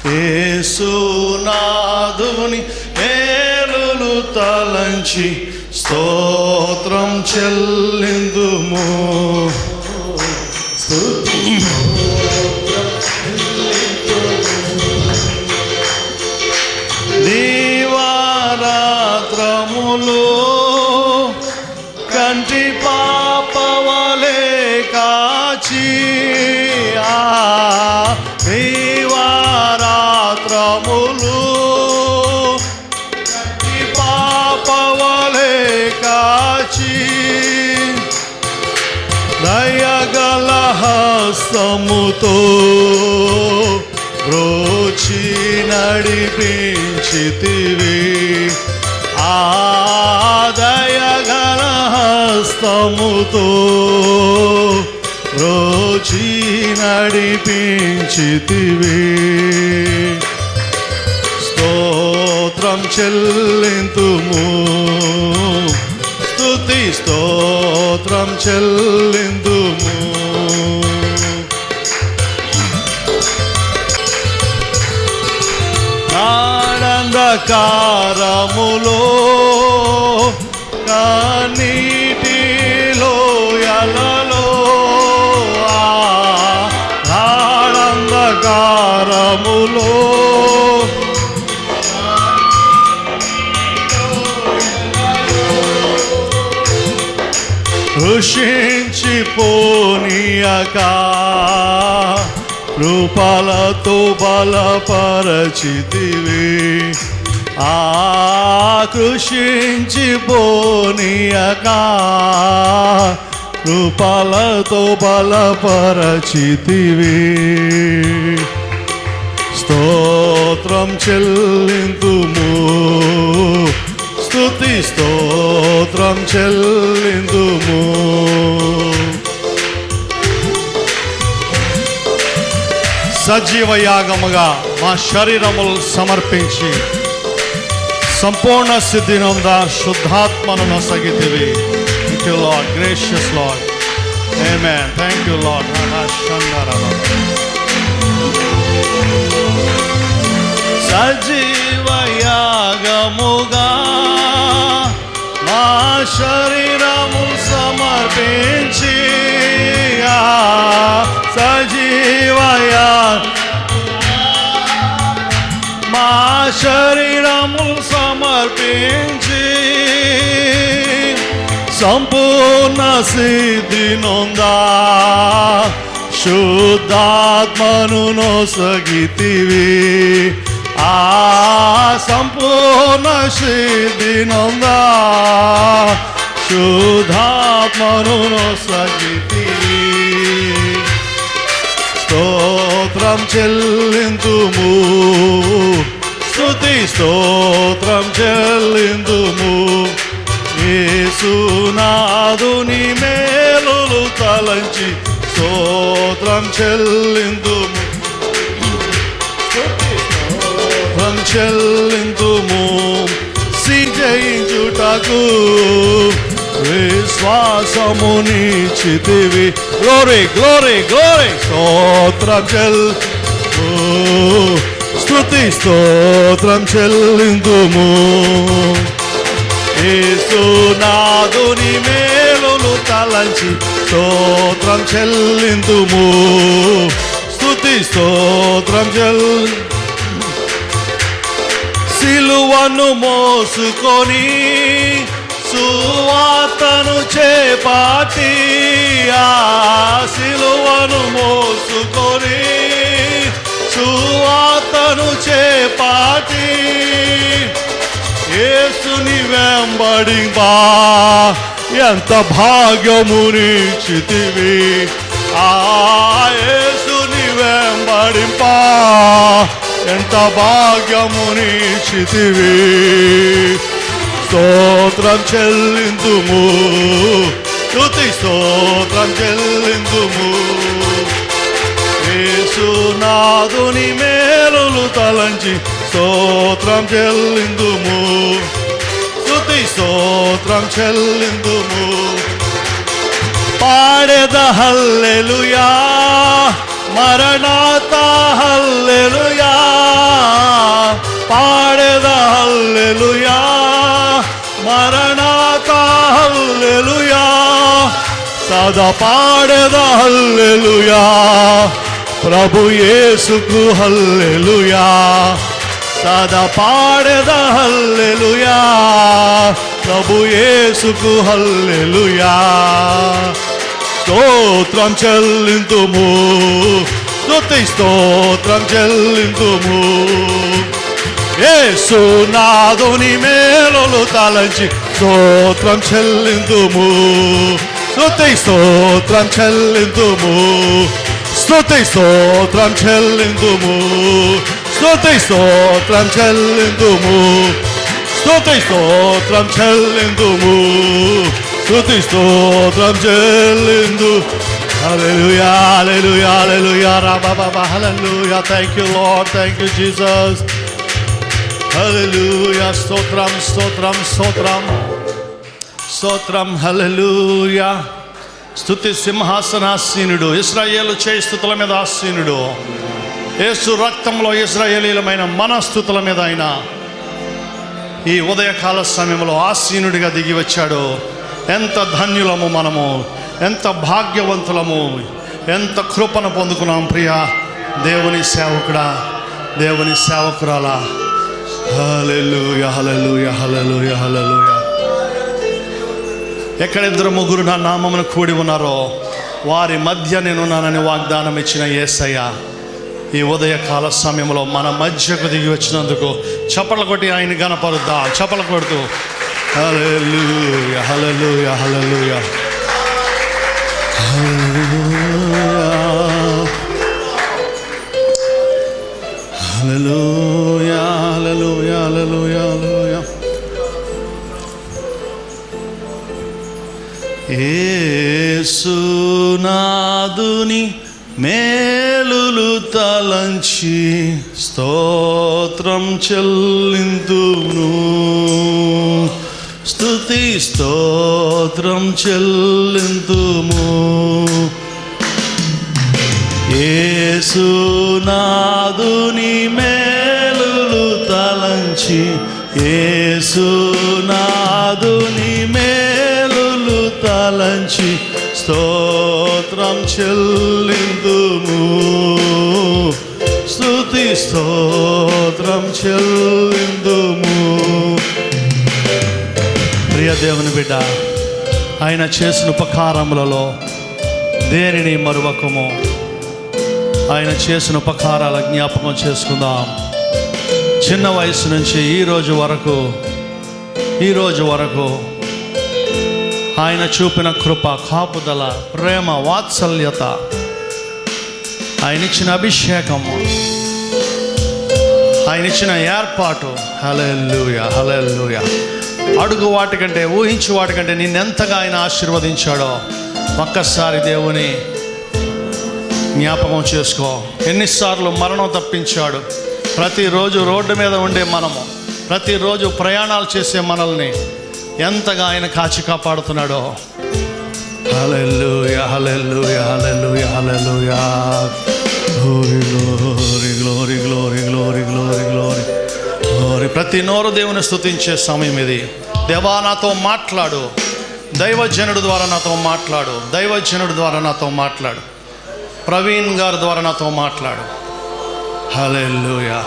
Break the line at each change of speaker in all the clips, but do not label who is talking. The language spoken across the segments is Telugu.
యేసునాథుని మేలులు తలంచి స్తోత్రం చెల్లిందుము. దీవారాత్రములు కంటి పాపవలే కాచి దీవారాత్రములు కంటి పాపవలే కాచి దయగల హస్తముతో బ్రోచి నడిపించితివి. ఆ దయగల హస్తముతో బ్రోచి నడిపించితివి. స్తోత్రం చెల్లింతుము, స్తుతి స్తోత్రం చెల్లింతుము. అంధకారములో కన్నీటిలో ఎలలో అంధకారములో కృషించిపోనీయక కృపలతో బలపరచితివి. కృషించిపోనీయక కృపలతో బలపరచితివి. స్తోత్రం చెల్లింతుము, స్తుతి స్తోత్రం చెల్లింతుము. సజీవ యాగముగా మా శరీరములు సమర్పించి సంపూర్ణ సిద్ధినంద శుద్ధాత్మను నొసగితివి. Thank you lord, gracious lord. ఆమేన్. Thank you lord. సజీవ యాగముగా మా శరీరము సమర్పించి సజీవ మా శరీరము సమర్పించి సంపూర్ణ సిద్ధి నొందా శుద్ధాత్మను నొసగితివి. సంపూర్ణ సిద్ధి నొందా శుద్ధాత్మను నొసగితివి. స్తోత్రం చెల్లింతుము, స్తుతి స్తోత్రం చెల్లింతుము. యేసునాథుని మేలులు తలంచి స్తోత్రం చెల్లింతుము, స్తోత్రం చెల్లింతుము. జయించుటకు విశ్వాసమునిచ్చితివి. Glory glory glory. స్తోత్రం స్తుతి స్తోత్రం చెల్లింతుము. యేసునాథుని మేలులు తలంచి స్తోత్రం చెల్లింతుము, స్తుతి స్తోత్రం సిలువను మోసుకొని సువార్తను చేపట్టి సిలువను మోసుకొని సువార్తను చేపట్టి యేసుని వెంబడింపా ఎంత భాగ్యమునిచ్చితివి. యేసుని వెంబడింపా ఎంత భాగ్యమునిచ్చితివి. స్తోత్రం చెల్లింతుము, స్తుతి స్తోత్రం చెల్లింతుము. యేసునాథుని మేలులు తలంచి స్తోత్రం చెల్లింతుము, స్తుతి స్తోత్రం చెల్లింతుము. పాడెద హల్లెలూయా మరణాత హల్లెలూయా హల్లెలూయా, మరణాతా హల్లెలూయా, సదా పాడేదా హల్లెలూయా, ప్రభు యేసుకు హల్లెలూయా, సదా పాడేదా హల్లెలూయా, ప్రభు యేసుకు హల్లెలూయా. స్తోత్రం చెల్లింతుము, స్తుతి స్తోత్రం చెల్లింతుము, యేసునాథుని మేలులు తలంచి స్తోత్రం చెల్లింతుము, స్తుతి స్తోత్రం చెల్లింతుము, స్తుతి స్తోత్రం చెల్లింతుము, స్తుతి స్తోత్రం చెల్లింతుము, స్తుతి స్తోత్రం చెల్లింతుము, స్తుతి స్తోత్రం చెల్లిందు. హల్లెలూయా, హల్లెలూయా, హల్లెలూయా, రాబాబా, హల్లెలూయా. Thank you lord, thank you Jesus. హల్లెలూయా, స్తోత్రం, స్తోత్రం, స్తోత్రం, స్తోత్రం. హల్లెలూయా. స్తుతి సింహాసనాసీనుడు, ఇశ్రాయేలు చేయి స్తుతుల మీద ఆసీనుడు, యేసు రక్తంలో ఇశ్రాయేలీలమైన మన స్తుతుల మీద ఆయన ఈ ఉదయకాల సమయంలో ఆసీనుడిగా దిగి వచ్చాడు. ఎంత ధన్యులము మనము, ఎంత భాగ్యవంతులము, ఎంత కృపను పొందుకున్నాం ప్రియా దేవుని సేవకుడా, దేవుని సేవకురాలా. హల్లెలూయా, హల్లెలూయా, హల్లెలూయా, హల్లెలూయా. ఎక్కడ ఇద్దరు ముగ్గురు నా నామమును కూడి ఉన్నారో వారి మధ్య నేనున్నానని వాగ్దానం ఇచ్చిన యేసయ్య ఈ ఉదయకాల సమయంలో మన మధ్యకు దిగి వచ్చినందుకు చప్పట్లు కొట్టి ఆయన గణపరుద్దాం. చప్పట్లు కొడుతూ హల్లెలూయా, హల్లెలూయా, హల్లెలూయా, హల్లెలూయా, హల్లెలూయా, హల్లెలూయా, హల్లెలూయా. యేసునాథుని మేలులు తలంచి స్తోత్రం చెల్లింతును, స్తుతి స్తోత్రం చెల్లింతుము, యేసునాథుని మేలులు తలంచి, యేసునాథుని మేలులు తలంచి స్తోత్రం చెల్లిందుము, స్తుతి స్తోత్రం చెల్లిందుము. ప్రియ దేవుని బిడ్డ, ఆయన చేసిన ఉపకారములలో దేనిని మరువకము. ఆయన చేసిన ఉపకారాల జ్ఞాపకం చేసుకుందాం. చిన్న వయసు నుంచి ఈ రోజు వరకు ఆయన చూపిన కృప, కాపుదల, ప్రేమ, వాత్సల్యత, ఆయన ఇచ్చిన అభిషేకము, ఆయన ఇచ్చిన ఏర్పాటు. హల్లెలూయా, హల్లెలూయా. అడుగు వాటికంటే, ఊహించు వాటికంటే నిన్నెంతగా ఆయన ఆశీర్వదించాడో ఒక్కసారి దేవుని జ్ఞాపకం చేసుకో. ఎన్నిసార్లు మరణం తప్పించాడు. ప్రతిరోజు రోడ్డు మీద ఉండే మనము, ప్రతిరోజు ప్రయాణాలు చేసే మనల్ని ఎంతగా ఆయన కాచి కాపాడుతున్నాడో. హల్లెలూయా, హల్లెలూయా, హల్లెలూయా, హల్లెలూయా. Glory, glory, glory, glory, glory, glory, glory, glory. ప్రతి నోరు దేవుని స్తుతించే సమయం ఇది. దేవా నాతో మాట్లాడు, దైవజనుడు ద్వారా నాతో మాట్లాడు, దైవజనుడు ద్వారా నాతో మాట్లాడు, ప్రవీణ్ గారి ద్వారా నాతో మాట్లాడు. హల్లెలూయా.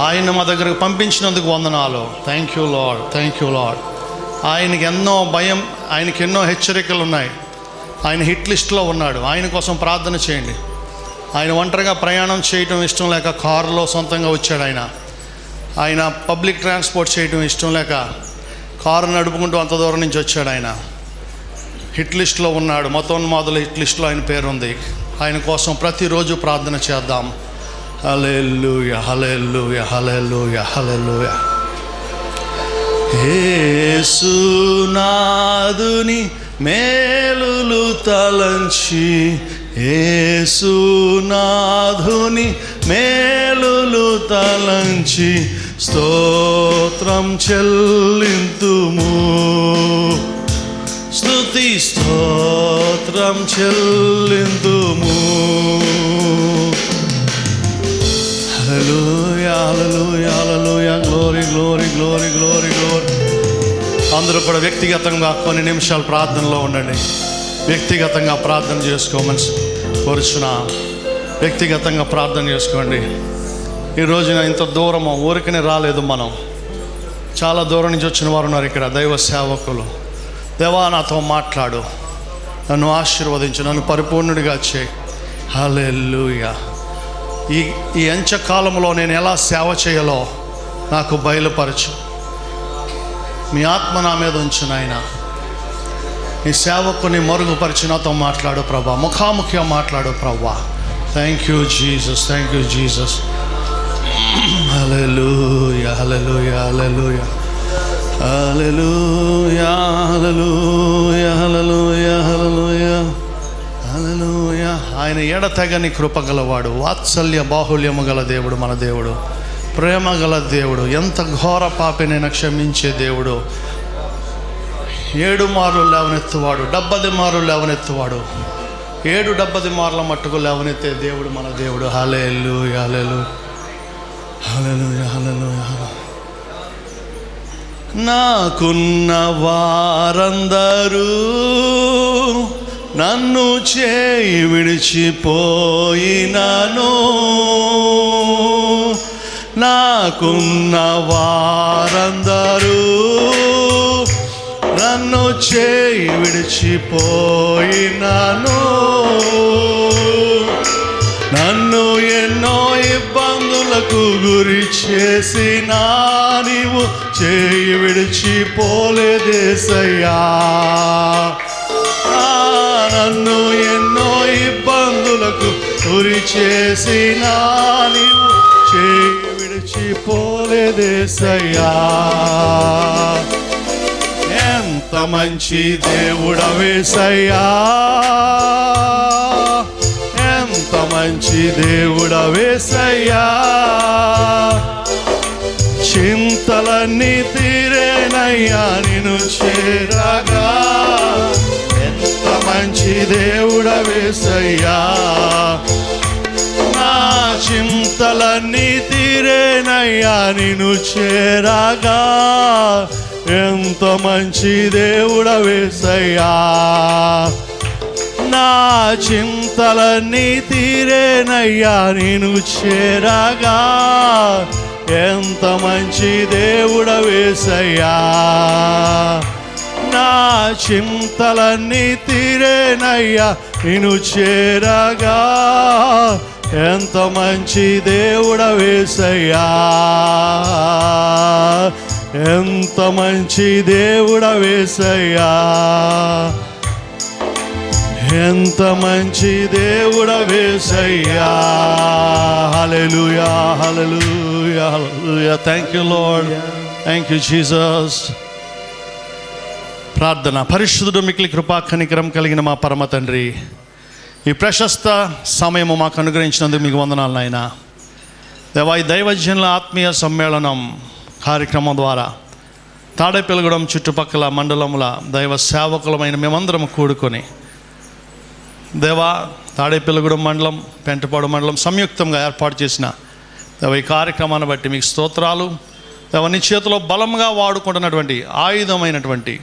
ఆయన మా దగ్గరకు పంపించినందుకు వందనాలు. Thank you lord, thank you lord. ఆయనకి ఎన్నో భయం, ఆయనకి ఎన్నో హెచ్చరికలు ఉన్నాయి. ఆయన హిట్ లిస్ట్లో ఉన్నాడు. ఆయన కోసం ప్రార్థన చేయండి. ఆయన ఒంటరిగా ప్రయాణం చేయటం ఇష్టం లేక కారులో సొంతంగా వచ్చాడు. ఆయన పబ్లిక్ ట్రాన్స్పోర్ట్ చేయటం ఇష్టం లేక కారు నడుపుకుంటూ అంత దూరం నుంచి వచ్చాడు. ఆయన హిట్ లిస్ట్లో ఉన్నాడు. మతోన్మాదుల హిట్ లిస్ట్లో ఆయన పేరుంది. ఆయన కోసం ప్రతిరోజు ప్రార్థన చేద్దాం. హల్లెలూయా, హల్లెలూయా, హల్లెలూయా, హల్లెలూయా. యేసునాథుని మేలులు తలంచి, యేసునాథుని మేలులు తలంచి స్తోత్రం చెల్లింతుము, స్తుతి స్తోత్రం చెల్లింతుము. హల్లెలూయా హల్లెలూయా హల్లెలూయా. Glory glory glory glory glory. అందరూ కూడా వ్యక్తిగతంగా కొన్ని నిమిషాలు ప్రార్థనలో ఉండండి. వ్యక్తిగతంగా ప్రార్థన చేసుకోమని కోరుచున్నా. వ్యక్తిగతంగా ప్రార్థన చేసుకోండి. ఈ రోజున ఇంత దూరము ఊరికనే రాలేదు మనం. చాలా దూరం నుంచి వచ్చిన వారు ఉన్నారు ఇక్కడ, దైవ సేవకులు. దేవా, నాతో మాట్లాడు, నన్ను ఆశీర్వదించు, నన్ను పరిపూర్ణుడిగా చేయి. హల్లెలూయా. ఈ అంత్యకాలంలో నేను ఎలా సేవ చేయాలో నాకు బయలుపరచు. మీ ఆత్మ నా మీద ఉంచు నాయన. నీ సేవకుని మరుగుపరిచి నాతో మాట్లాడు ప్రభా, ముఖాముఖిగా మాట్లాడు ప్రభా. Thank you Jesus, thank you Jesus. హల్లెలూయా హల్లెలూయా హల్లెలూయా హల్లెలూయా హల్లెలూయా హల్లెలూయా హల్లెలూయా హల్లెలూయా. ఆయన ఎడతెగని కృపగలవాడు, వాత్సల్య బాహుల్యము గల దేవుడు మన దేవుడు, ప్రేమ గల దేవుడు, ఎంత ఘోర పాపినైనా క్షమించే దేవుడు. 7 మార్లు లేవనెత్తువాడు, 70 మార్లు లేవనెత్తువాడు, 70 మార్ల మట్టుకు లేవనెత్తే దేవుడు మన దేవుడు. హల్లెలూయా హల్లెలూయా హల్లెలూయా హల్లెలూయా. నాకున్న వారందరూ నన్ను చేయి విడిచిపోయినను, నాకున్న వారందరూ నన్ను చేయి విడిచిపోయినను, నన్ను ఎన్నో ఇబ్బందులకు గురి చేసిన నీవు చేయి విడిచిపోలేదేసయ్యా. నన్ను ఎన్నో ఇబ్బందులకు గురి చేసిన నీవు చేయి విడిచిపోలేదేసయ్యా. ఎంత మంచి దేవుడవేసయ్యా, ఎంత మంచి దేవుడవేసయ్యా. చింతలన్నీ తీరేనయ్యా నిన్ను చేరగా, ఎంత మంచి దేవుడవేసయ్యా. నా చింతలన్నీ తీరేనయ్యా నిన్ను చేరగా, ఎంత మంచి దేవుడవేసయ్యా. నా చింతలన్నీ తీరేనయ్యా నిన్ను చేరగా, ఎంత మంచి దేవుడవేసయ్యా. నా చింతలన్నీ తీరేనయ్యా నిన్ను చేరగా, ఎంత మంచి దేవుడవేసయ్యా. ఎంత మంచి దేవుడవేసయ్యా, ఎంత మంచి దేవుడవేసయ్యా. హల్లెలూయా హల్లెలూయా హల్లెలూయా. Thank you lord, thank you Jesus. ప్రార్థన. పరిశుద్ధుడు మిక్కిలి కృపా కనికరం కలిగిన మా పరమ తండ్రి, ఈ ప్రశస్త సమయము మాకు అనుగ్రహించినందుకు మీకు వందనాలు నాయనా. దేవా, ఈ దైవజనుల ఆత్మీయ సమ్మేళనం కార్యక్రమం ద్వారా తాడేపల్లిగూడెం చుట్టుపక్కల మండలముల దైవ సేవకులమైన మేమందరం కూడుకొని దేవా, తాడేపల్లిగూడెం మండలం, పెంటపాడు మండలం సంయుక్తంగా ఏర్పాటు చేసిన దేవ ఈ కార్యక్రమాన్ని బట్టి మీకు స్తోత్రాలు. దేవ, నీ చేతిలో బలంగా వాడుకుంటున్నటువంటి ఆయుధమైనటువంటి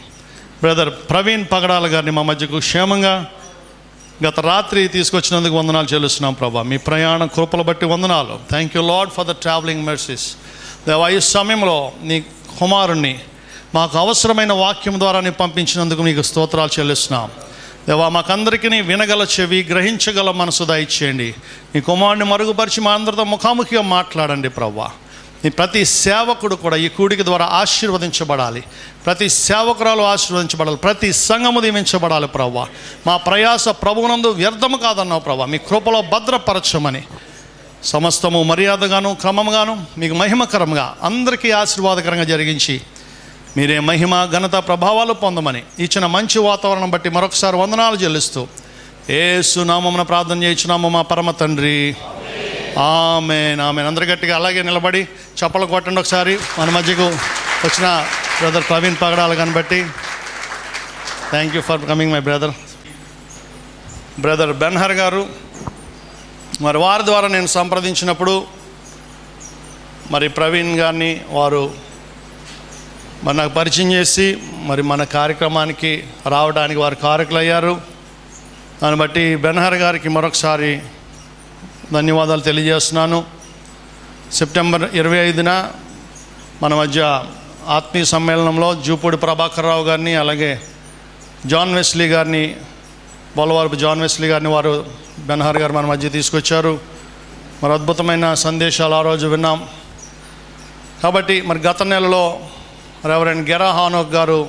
బ్రదర్ ప్రవీణ్ పగడాల గారిని మా మధ్యకు క్షేమంగా గత రాత్రి తీసుకొచ్చినందుకు వందనాలు చెల్లిస్తున్నాం ప్రభా. మీ ప్రయాణ కృపలు బట్టి వందనాలు. Thank you lord for the travelling mercies. దేవా, ఈ సమయంలో నీ కుమారుణ్ణి మాకు అవసరమైన వాక్యం ద్వారా నీ పంపించినందుకు మీకు స్తోత్రాలు చెల్లిస్తున్నాం దేవా. మాకందరికీ నీ వినగల చెవి, గ్రహించగల మనసు దయచేయండి. నీ కుమారుని మరుగుపరిచి మా అందరితో ముఖాముఖిగా మాట్లాడండి ప్రభా. నీ ప్రతి సేవకుడు కూడా ఈ కూడిక ద్వారా ఆశీర్వదించబడాలి, ప్రతి సేవకురాలు ఆశీర్వదించబడాలి, ప్రతి సంఘము దీవించబడాలి ప్రభా. మా ప్రయాస ప్రభువునందు వ్యర్థము కాదన్నావు ప్రభా. మీ కృపలో భద్రపరచమని సమస్తము మర్యాదగాను క్రమంగాను మీకు మహిమకరంగా అందరికీ ఆశీర్వాదకరంగా జరిగించి మీరే మహిమ ఘనత ప్రభావాలు పొందమని ఇచ్చిన మంచి వాతావరణం బట్టి మరొకసారి వందనాలు చెల్లిస్తూ యేసు నామమున ప్రార్థన చేయించున్నాము మా పరమ తండ్రి. ఆమేన్ ఆమేన్. అందరు గట్టిగా అలాగే నిలబడి చప్పలు కొట్టండి ఒకసారి. మన మధ్యకు వచ్చిన బ్రదర్ ప్రవీణ్ పగడాల కనబట్టి thank you for coming my brother Benhur garu. మరి వారి ద్వారా నేను సంప్రదించినప్పుడు మరి ప్రవీణ్ గారిని వారు మరి నాకు పరిచయం చేసి మరి మన కార్యక్రమానికి రావడానికి వారు కారకులయ్యారు. దాన్ని బట్టి బెన్హర్ గారికి మరొకసారి ధన్యవాదాలు తెలియజేస్తున్నాను. సెప్టెంబర్ 25న మన మధ్య ఆత్మీయ సమ్మేళనంలో జూపూడి ప్రభాకర్ రావు గారిని, అలాగే జాన్ వెస్లీ గారిని, బొల్లవరపు జాన్ వెస్లీ గారిని వారు బెన్హర్ గారు మన మధ్య తీసుకొచ్చారు. మరి అద్భుతమైన సందేశాలు ఆ రోజు విన్నాం. కాబట్టి మరి గత నెలలో రెవరెండ్ గెరా హానోక్ గారు,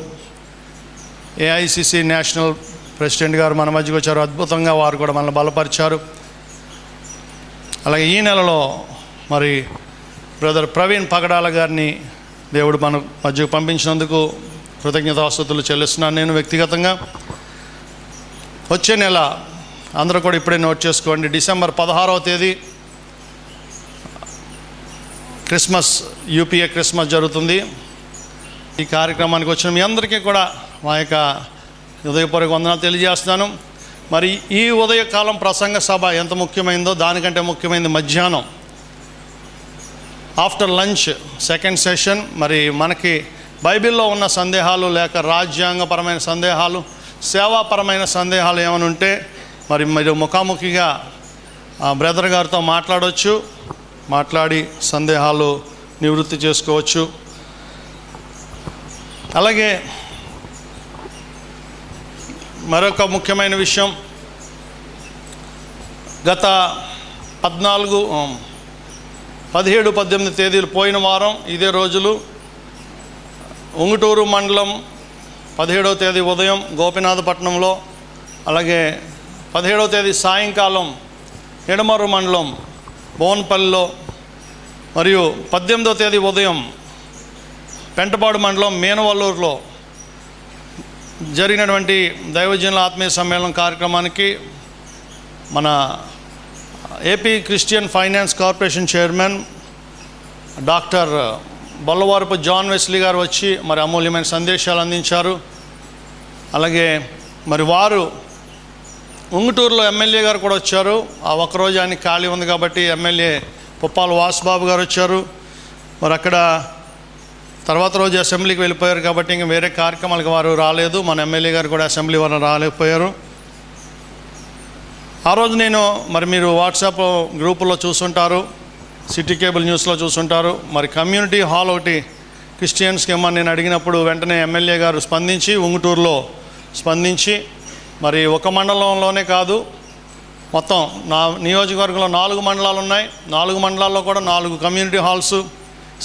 ఏఐసిసి నేషనల్ ప్రెసిడెంట్ గారు మన మధ్యకు వచ్చారు. అద్భుతంగా వారు కూడా మనల్ని బలపరిచారు. అలాగే ఈ నెలలో మరి బ్రదర్ ప్రవీణ్ పగడాల గారిని దేవుడు మన మధ్యకు పంపించినందుకు కృతజ్ఞతాస్తుతులు చెల్లిస్తున్నాను నేను వ్యక్తిగతంగా. వచ్చే నెల అందరూ కూడా ఇప్పుడే నోట్ చేసుకోండి, డిసెంబర్ 16వ తేదీ క్రిస్మస్, యూపీఏ క్రిస్మస్ జరుగుతుంది. ఈ కార్యక్రమానికి వచ్చిన మీ అందరికీ కూడా మా యొక్క హృదయపూర్వక వందనాలు తెలియజేస్తున్నాను. మరి ఈ ఉదయకాలం ప్రసంగ సభ ఎంత ముఖ్యమైందో దానికంటే ముఖ్యమైనది మధ్యాహ్నం ఆఫ్టర్ లంచ్ సెకండ్ సెషన్. మరి మనకి బైబిల్లో ఉన్న సందేహాలు, లేక రాజ్యాంగపరమైన సందేహాలు, సేవాపరమైన సందేహాలు ఏమైనా ఉంటే మరి మీరు ముఖాముఖిగా బ్రదర్ గారితో మాట్లాడవచ్చు, మాట్లాడి సందేహాలు నివృత్తి చేసుకోవచ్చు. అలాగే మరొక ముఖ్యమైన విషయం, గత 17, 18 తేదీలు పోయిన వారం ఇదే రోజులు ఉంగుటూరు మండలం 17వ తేదీ ఉదయం గోపినాథపట్నంలో, అలాగే 17వ తేదీ సాయంకాలం ఎడమరు మండలం బోన్పల్లిలో, మరియు 18వ తేదీ ఉదయం పెంటపాడు మండలం మేనవల్లూరులో జరిగినటువంటి దైవజనుల ఆత్మీయ సమ్మేళనం కార్యక్రమానికి మన AP Christian finance corporation chairman doctor Bollavarapu John Wesley గారు వచ్చి మరి అమూల్యమైన సందేశాలు అందించారు. అలాగే మరి వారు ఉంగుటూరులో ఎమ్మెల్యే గారు కూడా వచ్చారు. ఆ ఒక్కరోజు ఆయన ఖాళీ ఉంది కాబట్టి ఎమ్మెల్యే పుప్పాల వాసుబాబు గారు వచ్చారు. మరి అక్కడ తర్వాత రోజు అసెంబ్లీకి వెళ్ళిపోయారు కాబట్టి ఇంక వేరే కార్యక్రమాలకు వారు రాలేదు. మన ఎమ్మెల్యే గారు కూడా అసెంబ్లీ వారు రాలేకపోయారు. ఆ రోజు నేను మరి మీరు వాట్సాప్ గ్రూపుల్లో చూసుంటారు, సిటీ కేబుల్ న్యూస్లో చూసుంటారు. మరి కమ్యూనిటీ హాల్ ఒకటి క్రిస్టియన్స్కి ఏమని నేను అడిగినప్పుడు వెంటనే ఎమ్మెల్యే గారు స్పందించి ఉంగుటూరులో స్పందించి మరి ఒక మండలంలోనే కాదు, మొత్తం నా నియోజకవర్గంలో 4 మండలాలు ఉన్నాయి. 4 మండలాల్లో కూడా 4 కమ్యూనిటీ హాల్స్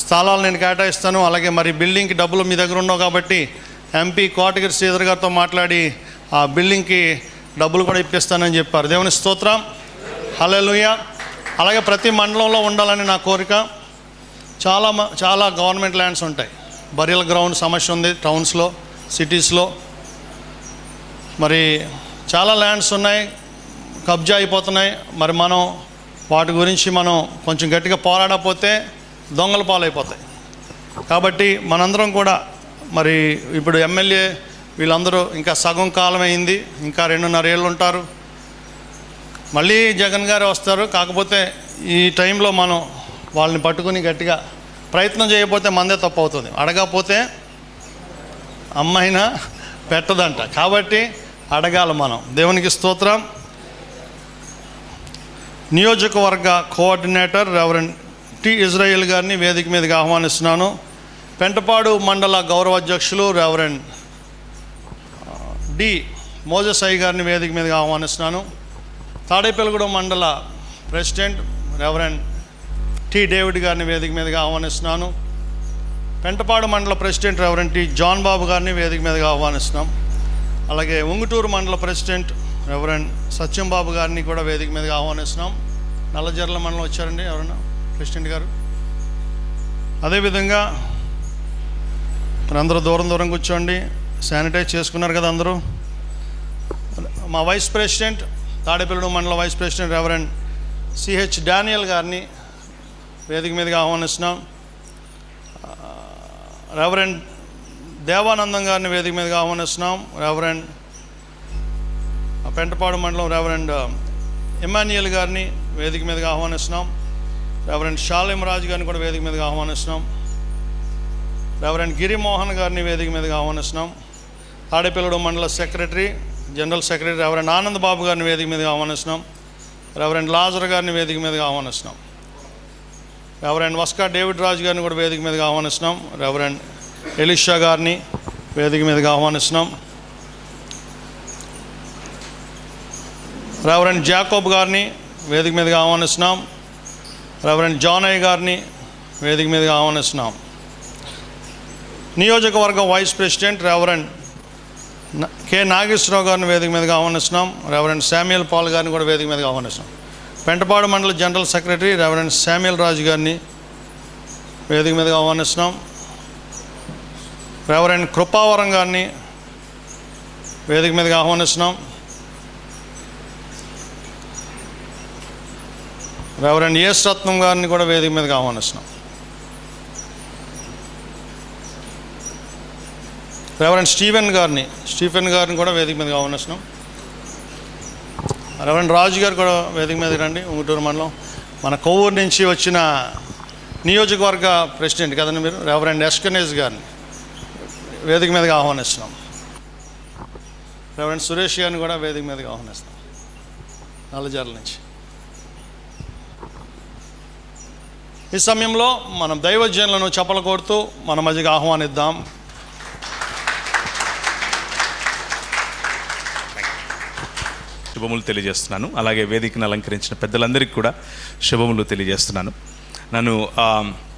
స్థలాలు నేను కేటాయిస్తాను. అలాగే మరి బిల్డింగ్కి డబ్బులు మీ దగ్గర ఉన్నావు కాబట్టి ఎంపీ కోటగిరి శ్రీధర్ గారితో మాట్లాడి ఆ బిల్డింగ్కి డబ్బులు కూడా ఇప్పిస్తానని చెప్పారు. దేవుని స్తోత్రం, హల్లెలూయా. అలాగే ప్రతి మండలంలో ఉండాలని నా కోరిక. చాలా గవర్నమెంట్ ల్యాండ్స్ ఉంటాయి. బరియల్ గ్రౌండ్ సమస్య ఉంది టౌన్స్లో, సిటీస్లో. మరి చాలా ల్యాండ్స్ ఉన్నాయి, కబ్జా అయిపోతున్నాయి. మరి మనం వాటి గురించి మనం కొంచెం గట్టిగా పోరాడకపోతే దొంగల పాలైపోతాయి. కాబట్టి మనందరం కూడా మరి ఇప్పుడు ఎమ్మెల్యే వీళ్ళందరూ ఇంకా సగం కాలం అయింది, ఇంకా 2.5 ఏళ్ళు ఉంటారు. మళ్ళీ జగన్ గారు వస్తారు. కాకపోతే ఈ టైంలో మనం వాళ్ళని పట్టుకుని గట్టిగా ప్రయత్నం చేయకపోతే మందే తప్పు అవుతుంది. అడగకపోతే అమ్మాయినా పెట్టదంట. కాబట్టి అడగాలి మనం. దేవునికి స్తోత్రం. నియోజకవర్గ కోఆర్డినేటర్ రెవరెండ్ టి ఇజ్రాయేల్ గారిని వేదిక మీదకి ఆహ్వానిస్తున్నాను. పెంటపాడు మండల గౌరవ అధ్యక్షులు రెవరెండ్ డి మోజెస్ అయ్య గారిని వేదిక మీదకి ఆహ్వానిస్తున్నాను. తాడేపల్లిగూడెం మండల ప్రెసిడెంట్ రెవరెండ్ టి డేవిడ్ గారిని వేదిక మీదకి ఆహ్వానిస్తున్నాను. పెంటపాడు మండల ప్రెసిడెంట్ రెవరెండ్ టి జాన్ బాబు గారిని వేదిక మీదకి ఆహ్వానిస్తున్నాం. అలాగే ఉంగుటూరు మండల ప్రెసిడెంట్ రెవరెండ్ సత్యం బాబు గారిని కూడా వేదిక మీదకి ఆహ్వానిస్తున్నాం. నల్లజర్ల మండలం వచ్చారండి ఎవరన్నా ప్రెసిడెంట్ గారు. అదేవిధంగా మరి అందరూ దూరం కూర్చోండి, శానిటైజ్ చేసుకున్నారు కదా అందరూ. మా వైస్ ప్రెసిడెంట్ తాడేపల్లిగూడెం మండల vice president reverend CH Daniel గారిని వేదిక మీదకి ఆహ్వానిస్తున్నాం. రెవరెండ్ దేవానందం గారిని వేదిక మీదకి ఆహ్వానిస్తున్నాం. రెవరెండ్ పెంటపాడు మండలం రెవరెండ్ ఇమాన్యుయల్ గారిని వేదిక మీదకి ఆహ్వానిస్తున్నాం. రెవరెండ్ షాలిం రాజు గారిని కూడా వేదిక మీదగా ఆహ్వానిస్తున్నాం. రెవరెండ్ గిరిమోహన్ గారిని వేదిక మీదగా ఆహ్వానిస్తున్నాం. తాడేపల్లిగూడ మండల secretary, general secretary reverend Anand Babu గారిని వేదిక మీదగా ఆహ్వానిస్తున్నాం. రెవరెండ్ లాజర్ గారిని వేదిక మీదగా ఆహ్వానిస్తున్నాం. రెవరెండ్ వస్కా డేవిడ్ రాజు గారిని కూడా వేదిక మీదగా ఆహ్వానిస్తున్నాం. రెవరెండ్ ఎలిషా గారిని వేదిక మీదగా ఆహ్వానిస్తున్నాం. రెవరెండ్ జాకోబ్ గారిని వేదిక మీదగా ఆహ్వానిస్తున్నాం. రెవరెండ్ జానయ్య గారిని వేదిక మీదగా ఆహ్వానిస్తున్నాం. నియోజకవర్గం vice president reverend K Nageswara Rao గారిని వేదిక మీదగా ఆహ్వానిస్తున్నాం. రెవరెండ్ శామ్యుయల్ పాల్ గారిని కూడా వేదిక మీదగా ఆహ్వానిస్తున్నాం. పెంటపాడు మండల జనరల్ సెక్రటరీ రెవరెండ్ శామ్యుయల్ రాజు గారిని వేదిక మీదగా ఆహ్వానిస్తున్నాం. రెవరెండ్ కృపావరం గారిని వేదిక మీదగా ఆహ్వానిస్తున్నాం. రెవరెండ్ ఎస్ రత్నం గారిని కూడా వేదిక మీదగా ఆహ్వానిస్తున్నాం. రెవరెండ్ స్టీఫెన్ గారిని కూడా వేదిక మీదగా ఆహ్వానిస్తున్నాం. రెవరెండ్ రాజు గారు కూడా వేదిక మీదకి రండి. ఉంగుటూరు మండలం మన కొవ్వూరు నుంచి వచ్చిన నియోజకవర్గ ప్రెసిడెంట్ కదండి మీరు. రెవరెండ్ ఎస్కనేజ్ గారిని వేదిక మీదగా ఆహ్వానిస్తున్నాం. రెవరెండ్ సురేష్ గారిని కూడా వేదిక మీదగా ఆహ్వానిస్తున్నాం నల్లజర్ల నుంచి. ఈ సమయంలో మనం దైవజనులను చప్పలు కొడుతూ మన మధ్యగా ఆహ్వానిద్దాం.
శుభములు తెలియజేస్తున్నాను. అలాగే వేదికను అలంకరించిన పెద్దలందరికీ కూడా శుభములు తెలియజేస్తున్నాను. నన్ను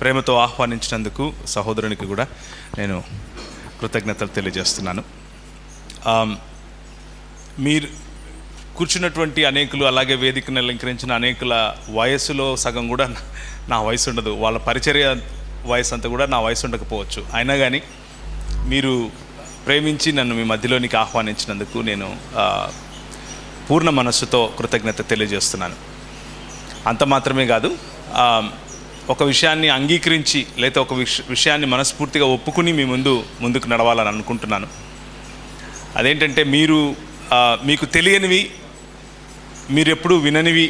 ప్రేమతో ఆహ్వానించినందుకు సహోదరునికి కూడా నేను కృతజ్ఞతలు తెలియజేస్తున్నాను. మీరు కూర్చున్నటువంటి అనేకులు, అలాగే వేదికను అలంకరించిన అనేకుల వయస్సులో సగం కూడా నా వయసు ఉండదు. వాళ్ళ పరిచర్య వయసు అంతా కూడా నా వయసు ఉండకపోవచ్చు. అయినా కానీ మీరు ప్రేమించి నన్ను మీ మధ్యలోనికి ఆహ్వానించినందుకు నేను పూర్ణ మనస్సుతో కృతజ్ఞత తెలియజేస్తున్నాను. అంత మాత్రమే కాదు, ఒక విషయాన్ని అంగీకరించి లేదా ఒక విషయాన్ని మనస్ఫూర్తిగా ఒప్పుకుని మీ ముందుకు నడవాలని అనుకుంటున్నాను. అదేంటంటే మీకు తెలియనివి, మీరెప్పుడు విననివి,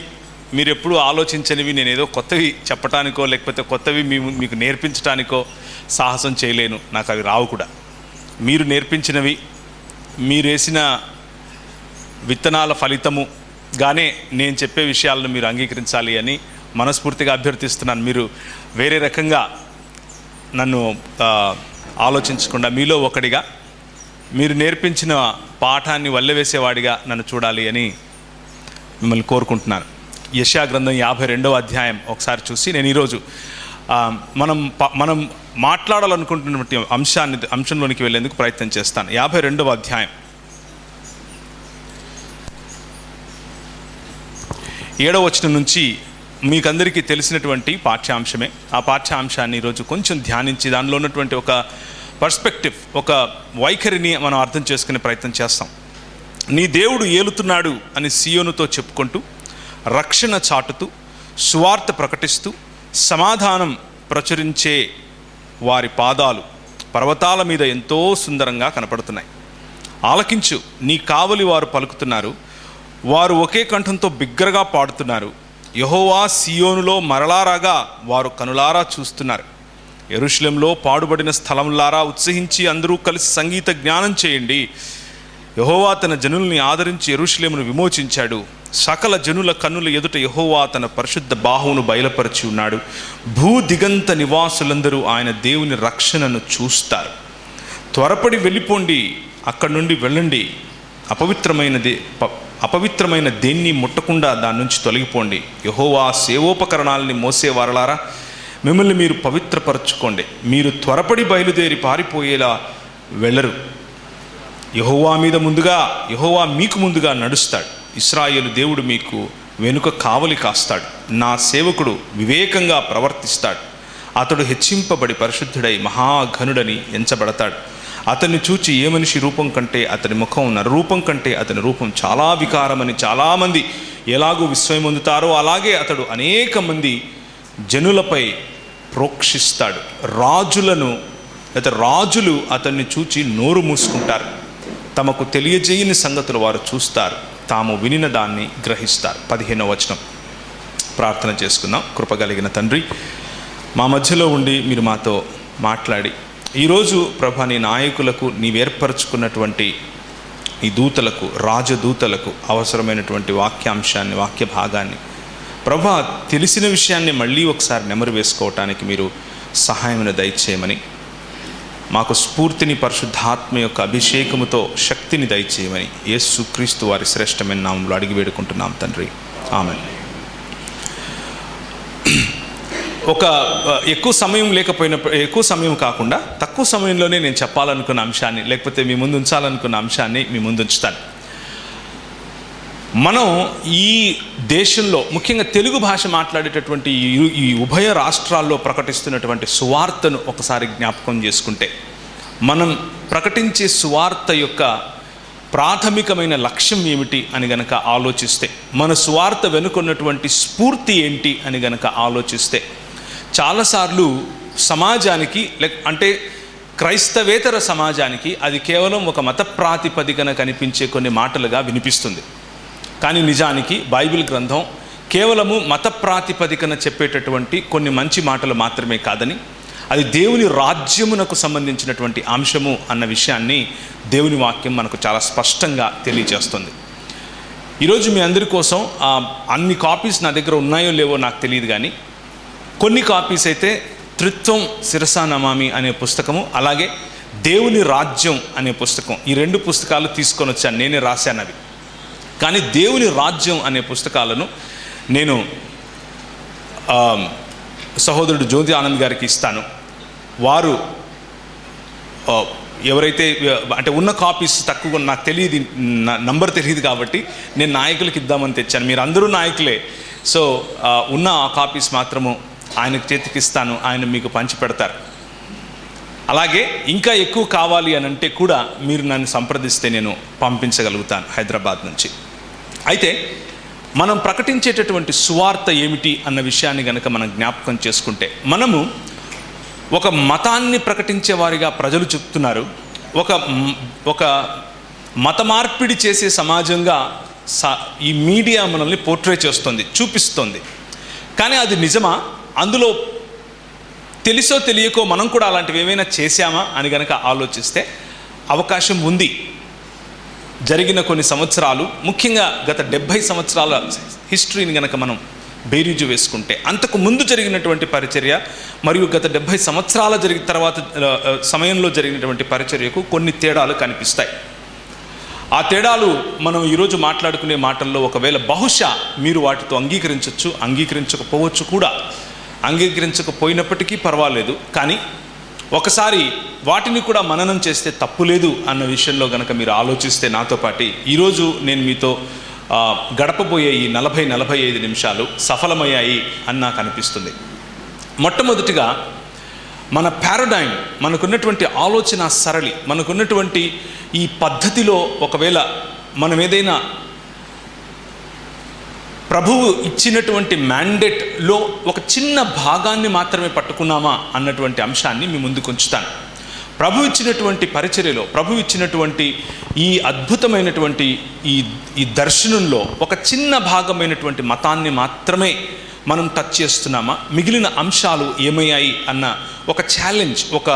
మీరెప్పుడు ఆలోచించనివి నేనేదో కొత్తవి చెప్పటానికో లేకపోతే కొత్తవి మీకు నేర్పించడానికో సాహసం చేయలేను. నాకు అవి రావు కూడా. మీరు నేర్పించినవి, మీరేసిన విత్తనాల ఫలితముగానే నేను చెప్పే విషయాలను మీరు అంగీకరించాలి అని మనస్ఫూర్తిగా అభ్యర్థిస్తున్నాను. మీరు వేరే రకంగా నన్ను ఆలోచించకుండా మీలో ఒకడిగా, మీరు నేర్పించిన పాఠాన్ని వల్లెవేసేవాడిగా నన్ను చూడాలి అని మిమ్మల్ని కోరుకుంటున్నాను. యెషయా గ్రంథం 52వ అధ్యాయం ఒకసారి చూసి నేను ఈరోజు మనం మాట్లాడాలనుకుంటున్నటువంటి అంశంలోనికి వెళ్ళేందుకు ప్రయత్నం చేస్తాను. 52వ అధ్యాయం 7వ వచనం నుంచి మీకందరికీ తెలిసినటువంటి పాఠ్యాంశమే. ఆ పాఠ్యాంశాన్ని ఈరోజు కొంచెం ధ్యానించి దానిలో ఉన్నటువంటి ఒక పర్స్పెక్టివ్, ఒక వైఖరిని మనం అర్థం చేసుకునే ప్రయత్నం చేస్తాం. నీ దేవుడు ఏలుతున్నాడు అని సియోనుతో చెప్పుకుంటూ, రక్షణ చాటుతూ, సువార్త ప్రకటిస్తూ, సమాధానం ప్రచురించే వారి పాదాలు పర్వతాల మీద ఎంతో సుందరంగా కనపడుతున్నాయి. ఆలకించు, నీ కావలి వారు పలుకుతున్నారు, వారు ఒకే కంఠంతో బిగ్గరగా పాడుతున్నారు. యెహోవా సియోనులో మరలారాగా వారు కనులారా చూస్తున్నారు. యెరూషలేములో పాడుబడిన స్థలంలారా ఉత్సహించి అందరూ కలిసి సంగీత జ్ఞానం చేయండి. యెహోవా తన జనుల్ని ఆదరించి యెరూషలేమును విమోచించాడు. సకల జనుల కన్నుల ఎదుట యెహోవా తన పరిశుద్ధ బాహువును బయలుపరిచి ఉన్నాడు. భూ దిగంత నివాసులందరూ ఆయన దేవుని రక్షణను చూస్తారు. త్వరపడి వెళ్ళిపోండి, అక్కడి నుండి వెళ్ళండి. అపవిత్రమైన దేన్ని ముట్టకుండా దాని నుంచి తొలగిపోండి. యెహోవా సేవోపకరణాలని మోసేవారలారా, మిమ్మల్ని మీరు పవిత్రపరచుకోండి. మీరు త్వరపడి బయలుదేరి పారిపోయేలా వెళ్ళరు. యెహోవా మీకు ముందుగా నడుస్తాడు. ఇశ్రాయేలు దేవుడు మీకు వెనుక కావలి కాస్తాడు. నా సేవకుడు వివేకంగా ప్రవర్తిస్తాడు. అతడు హెచ్చింపబడి పరిశుద్ధుడై మహాఘనుడని ఎంచబడతాడు. అతన్ని చూచి ఏ మనిషి రూపం కంటే అతని ముఖం నరరూపం కంటే అతని రూపం చాలా వికారమని చాలామంది ఎలాగూ విస్మయం పొందుతారో అలాగే అతడు అనేక మంది జనులపై ప్రోక్షిస్తాడు. రాజులు అతన్ని చూచి నోరు మూసుకుంటారు. తమకు తెలియజేయని సంగతులు వారు చూస్తారు, తాము వినిన దాన్ని గ్రహిస్తారు. 15వ వచనం. ప్రార్థన చేసుకుందాం. కృప కలిగిన తండ్రి, మా మధ్యలో ఉండి మీరు మాతో మాట్లాడి ఈరోజు ప్రభా నీ నాయకులకు నీవేర్పరచుకున్నటువంటి ఈ దూతలకు, రాజదూతలకు అవసరమైనటువంటి వాక్యాంశాన్ని, వాక్య భాగాన్ని ప్రభా తెలిసిన విషయాన్ని మళ్ళీ ఒకసారి నెమరు వేసుకోవటానికి మీరు సహాయమును దయచేయమని, మాకు స్ఫూర్తిని పరిశుద్ధాత్మ యొక్క అభిషేకముతో శక్తిని దయచేయమని యేసుక్రీస్తు వారి శ్రేష్టమైన నామములో అడిగి వేడుకుంటున్నాం తండ్రి, ఆమేన్. ఒక ఎక్కువ సమయం కాకుండా తక్కువ సమయంలోనే నేను చెప్పాలనుకున్న అంశాన్ని, లేకపోతే మీ ముందు ఉంచాలనుకున్న అంశాన్ని మీ ముందు ఉంచుతాను. మనం ఈ దేశంలో ముఖ్యంగా తెలుగు భాష మాట్లాడేటటువంటి ఈ ఉభయ రాష్ట్రాల్లో ప్రకటిస్తున్నటువంటి సువార్తను ఒకసారి జ్ఞాపకం చేసుకుంటే, మనం ప్రకటించే సువార్త యొక్క ప్రాథమికమైన లక్ష్యం ఏమిటి అని గనక ఆలోచిస్తే, మన సువార్త వెనుకున్నటువంటి స్ఫూర్తి ఏంటి అని గనక ఆలోచిస్తే, చాలాసార్లు సమాజానికి అంటే క్రైస్తవేతర సమాజానికి అది కేవలం ఒక మత ప్రాతిపదికన కనిపించే కొన్ని మాటలుగా వినిపిస్తుంది. కానీ నిజానికి బైబిల్ గ్రంథం కేవలము మత ప్రాతిపదికన చెప్పేటటువంటి కొన్ని మంచి మాటలు మాత్రమే కాదని, అది దేవుని రాజ్యమునకు సంబంధించినటువంటి అంశము అన్న విషయాన్ని దేవుని వాక్యం మనకు చాలా స్పష్టంగా తెలియజేస్తుంది. ఈరోజు మీ అందరి కోసం అన్ని కాపీస్ నా దగ్గర ఉన్నాయో లేవో నాకు తెలియదు, కానీ కొన్ని కాపీస్ అయితే త్రిత్వం శిరసా నమామి అనే పుస్తకము, అలాగే దేవుని రాజ్యం అనే పుస్తకం, ఈ రెండు పుస్తకాలు తీసుకొని వచ్చాను, నేనే రాశాను అవి. కానీ దేవుని రాజ్యం అనే పుస్తకాలను నేను సహోదరుడు జ్యోతి ఆనంద్ గారికి ఇస్తాను. వారు ఎవరైతే అంటే ఉన్న కాపీస్ తక్కువ, నాకు తెలియదు, నంబర్ తెలియదు కాబట్టి నేను నాయకులకి ఇద్దామని తెచ్చాను. మీరు అందరూ నాయకులే, సో ఉన్న ఆ కాపీస్ మాత్రము ఆయనకు చేతికిస్తాను, ఆయన మీకు పంచి పెడతారు. అలాగే ఇంకా ఎక్కువ కావాలి అని అంటే కూడా మీరు నన్ను సంప్రదిస్తే నేను పంపించగలుగుతాను హైదరాబాద్ నుంచి. అయితే మనం ప్రకటించేటటువంటి సువార్త ఏమిటి అన్న విషయాన్ని కనుక మనం జ్ఞాపకం చేసుకుంటే, మనము ఒక మతాన్ని ప్రకటించే వారిగా ప్రజలు చెప్తున్నారు, ఒక మత మార్పిడి చేసే సమాజంగా ఈ మీడియా మనల్ని పోర్ట్రే చేస్తుంది, చూపిస్తుంది. కానీ అది నిజమా? అందులో తెలుసో తెలియకో మనం కూడా అలాంటివి ఏమైనా చేశామా అని కనుక ఆలోచిస్తే అవకాశం ఉంది. జరిగిన కొన్ని సంవత్సరాలు, ముఖ్యంగా గత 70 సంవత్సరాల హిస్టరీని కనుక మనం బేరీజు వేసుకుంటే, అంతకు ముందు జరిగినటువంటి పరిచర్య మరియు గత 70 సంవత్సరాల తర్వాత సమయంలో జరిగినటువంటి పరిచర్యకు కొన్ని తేడాలు కనిపిస్తాయి. ఆ తేడాలు మనం ఈరోజు మాట్లాడుకునే మాటల్లో ఒకవేళ బహుశా మీరు వాటితో అంగీకరించవచ్చు, అంగీకరించకపోవచ్చు కూడా. అంగీకరించకపోయినప్పటికీ పర్వాలేదు, కానీ ఒకసారి వాటిని కూడా మననం చేస్తే తప్పులేదు అన్న విషయంలో కనుక మీరు ఆలోచిస్తే నాతో పాటు ఈరోజు నేను మీతో గడపబోయే ఈ 40-45 నిమిషాలు సఫలమయ్యాయి అని నాకు అనిపిస్తుంది. మొట్టమొదటిగా మన పారాడైమ్, మనకున్నటువంటి ఆలోచన సరళి, మనకున్నటువంటి ఈ పద్ధతిలో ఒకవేళ మనం ఏదైనా ప్రభువు ఇచ్చినటువంటి మ్యాండేట్లో ఒక చిన్న భాగాన్ని మాత్రమే పట్టుకున్నామా అన్నటువంటి అంశాన్ని మీ ముందుకు ఉంచుతాను. ప్రభు ఇచ్చినటువంటి పరిచర్యలో, ప్రభు ఇచ్చినటువంటి ఈ అద్భుతమైనటువంటి ఈ దర్శనంలో ఒక చిన్న భాగమైనటువంటి మతాన్ని మాత్రమే మనం టచ్ చేస్తున్నామా, మిగిలిన అంశాలు ఏమయ్యాయి అన్న ఒక ఛాలెంజ్, ఒక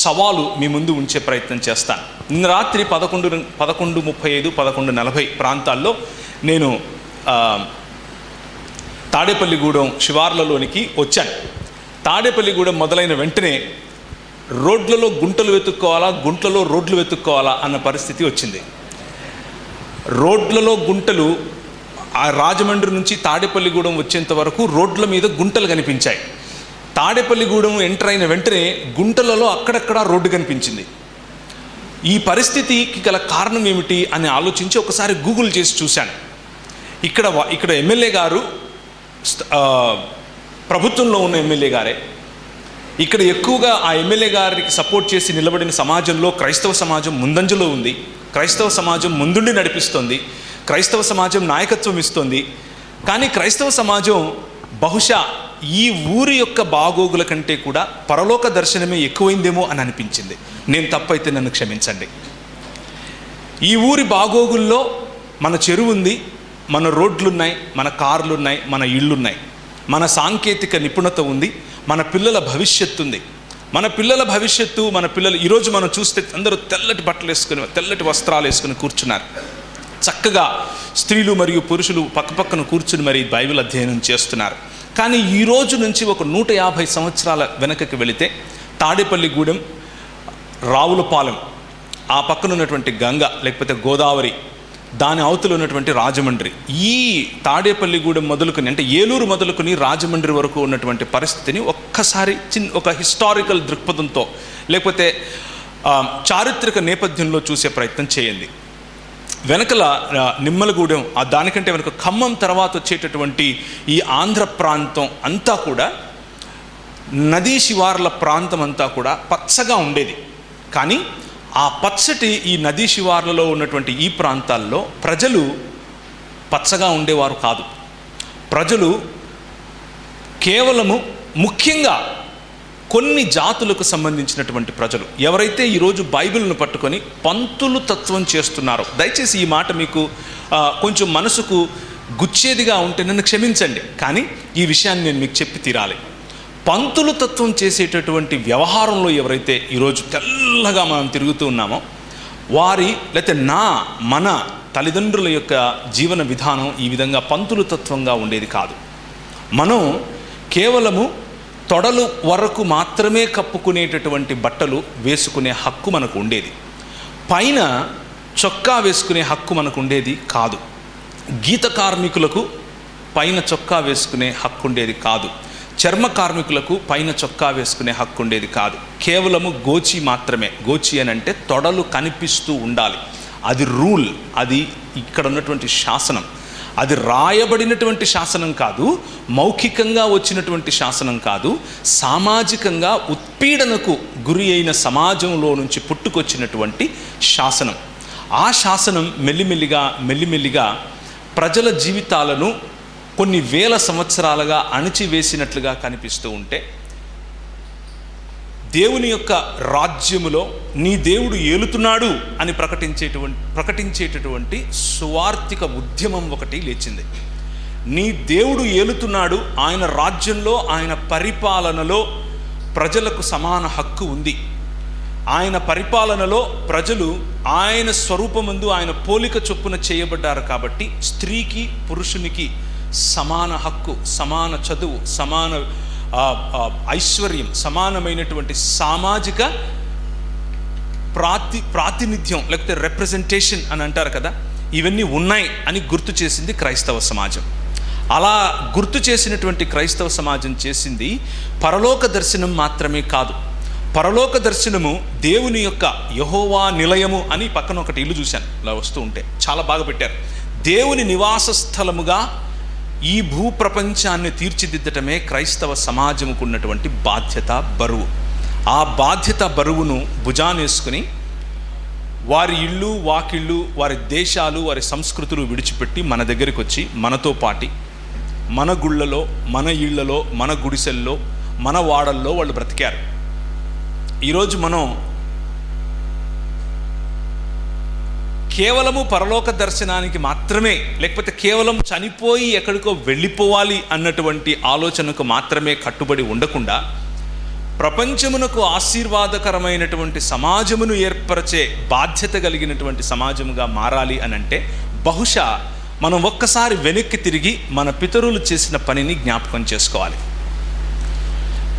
సవాలు మీ ముందు ఉంచే ప్రయత్నం చేస్తాను. నిన్న రాత్రి 11:35, 11:40 ప్రాంతాల్లో నేను తాడేపల్లిగూడెం శివార్లలోనికి వచ్చాను. తాడేపల్లిగూడెం మొదలైన వెంటనే రోడ్లలో గుంటలు వెతుక్కోవాలా, గుంటలలో రోడ్లు వెతుక్కోవాలా అన్న పరిస్థితి వచ్చింది. రోడ్లలో గుంటలు, ఆ రాజమండ్రి నుంచి తాడేపల్లిగూడెం వచ్చేంత వరకు రోడ్ల మీద గుంటలు కనిపించాయి. తాడేపల్లిగూడెం ఎంటర్ అయిన వెంటనే గుంటలలో అక్కడక్కడ రోడ్డు కనిపించింది. ఈ పరిస్థితికి గల కారణం ఏమిటి అని ఆలోచించి ఒకసారి గూగుల్ చేసి చూశాను. ఇక్కడ ఎమ్మెల్యే గారు ప్రభుత్వంలో ఉన్న ఎమ్మెల్యే గారే. ఇక్కడ ఎక్కువగా ఆ ఎమ్మెల్యే గారికి సపోర్ట్ చేసి నిలబడిన సమాజంలో క్రైస్తవ సమాజం ముందంజలో ఉంది, క్రైస్తవ సమాజం ముందుండి నడిపిస్తుంది, క్రైస్తవ సమాజం నాయకత్వం ఇస్తుంది. కానీ క్రైస్తవ సమాజం బహుశా ఈ ఊరి యొక్క బాగోగుల కంటే కూడా పరలోక దర్శనమే ఎక్కువైందేమో అని అనిపించింది. నేను తప్పైతే నన్ను క్షమించండి. ఈ ఊరి బాగోగుల్లో మన చెరువు ఉంది, మన రోడ్లున్నాయి, మన కార్లున్నాయి, మన ఇళ్ళున్నాయి. మన సాంకేతిక నిపుణత ఉంది, మన పిల్లల భవిష్యత్తు ఉంది. మన పిల్లలు ఈరోజు మనం చూస్తే అందరూ తెల్లటి బట్టలు వేసుకుని, తెల్లటి వస్త్రాలు వేసుకుని కూర్చున్నారు. చక్కగా స్త్రీలు మరియు పురుషులు పక్కపక్కన కూర్చుని మరి బైబిల్ అధ్యయనం చేస్తున్నారు. కానీ ఈ రోజు నుంచి ఒక 150 సంవత్సరాల వెనకకి వెళితే తాడేపల్లిగూడెం, రావులపాలెం, ఆ పక్కన ఉన్నటువంటి గంగ లేకపోతే గోదావరి, దాని అవతల ఉన్నటువంటి రాజమండ్రి, ఈ తాడేపల్లిగూడెం మొదలుకొని అంటే ఏలూరు మొదలుకొని రాజమండ్రి వరకు ఉన్నటువంటి పరిస్థితిని ఒక్కసారి ఒక హిస్టారికల్ దృక్పథంతో లేకపోతే చారిత్రక నేపథ్యంలో చూసే ప్రయత్నం చేయండి. వెనకల నిమ్మలగూడెం, దానికంటే వెనక ఖమ్మం తర్వాత వచ్చేటటువంటి ఈ ఆంధ్ర ప్రాంతం అంతా కూడా, నదీ శివార్ల ప్రాంతం అంతా కూడా పచ్చగా ఉండేది. కానీ ఆ పచ్చటి ఈ నదీ శివార్లలో ఉన్నటువంటి ఈ ప్రాంతాల్లో ప్రజలు పచ్చగా ఉండేవారు కాదు. ప్రజలు కేవలము ముఖ్యంగా కొన్ని జాతులకు సంబంధించినటువంటి ప్రజలు ఎవరైతే ఈరోజు బైబిల్ను పట్టుకొని పంతులు తత్వం చేస్తున్నారో, దయచేసి ఈ మాట మీకు కొంచెం మనసుకు గుచ్చేదిగా ఉంటే నన్ను క్షమించండి, కానీ ఈ విషయాన్ని నేను మీకు చెప్పి తీరాలి. పంతులు తత్వం చేసేటటువంటి వ్యవహారంలో ఎవరైతే ఈరోజు తెల్లగా మనం తిరుగుతూ ఉన్నామో వారి లేకపోతే మన తల్లిదండ్రుల యొక్క జీవన విధానం ఈ విధంగా పంతులు తత్వంగా ఉండేది కాదు. మనం కేవలము తొడలు వరకు మాత్రమే కప్పుకునేటటువంటి బట్టలు వేసుకునే హక్కు మనకు ఉండేది. పైన చొక్కా వేసుకునే హక్కు మనకు ఉండేది కాదు. గీత కార్మికులకు పైన చొక్కా వేసుకునే హక్కు ఉండేది కాదు. చర్మ కార్మికులకు పైన చొక్కా వేసుకునే హక్కు ఉండేది కాదు. కేవలము గోచి మాత్రమే. గోచి అని అంటే తొడలు కనిపిస్తూ ఉండాలి. అది రూల్, అది ఇక్కడ ఉన్నటువంటి శాసనం. అది రాయబడినటువంటి శాసనం కాదు, మౌఖికంగా వచ్చినటువంటి శాసనం కాదు, సామాజికంగా ఉత్పీడనకు గురి అయిన సమాజంలో నుంచి పుట్టుకొచ్చినటువంటి శాసనం. ఆ శాసనం మెల్లిమెల్లిగా ప్రజల జీవితాలను కొన్ని వేల సంవత్సరాలుగా అణిచివేసినట్లుగా కనిపిస్తూ ఉంటే, దేవుని యొక్క రాజ్యములో నీ దేవుడు ఏలుతున్నాడు అని ప్రకటించేటటువంటి సువార్తిక ఉద్యమం ఒకటి లేచింది. నీ దేవుడు ఏలుతున్నాడు, ఆయన రాజ్యంలో, ఆయన పరిపాలనలో ప్రజలకు సమాన హక్కు ఉంది. ఆయన పరిపాలనలో ప్రజలు ఆయన స్వరూపమందు, ఆయన పోలిక చొప్పున చేయబడ్డారు. కాబట్టి స్త్రీకి పురుషునికి సమాన హక్కు, సమాన చదువు, సమాన ఐశ్వర్యం, సమానమైనటువంటి సామాజిక ప్రాతినిధ్యం లేకపోతే రిప్రజెంటేషన్ అని అంటారు కదా, ఇవన్నీ ఉన్నాయి అని గుర్తు చేసింది క్రైస్తవ సమాజం. అలా గుర్తు చేసినటువంటి క్రైస్తవ సమాజం చేసింది పరలోక దర్శనం మాత్రమే కాదు. పరలోక దర్శనము దేవుని యొక్క యెహోవా నిలయము అని పక్కన ఒకటి ఇల్లు చూశాను, ఇలా వస్తూ ఉంటే చాలా బాగా పెట్టారు. దేవుని నివాస స్థలముగా ఈ భూప్రపంచాన్ని తీర్చిదిద్దటమే క్రైస్తవ సమాజముకు ఉన్నటువంటి బాధ్యత, బరువు. ఆ బాధ్యత బరువును భుజానేసుకుని వారి ఇళ్ళు, వాకిళ్ళు, వారి దేశాలు, వారి సంస్కృతులు విడిచిపెట్టి మన దగ్గరికి వచ్చి మనతో పాటి మన గుళ్ళలో, మన ఇళ్లలో, మన గుడిసెల్లో, మన వాడల్లో వాళ్ళు బ్రతికారు. ఈరోజు మనం కేవలము పరలోక దర్శనానికి మాత్రమే, లేకపోతే కేవలం చనిపోయి ఎక్కడికో వెళ్ళిపోవాలి అన్నటువంటి ఆలోచనకు మాత్రమే కట్టుబడి ఉండకుండా ప్రపంచమునకు ఆశీర్వాదకరమైనటువంటి సమాజమును ఏర్పరిచే బాధ్యత కలిగినటువంటి సమాజముగా మారాలి అని అంటే బహుశా మనం ఒక్కసారి వెనక్కి తిరిగి మన పితరులు చేసిన పనిని జ్ఞాపకం చేసుకోవాలి.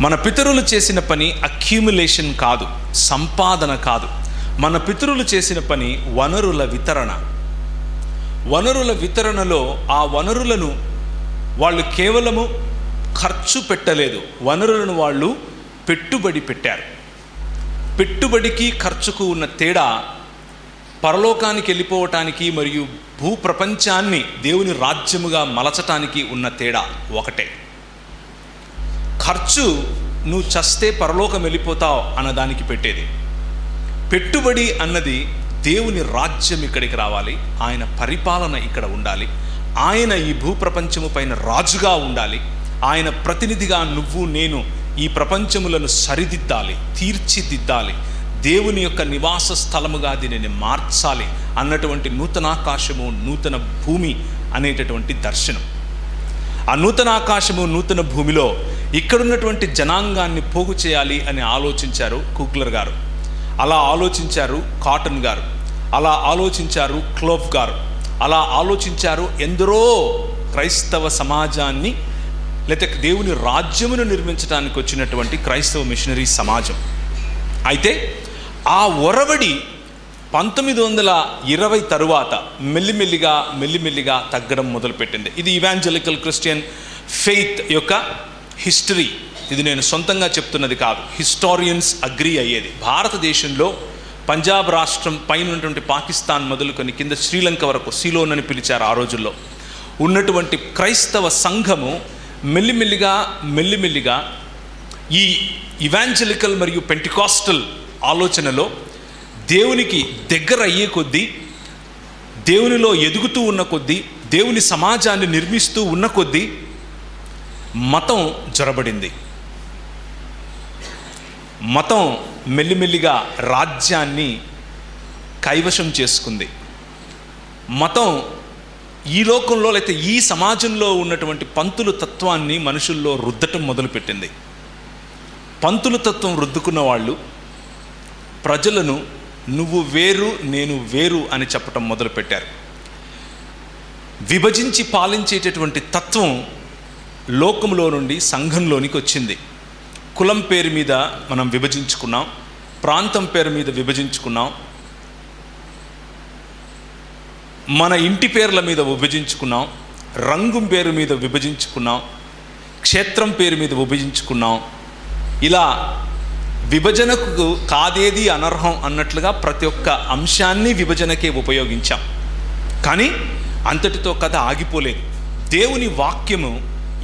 మన పితరులు చేసిన పని అక్యూములేషన్ కాదు, సంపాదన కాదు. మన పితరులు చేసిన పని వనరుల వితరణ. వనరుల వితరణలో ఆ వనరులను వాళ్ళు కేవలము ఖర్చు పెట్టలేదు, వనరులను వాళ్ళు పెట్టుబడి పెట్టారు. పెట్టుబడికి ఖర్చుకు ఉన్న తేడా పరలోకానికి వెళ్ళిపోవటానికి మరియు భూప్రపంచాన్ని దేవుని రాజ్యముగా మలచటానికి ఉన్న తేడా ఒకటే. ఖర్చు నువ్వు చస్తే పరలోకం వెళ్ళిపోతావు అన్నదానికి పెట్టేది. పెట్టుబడి అన్నది దేవుని రాజ్యం ఇక్కడికి రావాలి, ఆయన పరిపాలన ఇక్కడ ఉండాలి, ఆయన ఈ భూప్రపంచము పైన రాజుగా ఉండాలి, ఆయన ప్రతినిధిగా నువ్వు నేను ఈ ప్రపంచములను సరిదిద్దాలి, తీర్చిదిద్దాలి, దేవుని యొక్క నివాస స్థలముగా దీనిని మార్చాలి అన్నటువంటి నూతనాకాశము, నూతన భూమి అనేటటువంటి దర్శనం. ఆ నూతన ఆకాశము నూతన భూమిలో ఇక్కడున్నటువంటి జనాంగాన్ని పోగు చేయాలి అని ఆలోచించారు కుక్లర్ గారు, అలా ఆలోచించారు కాటన్ గారు, అలా ఆలోచించారు క్లోఫ్ గారు, అలా ఆలోచించారు ఎందరో క్రైస్తవ సమాజాన్ని లేకపోతే దేవుని రాజ్యమును నిర్మించడానికి వచ్చినటువంటి క్రైస్తవ మిషనరీ సమాజం. అయితే ఆ ఒరవడి 1920 తరువాత మెల్లిమెల్లిగా తగ్గడం మొదలుపెట్టింది. ఇది ఇవాంజలికల్ క్రిస్టియన్ ఫెయిత్ యొక్క హిస్టరీ. ఇది నేను సొంతంగా చెప్తున్నది కాదు, హిస్టారియన్స్ అగ్రీ అయ్యేది. భారతదేశంలో పంజాబ్ రాష్ట్రం పైన ఉన్నటువంటి పాకిస్తాన్ మొదలుకొని కింద శ్రీలంక వరకు, సిలోన్ అని పిలిచారు ఆ రోజుల్లో, ఉన్నటువంటి క్రైస్తవ సంఘము మెల్లిమెల్లిగా ఈ ఇవాంజలికల్ మరియు పెంటికాస్టల్ ఆలోచనలో దేవునికి దగ్గర అయ్యే కొద్దీ, దేవునిలో ఎదుగుతూ ఉన్న కొద్దీ, దేవుని సమాజాన్ని నిర్మిస్తూ ఉన్న కొద్దీ మతం జొరబడింది. మతం మెల్లిమెల్లిగా రాజ్యాన్ని కైవశం చేసుకుంది. మతం ఈ లోకంలో లేకపోతే ఈ సమాజంలో ఉన్నటువంటి పంతులు తత్వాన్ని మనుషుల్లో రుద్దటం మొదలుపెట్టింది. పంతులు తత్వం రుద్దుకున్న వాళ్ళు ప్రజలను నువ్వు వేరు నేను వేరు అని చెప్పటం మొదలుపెట్టారు. విభజించి పాలించేటటువంటి తత్వం లోకంలో నుండి సంఘంలోనికి వచ్చింది. కులం పేరు మీద మనం విభజించుకున్నాం, ప్రాంతం పేరు మీద విభజించుకున్నాం, మన ఇంటి పేర్ల మీద విభజించుకున్నాం, రంగు పేరు మీద విభజించుకున్నాం, క్షేత్రం పేరు మీద విభజించుకున్నాం. ఇలా విభజనకు కాదేది అనర్హం అన్నట్లుగా ప్రతి ఒక్క అంశాన్ని విభజనకే ఉపయోగించాం. కానీ అంతటితో కథ ఆగిపోలేదు. దేవుని వాక్యము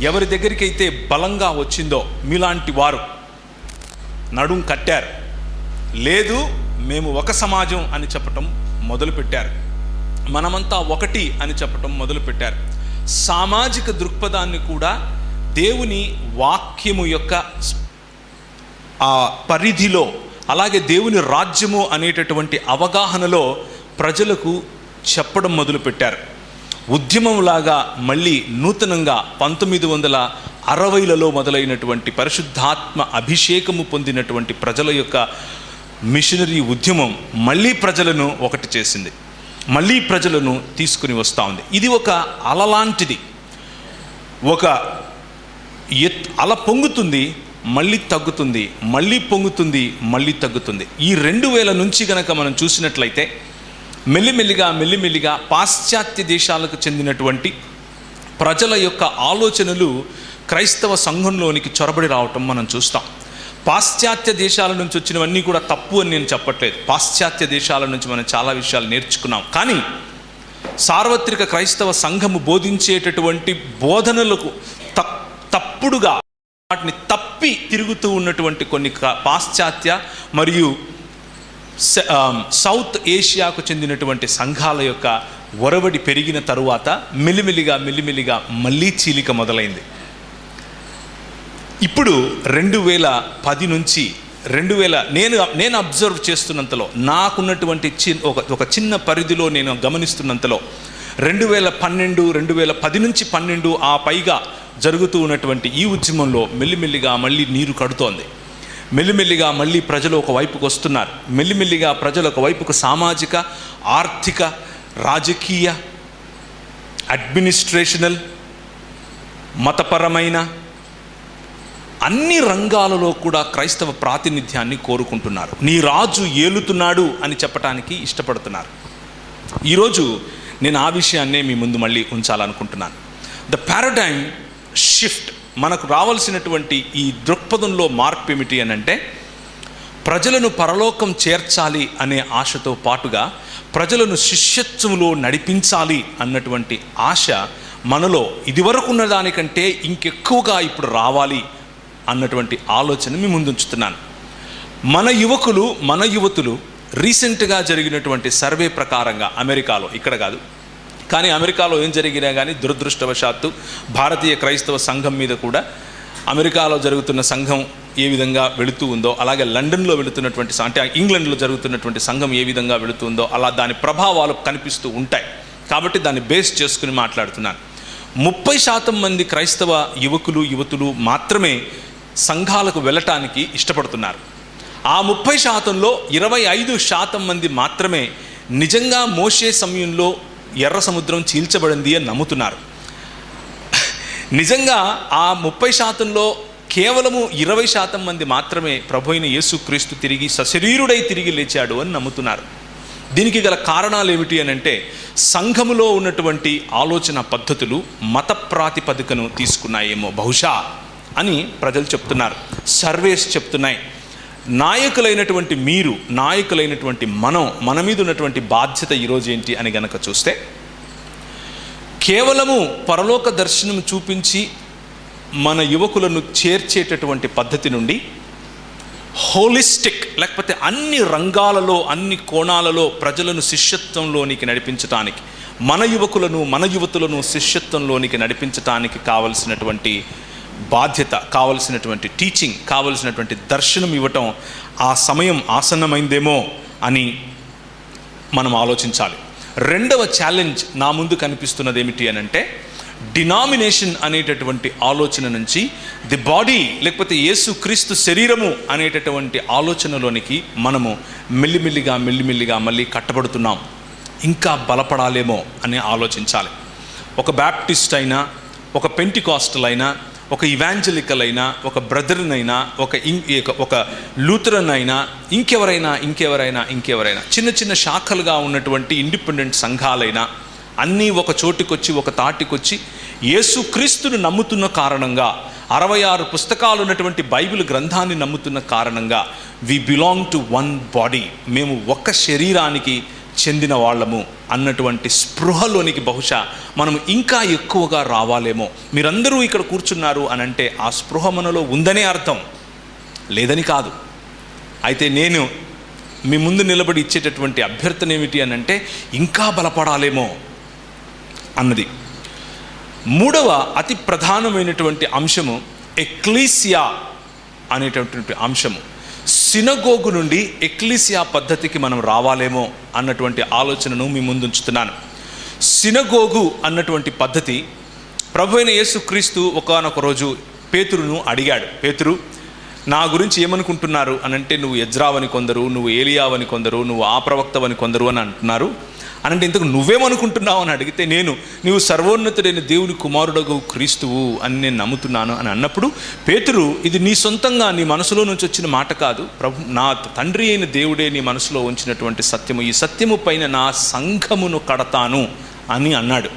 ఎవరి దగ్గరికైతే బలంగా వచ్చిందో మీలాంటి వారు నడుం కట్టారు. లేదు మేము ఒక సమాజం అని చెప్పటం మొదలుపెట్టారు. మనమంతా ఒకటి అని చెప్పటం మొదలుపెట్టారు. సామాజిక దృక్పథాన్ని కూడా దేవుని వాక్యము యొక్క ఆ పరిధిలో, అలాగే దేవుని రాజ్యము అనేటటువంటి అవగాహనలో ప్రజలకు చెప్పడం మొదలుపెట్టారు. ఉద్యమంలాగా మళ్ళీ నూతనంగా 1960లలో మొదలైనటువంటి పరిశుద్ధాత్మ అభిషేకము పొందినటువంటి ప్రజల యొక్క మిషనరీ ఉద్యమం మళ్ళీ ప్రజలను ఒకటి చేసింది, మళ్ళీ ప్రజలను తీసుకుని వస్తూ ఉంది. ఇది ఒక అలలాంటిది. ఒక అల పొంగుతుంది, మళ్ళీ తగ్గుతుంది, మళ్ళీ పొంగుతుంది, మళ్ళీ తగ్గుతుంది. ఈ 2000 నుంచి గనక మనం చూసినట్లయితే మెల్లిమెల్లిగా పాశ్చాత్య దేశాలకు చెందినటువంటి ప్రజల యొక్క ఆలోచనలు క్రైస్తవ సంఘంలోనికి చొరబడి రావటం మనం చూస్తాం. పాశ్చాత్య దేశాల నుంచి వచ్చినవన్నీ కూడా తప్పు అని నేను చెప్పట్లేదు. పాశ్చాత్య దేశాల నుంచి మనం చాలా విషయాలు నేర్చుకున్నాం. కానీ సార్వత్రిక క్రైస్తవ సంఘము బోధించేటటువంటి బోధనలకు తప్పుడుగా వాటిని తప్పి తిరుగుతూ ఉన్నటువంటి కొన్ని పాశ్చాత్య మరియు సౌత్ ఏషియాకు చెందినటువంటి సంఘాల యొక్క ఒరవడి పెరిగిన తరువాత మెల్లిమెల్లిగా మళ్ళీ చీలిక మొదలైంది. ఇప్పుడు 2010 నుంచి 2000 నేను అబ్జర్వ్ చేస్తున్నంతలో, నాకున్నటువంటి ఒక చిన్న పరిధిలో నేను గమనిస్తున్నంతలో 2010 నుంచి 12 ఆ పైగా జరుగుతూ ఉన్నటువంటి ఈ ఉద్యమంలో మెల్లిమెల్లిగా మళ్ళీ నీరు కడుతోంది. మెల్లిమెల్లిగా మళ్ళీ ప్రజలు ఒక వైపుకు వస్తున్నారు. మెల్లిమెల్లిగా ప్రజలు ఒక వైపుకు సామాజిక, ఆర్థిక, రాజకీయ, అడ్మినిస్ట్రేషనల్, మతపరమైన అన్ని రంగాలలో కూడా క్రైస్తవ ప్రాతినిధ్యాన్ని కోరుకుంటున్నారు. నీ రాజు ఏలుతున్నాడు అని చెప్పడానికి ఇష్టపడుతున్నారు. ఈరోజు నేను ఆ విషయాన్నే మీ ముందు మళ్ళీ ఉంచాలనుకుంటున్నాను. ద పారాడైమ్ షిఫ్ట్, మనకు రావాల్సినటువంటి ఈ దృక్పథంలో మార్పు ఏమిటి అని అంటే, ప్రజలను పరలోకం చేర్చాలి అనే ఆశతో పాటుగా ప్రజలను శిష్యత్వంలో నడిపించాలి అన్నటువంటి ఆశ మనలో ఇదివరకు ఉన్న దానికంటే ఇంకెక్కువగా ఇప్పుడు రావాలి అన్నటువంటి ఆలోచన మీ ముందుంచుతున్నాను. మన యువతులు రీసెంట్గా జరిగినటువంటి సర్వే ప్రకారంగా అమెరికాలో, ఇక్కడ కాదు కానీ అమెరికాలో ఏం జరిగినా కానీ దురదృష్టవశాత్తు భారతీయ క్రైస్తవ సంఘం మీద కూడా అమెరికాలో జరుగుతున్న సంఘం ఏ విధంగా వెళుతూ ఉందో, అలాగే లండన్లో వెళుతున్నటువంటి అంటే ఇంగ్లాండ్లో జరుగుతున్నటువంటి సంఘం ఏ విధంగా వెళుతుందో అలా దాని ప్రభావాలు కనిపిస్తూ ఉంటాయి. కాబట్టి దాన్ని బేస్ చేసుకుని మాట్లాడుతున్నాను. 30% మంది క్రైస్తవ యువకులు యువతులు మాత్రమే సంఘాలకు వెళ్ళటానికి ఇష్టపడుతున్నారు. ఆ 30%లో 25% మంది మాత్రమే నిజంగా మోషే సమయంలో ఎర్ర సముద్రం చీల్చబడింది అని నమ్ముతున్నారు. నిజంగా ఆ 30%లో కేవలము 20% మంది మాత్రమే ప్రభు అయిన యేసుక్రీస్తు తిరిగి సశరీరుడై తిరిగి లేచాడు అని నమ్ముతున్నారు. దీనికి గల కారణాలు ఏమిటి అని అంటే, సంఘములో ఉన్నటువంటి ఆలోచన పద్ధతులు మత ప్రాతిపదికను తీసుకున్నాయేమో బహుశా అని ప్రజలు చెప్తున్నారు, సర్వేస్ చెప్తున్నాయి. నాయకులైనటువంటి మీరు, నాయకులైనటువంటి మన మీద ఉన్నటువంటి బాధ్యత ఈరోజు ఏంటి అని గనక చూస్తే, కేవలము పరలోక దర్శనం చూపించి మన యువకులను చేర్చేటటువంటి పద్ధతి నుండి హోలిస్టిక్, లేకపోతే అన్ని రంగాలలో అన్ని కోణాలలో ప్రజలను శిష్యత్వంలోనికి నడిపించటానికి, మన యువకులను మన యువతులను శిష్యత్వంలోనికి నడిపించటానికి కావలసినటువంటి బాధ్యత, కావలసినటువంటి టీచింగ్, కావలసినటువంటి దర్శనం ఇవ్వటం ఆ సమయం ఆసన్నమైందేమో అని మనం ఆలోచించాలి. రెండవ ఛాలెంజ్ నా ముందు కనిపిస్తున్నది ఏమిటి అని అంటే, డినామినేషన్ అనేటటువంటి ఆలోచన నుంచి ది బాడీ, లేకపోతే యేసుక్రీస్తు శరీరము అనేటటువంటి ఆలోచనలోనికి మనము మెల్లిమెల్లిగా మళ్ళీ కట్టబడుతున్నాం. ఇంకా బలపడాలేమో అని ఆలోచించాలి. ఒక బ్యాప్టిస్ట్ అయినా, ఒక పెంటికాస్టల్ అయినా, ఒక ఇవాంజలికల్ అయినా, ఒక బ్రదర్నైనా, ఒక లూథరన్ అయినా, ఇంకెవరైనా చిన్న చిన్న శాఖలుగా ఉన్నటువంటి ఇండిపెండెంట్ సంఘాలైనా అన్నీ ఒక చోటికొచ్చి, ఒక తాటికొచ్చి యేసుక్రీస్తును నమ్ముతున్న కారణంగా, 66 పుస్తకాలు ఉన్నటువంటి బైబిల్ గ్రంథాన్ని నమ్ముతున్న కారణంగా we belong to one body, మేము ఒక్క శరీరానికి చెందిన వాళ్ళము అన్నటువంటి స్పృహలోనికి బహుశా మనం ఇంకా ఎక్కువగా రావాలేమో. మీరందరూ ఇక్కడ కూర్చున్నారు అని అంటే ఆ స్పృహ మనలో ఉందనే అర్థం, లేదని కాదు. అయితే నేను మీ ముందు నిలబడి ఇచ్చేటటువంటి అభ్యర్థన ఏమిటి అని అంటే, ఇంకా బలపడాలేమో అన్నది. మూడవ అతి ప్రధానమైనటువంటి అంశము ఎక్లీసియా అనేటటువంటి అంశము. సినగోగు నుండి ఎక్లీసియా పద్ధతికి మనం రావాలేమో అన్నటువంటి ఆలోచనను మీ ముందుంచుతున్నాను. సినగోగు అన్నటువంటి పద్ధతి, ప్రభు అయిన యేసుక్రీస్తు ఒకానొక రోజు పేతురును అడిగాడు. పేతురు, నా గురించి ఏమనుకుంటున్నారు అని అంటే, నువ్వు ఎజ్రావని కొందరు, నువ్వు ఏలియావని కొందరు, నువ్వు ఆ ప్రవక్తవని కొందరు అని అంటున్నారు. అనంటే ఇంతకు నువ్వేమనుకుంటున్నావు అని అడిగితే, నీవు సర్వోన్నతుడైన దేవుని కుమారుడగు క్రీస్తువు అని నేను నమ్ముతున్నాను అని అన్నప్పుడు, పేతురు, ఇది నీ సొంతంగా నీ మనసులో నుంచి వచ్చిన మాట కాదు, నా తండ్రి అయిన దేవుడే నీ మనసులో ఉంచినటువంటి సత్యము, ఈ సత్యము పైన నా సంఘమును కడతాను అని అన్నాడు.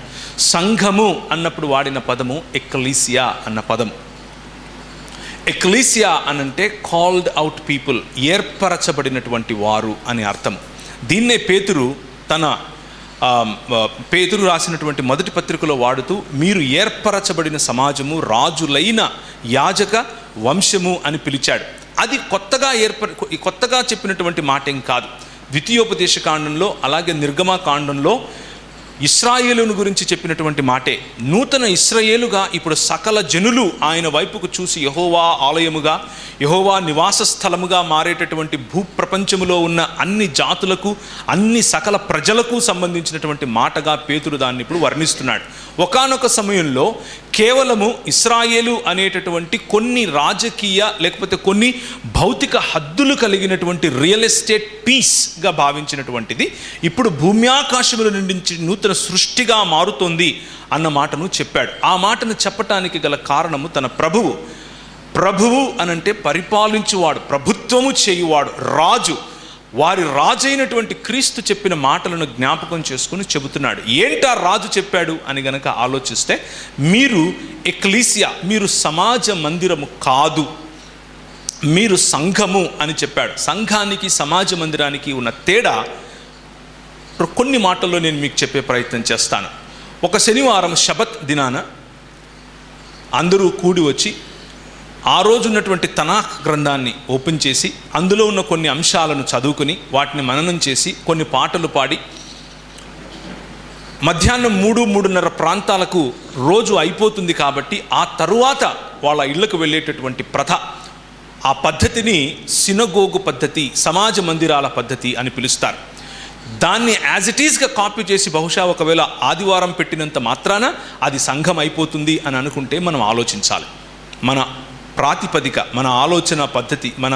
సంఘము అన్నప్పుడు వాడిన పదము ఎక్లీసియా అన్న పదము. ఎక్లీసియా అనంటే కాల్డ్ అవుట్ పీపుల్, ఏర్పరచబడినటువంటి వారు అని అర్థం. దీన్నే పేతురు రాసినటువంటి మొదటి పత్రికలో వాడుతూ, మీరు ఏర్పరచబడిన సమాజము, రాజులైన యాజక వంశము అని పిలిచాడు. అది కొత్తగా చెప్పినటువంటి మాట ఏం కాదు. ద్వితీయోపదేశ కాండంలో, అలాగే నిర్గమకాండంలో ఇశ్రాయేలును గురించి చెప్పినటువంటి మాటే. నూతన ఇశ్రాయేలుగా ఇప్పుడు సకల జనులు ఆయన వైపుకు చూసి యెహోవా ఆలయముగా, యెహోవా నివాస స్థలముగా మారేటటువంటి భూప్రపంచములో ఉన్న అన్ని జాతులకు, అన్ని సకల ప్రజలకు సంబంధించినటువంటి మాటగా పేతురు దాన్ని ఇప్పుడు వర్ణిస్తున్నాడు. ఒకానొక సమయంలో కేవలము ఇశ్రాయేలు అనేటటువంటి కొన్ని రాజకీయ, లేకపోతే కొన్ని భౌతిక హద్దులు కలిగినటువంటి రియల్ ఎస్టేట్ పీస్గా భావించినటువంటిది ఇప్పుడు భూమ్యాకాశముల నుంచి నూతన సృష్టిగా మారుతోంది అన్న మాటను చెప్పాడు. ఆ మాటను చెప్పటానికి గల కారణము తన ప్రభువు అనంటే పరిపాలించువాడు, ప్రభుత్వము చేయువాడు, రాజు, వారి రాజైనటువంటి క్రీస్తు చెప్పిన మాటలను జ్ఞాపకం చేసుకుని చెబుతున్నాడు. ఏంటా రాజు చెప్పాడు అని గనక ఆలోచిస్తే, మీరు ఎక్లీసియా, మీరు సమాజ మందిరము కాదు, మీరు సంఘము అని చెప్పాడు. సంఘానికి సమాజ మందిరానికి ఉన్న తేడా కొన్ని మాటల్లో నేను మీకు చెప్పే ప్రయత్నం చేస్తాను. ఒక శనివారం శబత్ దినాన అందరూ కూడి వచ్చి ఆ రోజు ఉన్నటువంటి తనాఖ్ గ్రంథాన్ని ఓపెన్ చేసి అందులో ఉన్న కొన్ని అంశాలను చదువుకుని వాటిని మననం చేసి కొన్ని పాటలు పాడి మధ్యాహ్నం 3-3:30 ప్రాంతాలకు రోజు అయిపోతుంది. కాబట్టి ఆ తరువాత వాళ్ళ ఇళ్లకు వెళ్ళేటటువంటి ప్రథ, ఆ పద్ధతిని సినగోగు పద్ధతి, సమాజ మందిరాల పద్ధతి అని పిలుస్తారు. దాన్ని యాజ్ ఇట్ ఈస్గా కాపీ చేసి బహుశా ఒకవేళ ఆదివారం పెట్టినంత మాత్రాన అది సంఘం అయిపోతుంది అని అనుకుంటే మనం ఆలోచించాలి. మన ప్రాతిపదిక, మన ఆలోచన పద్ధతి, మన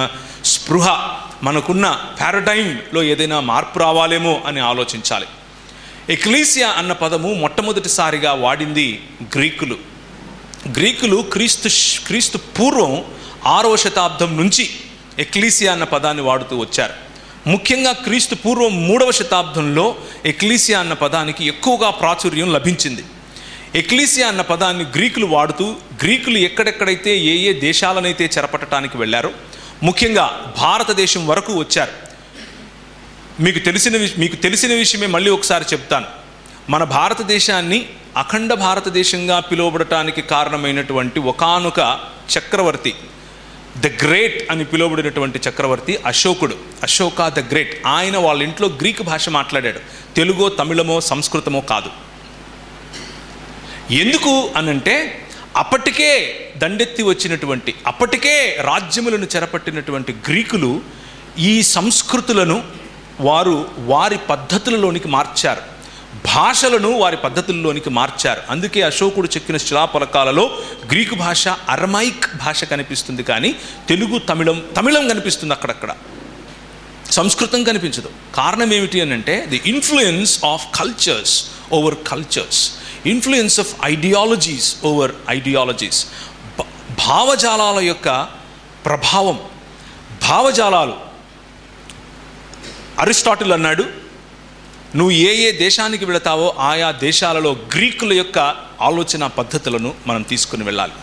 స్పృహ, మనకున్న పారాడైమ్లో ఏదైనా మార్పు రావాలేమో అని ఆలోచించాలి. ఎక్లీసియా అన్న పదము మొట్టమొదటిసారిగా వాడింది గ్రీకులు క్రీస్తు పూర్వం 6వ శతాబ్దం నుంచి ఎక్లీసియా అన్న పదాన్ని వాడుతూ వచ్చారు. ముఖ్యంగా క్రీస్తు పూర్వం 3వ శతాబ్దంలో ఎక్లీసియా అన్న పదానికి ఎక్కువగా ప్రాచుర్యం లభించింది. ఎక్లీసియా అన్న పదాన్ని గ్రీకులు వాడుతూ, గ్రీకులు ఎక్కడెక్కడైతే ఏ దేశాలనైతే చెరపట్టడానికి వెళ్ళారో, ముఖ్యంగా భారతదేశం వరకు వచ్చారు. మీకు తెలిసిన విషయమే మళ్ళీ ఒకసారి చెప్తాను. మన భారతదేశాన్ని అఖండ భారతదేశంగా పిలువబడటానికి కారణమైనటువంటి ఒకానొక చక్రవర్తి, ద గ్రేట్ అని పిలువబడినటువంటి చక్రవర్తి అశోక ద గ్రేట్. ఆయన వాళ్ళ ఇంట్లో గ్రీకు భాష మాట్లాడాడు, తెలుగో తమిళమో సంస్కృతమో కాదు. ఎందుకు అనంటే అప్పటికే దండెత్తి వచ్చినటువంటి, అప్పటికే రాజ్యములను చెరపట్టినటువంటి గ్రీకులు ఈ సంస్కృతులను వారి పద్ధతులలోనికి మార్చారు, భాషలను వారి పద్ధతుల్లోనికి మార్చారు. అందుకే అశోకుడు చెక్కిన శిలాఫలకాలలో గ్రీకు భాష, అరమైక్ భాష కనిపిస్తుంది, కానీ తెలుగు తమిళం కనిపిస్తుంది, అక్కడక్కడ సంస్కృతం కనిపించదు. కారణం ఏమిటి అని అంటే the influence of cultures over cultures, influence of ideologies over ideologies. భావజాలాల యొక్క ప్రభావం. భావజాలాలు, అరిస్టాటిల్ అన్నాడు, నువ్వు ఏ దేశానికి వెళతావో ఆయా దేశాలలో గ్రీకుల యొక్క ఆలోచన పద్ధతులను మనం తీసుకుని వెళ్ళాలి,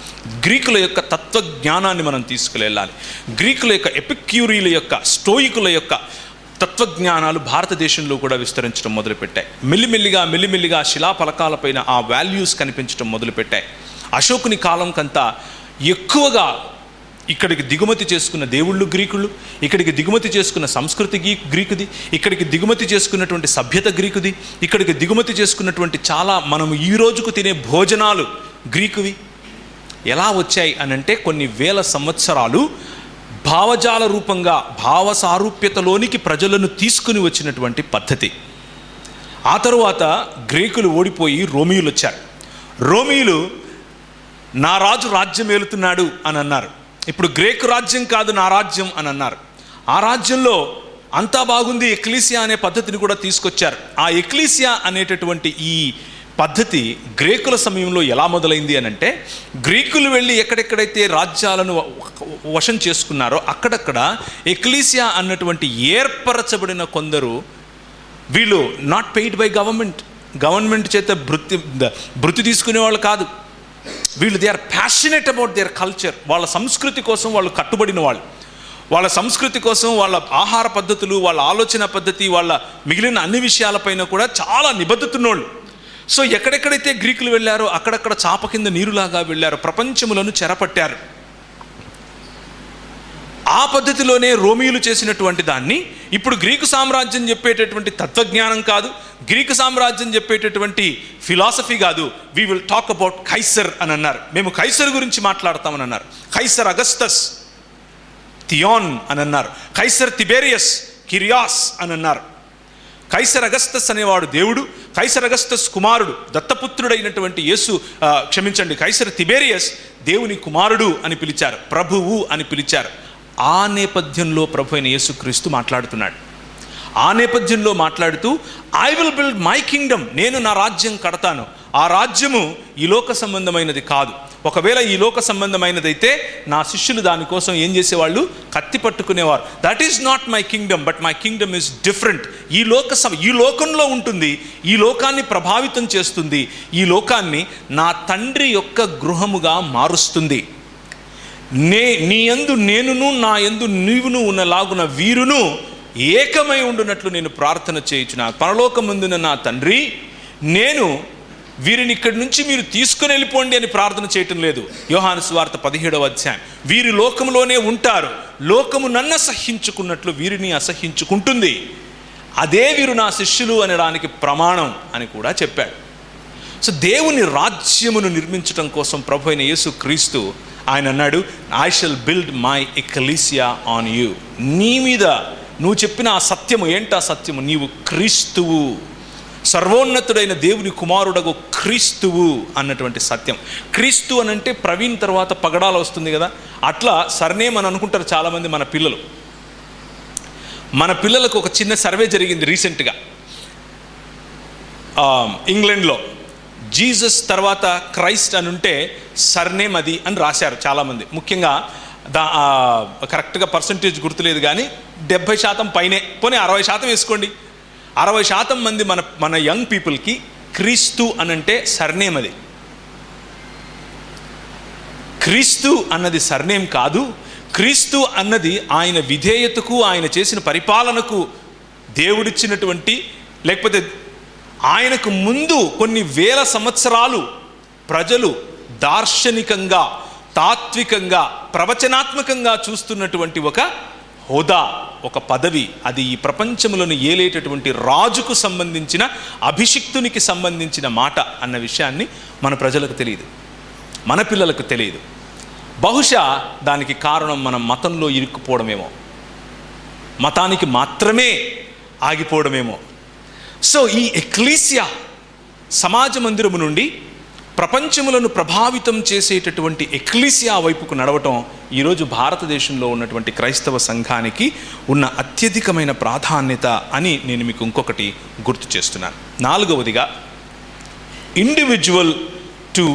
గ్రీకుల యొక్క తత్వజ్ఞానాన్ని మనం తీసుకుని వెళ్ళాలి. గ్రీకుల యొక్క ఎపిక్యూరీల యొక్క, స్టోయికుల యొక్క తత్వజ్ఞానాలు భారతదేశంలో కూడా విస్తరించడం మొదలుపెట్టాయి. మెల్లిమెల్లిగా శిలాఫలకాలపైన ఆ వాల్యూస్ కనిపించడం మొదలుపెట్టాయి. అశోకుని కాలం కంతా ఎక్కువగా ఇక్కడికి దిగుమతి చేసుకున్న దేవుళ్ళు గ్రీకులు, ఇక్కడికి దిగుమతి చేసుకున్న సంస్కృతి గ్రీకుది, ఇక్కడికి దిగుమతి చేసుకున్నటువంటి సభ్యత గ్రీకుది, ఇక్కడికి దిగుమతి చేసుకున్నటువంటి చాలా మనం ఈ రోజుకు తినే భోజనాలు గ్రీకువి. ఎలా వచ్చాయి అనంటే కొన్ని వేల సంవత్సరాలు భావజాల రూపంగా భావ సారూప్యతలోనికి ప్రజలను తీసుకుని వచ్చినటువంటి పద్ధతి. ఆ తరువాత గ్రీకులు ఓడిపోయి రోమియోలు వచ్చారు. రోమియోలు నా రాజు రాజ్యం ఏలుతున్నాడు అని అన్నారు. ఇప్పుడు గ్రీకు రాజ్యం కాదు నా రాజ్యం అని అన్నారు. ఆ రాజ్యంలో అంతా బాగుంది, ఎక్లీసియా అనే పద్ధతిని కూడా తీసుకొచ్చారు. ఆ ఎక్లీసియా అనేటటువంటి ఈ పద్ధతి గ్రీకుల సమయంలో ఎలా మొదలైంది అనంటే, గ్రీకులు వెళ్ళి ఎక్కడెక్కడైతే రాజ్యాలను వశం చేసుకున్నారో అక్కడక్కడ ఎక్లీసియా అన్నటువంటి ఏర్పరచబడిన కొందరు, వీళ్ళు నాట్ పెయిడ్ బై గవర్నమెంట్ చేత భృతి తీసుకునే వాళ్ళు కాదు. వీళ్ళు they are passionate about their culture. వాళ్ళ సంస్కృతి కోసం వాళ్ళు కట్టుబడిన వాళ్ళు. వాళ్ళ సంస్కృతి కోసం, వాళ్ళ ఆహార పద్ధతులు, వాళ్ళ ఆలోచన పద్ధతి, వాళ్ళ మిగిలిన అన్ని విషయాలపైన కూడా చాలా నిబద్ధతున్నోళ్ళు. సో ఎక్కడెక్కడైతే గ్రీకులు వెళ్ళారో అక్కడక్కడ చాప కింద నీరులాగా వెళ్ళారు, ప్రపంచములను చెరపట్టారు. ఆ పద్ధతిలోనే రోమియోలు చేసినటువంటి దాన్ని ఇప్పుడు గ్రీకు సామ్రాజ్యం చెప్పేటటువంటి తత్వజ్ఞానం కాదు, గ్రీకు సామ్రాజ్యం చెప్పేటటువంటి ఫిలాసఫీ కాదు, we will talk about Kaiser అని అన్నారు. మేము కైసర్ గురించి మాట్లాడతామని అన్నారు. కైసర్ అగస్తస్ థియాన్ అని అన్నారు. కైసర్ తిబేరియస్ కిరియాస్ అని అన్నారు. కైసర్ అగస్తస్ అనేవాడు దేవుడు, కైసర్ అగస్తస్ కుమారుడు, దత్తపుత్రుడైనటువంటి కైసర్ తిబేరియస్ దేవుని కుమారుడు అని పిలిచారు, ప్రభువు అని పిలిచారు. ఆ నేపథ్యంలో ప్రభు అయిన యేసుక్రీస్తు మాట్లాడుతున్నాడు. ఆ నేపథ్యంలో మాట్లాడుతూ I will build my Kingdom, నేను నా రాజ్యం కడతాను. ఆ రాజ్యము ఈ లోక సంబంధమైనది కాదు. ఒకవేళ ఈ లోక సంబంధమైనదైతే నా శిష్యులు దానికోసం ఏం చేసేవాళ్ళు? కత్తి పట్టుకునేవారు. That is not my kingdom, but my kingdom is different. ఈ లోకంలో ఉంటుంది, ఈ లోకాన్ని ప్రభావితం చేస్తుంది, ఈ లోకాన్ని నా తండ్రి యొక్క గృహముగా మారుస్తుంది. నీ యందు నేనును, నా యందు నీవును ఉన్నలాగున వీరును ఏకమై ఉండునట్లు నేను ప్రార్థన చేయుచున్నా. పరలోకమందున నా తండ్రి, నేను వీరిని ఇక్కడి నుంచి మీరు తీసుకుని వెళ్ళిపోండి అని ప్రార్థన చేయటం లేదు. యోహాను సువార్త 17వ అధ్యాయం. వీరి లోకంలోనే ఉంటారు, లోకము నన్ను అసహ్యించుకున్నట్లు వీరిని అసహ్యించుకుంటుంది, అదే వీరు నా శిష్యులు అనడానికి ప్రమాణం అని కూడా చెప్పాడు. సో దేవుని రాజ్యమును నిర్మించడం కోసం ప్రభు అయిన యేసుక్రీస్తు ఆయన అన్నాడు, I shall build my ecclesia on you. నీ మీద నువ్వు చెప్పిన ఆ సత్యము ఏంటా సత్యము? నీవు క్రీస్తువు, సర్వోన్నతుడైన దేవుని కుమారుడగు క్రీస్తువు అన్నటువంటి సత్యం. క్రీస్తు అని అంటే ప్రవీణ్ తర్వాత పగడాలు వస్తుంది కదా, అట్లా సర్నేమ్ అని అనుకుంటారు చాలామంది మన పిల్లలు. మన పిల్లలకు ఒక చిన్న సర్వే జరిగింది రీసెంట్గా ఇంగ్లాండ్లో. జీసస్ తర్వాత క్రైస్ట్ అని ఉంటే సర్నేమ్ అది అని రాశారు చాలామంది. ముఖ్యంగా కరెక్ట్గా పర్సంటేజ్ గుర్తులేదు కానీ 70% పైనే, పోనీ 60% వేసుకోండి. 60% మంది మన యంగ్ పీపుల్కి క్రీస్తు అని అంటే సర్నేమ్. అది క్రీస్తు అన్నది సర్నేమ్ కాదు. క్రీస్తు అన్నది ఆయన విధేయతకు, ఆయన చేసిన పరిపాలనకు దేవుడిచ్చినటువంటి, లేకపోతే ఆయనకు ముందు కొన్ని వేల సంవత్సరాలు ప్రజలు దార్శనికంగా, తాత్వికంగా, ప్రవచనాత్మకంగా చూస్తున్నటువంటి ఒక హోదా, ఒక పదవి. అది ఈ ప్రపంచంలోని ఏలేటటువంటి రాజుకు సంబంధించిన, అభిషిక్తునికి సంబంధించిన మాట అన్న విషయాన్ని మన ప్రజలకు తెలియదు, మన పిల్లలకు తెలియదు. బహుశా దానికి కారణం మనం మతంలో ఇరుక్కుపోవడమేమో, మతానికి మాత్రమే ఆగిపోవడమేమో. సో ఈ ఎక్లీసియా సమాజ మందిరము నుండి ప్రపంచములను ప్రభావితం చేసేటటువంటి ఎక్లీసియా వైపుకు నడవటం ఈరోజు భారతదేశంలో ఉన్నటువంటి క్రైస్తవ సంఘానికి ఉన్న అత్యధికమైన ప్రాధాన్యత అని నేను మీకు ఇంకొకటి గుర్తు చేస్తున్నాను. 4వదిగా ఇండివిజువల్ టు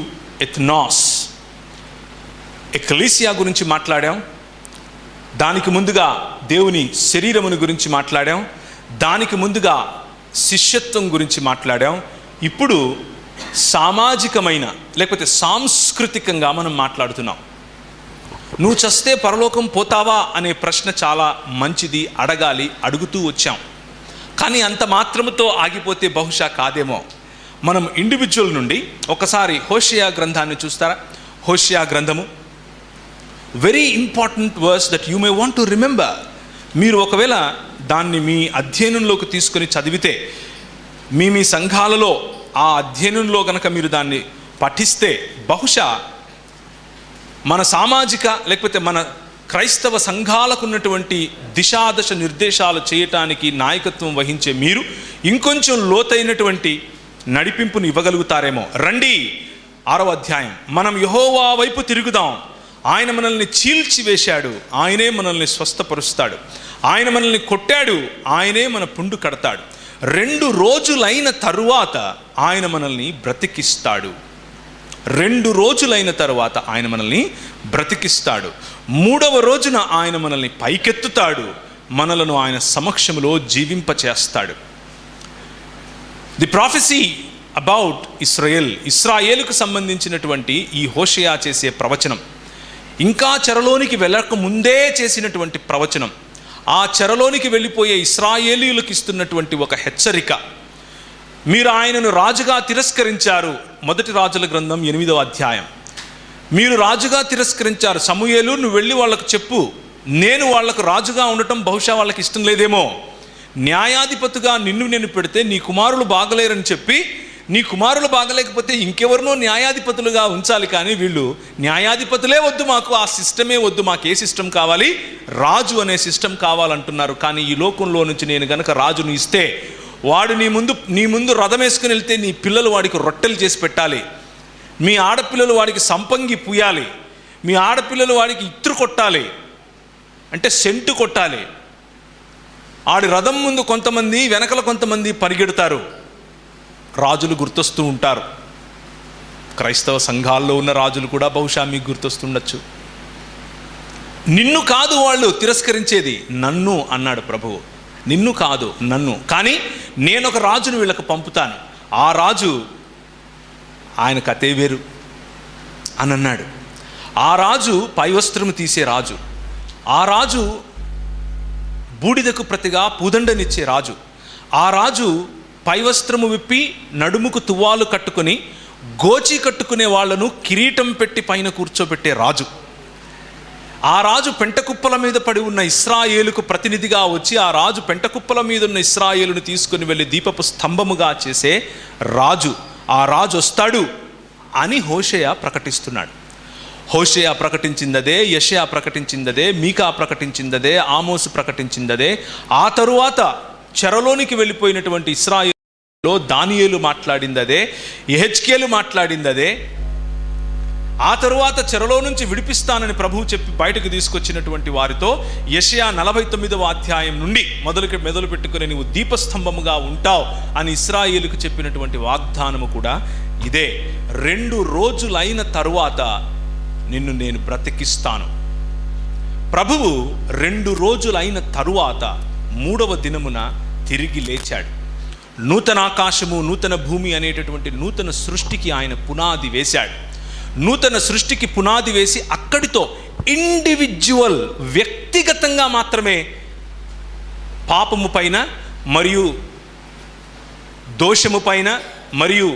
ఎథ్నాస్. ఎక్లీసియా గురించి మాట్లాడాం, దానికి ముందుగా దేవుని శరీరమును గురించి మాట్లాడాం, దానికి ముందుగా శిష్యత్వం గురించి మాట్లాడాం. ఇప్పుడు సామాజికమైన లేకపోతే సాంస్కృతికంగా మనం మాట్లాడుతున్నాం. నువ్వు చస్తే పరలోకం పోతావా అనే ప్రశ్న చాలా మంచిది, అడగాలి, అడుగుతూ వచ్చాం. కానీ అంత మాత్రముతో ఆగిపోతే బహుశా కాదేమో. మనం ఇండివిజువల్ నుండి ఒకసారి హోషేయ గ్రంథాన్ని చూస్తారా? హోషేయ గ్రంథము, very important verse that you may want to remember. మీరు ఒకవేళ దాన్ని మీ అధ్యయనంలోకి తీసుకొని చదివితే, మీ సంఘాలలో ఆ అధ్యయనంలో కనుక మీరు దాన్ని పఠిస్తే, బహుశా మన సామాజిక లేకపోతే మన క్రైస్తవ సంఘాలకు ఉన్నటువంటి దిశాదశ నిర్దేశాలు చేయటానికి నాయకత్వం వహించే మీరు ఇంకొంచెం లోతైనటువంటి నడిపింపును ఇవ్వగలుగుతారేమో. రండి, 6వ అధ్యాయం. మనం యెహోవా వైపు తిరుగుదాం. ఆయన మనల్ని చీల్చివేశాడు, ఆయనే మనల్ని స్వస్థపరుస్తాడు. ఆయన మనల్ని కొట్టాడు, ఆయనే మన పుండు కడతాడు. 2 రోజులైన తరువాత ఆయన మనల్ని బ్రతికిస్తాడు. 2 రోజులైన తరువాత ఆయన మనల్ని బ్రతికిస్తాడు. 3వ రోజున ఆయన మనల్ని పైకెత్తుతాడు, మనలను ఆయన సమక్షంలో జీవింపచేస్తాడు. ది ప్రాఫెసీ అబౌట్ ఇస్రాయేల్, ఇస్రాయేలుకు సంబంధించినటువంటి ఈ హోషేయ చేసే ప్రవచనం, ఇంకా చెరలోనికి వెళ్ళక ముందే చేసినటువంటి ప్రవచనం, ఆ చెరలోనికి వెళ్ళిపోయే ఇశ్రాయేలీయులకు ఇస్తున్నటువంటి ఒక హెచ్చరిక. మీరు ఆయనను రాజుగా తిరస్కరించారు. 1 రాజుల గ్రంథం 8వ అధ్యాయం. మీరు రాజుగా తిరస్కరించారు. సమూయేలు, నువ్వు వెళ్ళి వాళ్ళకు చెప్పు, నేను వాళ్లకు రాజుగా ఉండటం బహుశా వాళ్ళకి ఇష్టం లేదేమో. న్యాయాధిపతిగా నేను పెడితే నీ కుమారులు బాగలేరని చెప్పి, నీ కుమారులు బాగలేకపోతే ఇంకెవరినో న్యాయాధిపతులుగా ఉంచాలి, కానీ వీళ్ళు న్యాయాధిపతులే వద్దు, మాకు ఆ సిస్టమే వద్దు, మాకు ఏ సిస్టమ్ కావాలి? రాజు అనే సిస్టమ్ కావాలంటున్నారు. కానీ ఈ లోకంలో నుంచి నేను గనక రాజును ఇస్తే, వాడు నీ ముందు రథం వేసుకుని వెళ్తే నీ పిల్లలు వాడికి రొట్టెలు చేసి పెట్టాలి, మీ ఆడపిల్లలు వాడికి సంపంగి పూయాలి, మీ ఆడపిల్లలు వాడికి ఇత్తురు కొట్టాలి, అంటే సెంటు కొట్టాలి. ఆడి రథం ముందు కొంతమంది, వెనకల కొంతమంది పరిగెడతారు. రాజులు గుర్తొస్తూ ఉంటారు. క్రైస్తవ సంఘాల్లో ఉన్న రాజులు కూడా బహుశా మీకు గుర్తొస్తుండొచ్చు. నిన్ను కాదు వాళ్ళు తిరస్కరించేది, నన్ను అన్నాడు ప్రభువు. నిన్ను కాదు, నన్ను. కానీ నేను ఒక రాజును వీళ్ళకు పంపుతాను, ఆ రాజు ఆయన కథే వేరు అని అన్నాడు. ఆ రాజు పైవస్త్రము తీసే రాజు, ఆ రాజు బూడిదకు ప్రతిగా పూదండనిచ్చే రాజు, ఆ రాజు పైవస్త్రము విప్పి నడుముకు తువ్వాలు కట్టుకుని గోచి కట్టుకునే వాళ్లను కిరీటం పెట్టి పైన కూర్చోబెట్టే రాజు. ఆ రాజు పెంటకుప్పల మీద పడి ఉన్న ఇశ్రాయేలుకు ప్రతినిధిగా వచ్చి, ఆ రాజు పెంటకుప్పల మీద ఉన్న ఇశ్రాయేలును తీసుకుని వెళ్ళి దీపపు స్తంభముగా చేసే రాజు, ఆ రాజు వస్తాడు అని హోషేయ ప్రకటిస్తున్నాడు. హోషేయ ప్రకటించిందదే, యెషయా ప్రకటించిందదే, మీకా ప్రకటించిందదే, ఆమోసు ప్రకటించిందదే. ఆ తరువాత చెరలోనికి వెళ్ళిపోయినటువంటి ఇశ్రాయేలులో దానియేలు మాట్లాడిందదే, యెహెజ్కేలు మాట్లాడిందదే. ఆ తరువాత చెరలో నుంచి విడిపిస్తానని ప్రభువు చెప్పి బయటకు తీసుకొచ్చినటువంటి వారితో యెషయా 49వ అధ్యాయం నుండి మొదలు పెట్టుకుని నీవు దీపస్తంభముగా ఉంటావు అని ఇశ్రాయేలుకు చెప్పినటువంటి వాగ్దానము కూడా ఇదే. 2 రోజులైన తరువాత నిన్ను నేను బ్రతికిస్తాను. ప్రభువు 2 రోజులైన తరువాత 3వ దినమున తిరిగి లేచాడు. నూతన ఆకాశము, నూతన భూమి అనేటటువంటి నూతన సృష్టికి ఆయన పునాది వేశాడు. నూతన సృష్టికి పునాది వేసి అక్కడితో ఇండివిజువల్, వ్యక్తిగతంగా మాత్రమే పాపము పైన మరియు దోషము పైన మరియు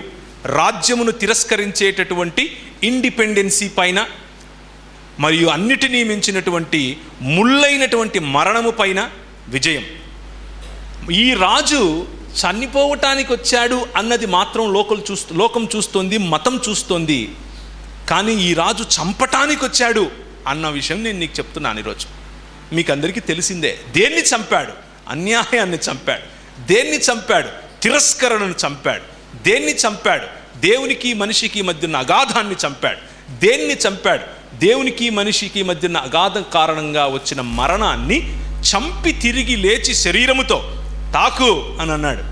రాజ్యమును తిరస్కరించేటటువంటి ఇండిపెండెన్సీ పైన మరియు అన్నిటినీ మించినటువంటి ముళ్ళైనటువంటి మరణము పైన విజయం. ఈ రాజు చనిపోవటానికి వచ్చాడు అన్నది మాత్రం లోకం చూస్తోంది, మతం చూస్తోంది. కానీ ఈ రాజు చంపటానికి వచ్చాడు అన్న విషయం నేను నీకు చెప్తున్నాను ఈరోజు. మీకు అందరికీ తెలిసిందే. దేన్ని చంపాడు? అన్యాయాన్ని చంపాడు. దేన్ని చంపాడు? తిరస్కరణను చంపాడు. దేన్ని చంపాడు? దేవునికి మనిషికి మధ్య ఉన్న అగాధాన్ని చంపాడు. దేన్ని చంపాడు? దేవునికి మనిషికి మధ్య ఉన్న అగాధం కారణంగా వచ్చిన మరణాన్ని చంపి తిరిగి లేచి శరీరముతో తాకు అని అన్నాడు.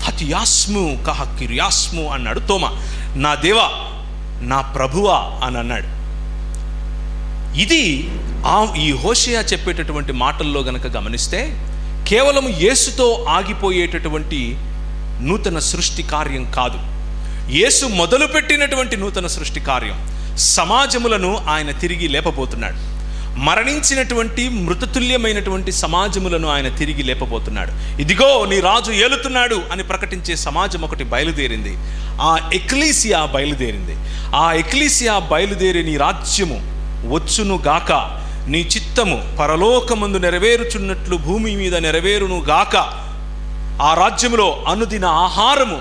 హతియాస్ము కహకిరియాస్ము అన్నాడు తోమా. నా దేవా, నా ప్రభువా అని అన్నాడు. ఇది ఈ హోషేయ చెప్పేటటువంటి మాటల్లో గనక గమనిస్తే కేవలం యేసుతో ఆగిపోయేటటువంటి నూతన సృష్టి కార్యం కాదు. యేసు మొదలుపెట్టినటువంటి నూతన సృష్టి కార్యం. సమాజములను ఆయన తిరిగి లేపబోతున్నాడు. మరణించినటువంటి మృతతుల్యమైనటువంటి సమాజములను ఆయన తిరిగి లేపబోతున్నాడు. ఇదిగో నీ రాజు ఏలుతున్నాడు అని ప్రకటించే సమాజం ఒకటి బయలుదేరింది. ఆ ఎక్లీసియా బయలుదేరింది. ఆ ఎక్లీసియా బయలుదేరి నీ రాజ్యము వచ్చును గాక, నీ చిత్తము పరలోకమందు నెరవేరుచున్నట్లు భూమి మీద నెరవేరును గాక. ఆ రాజ్యములో అనుదిన ఆహారము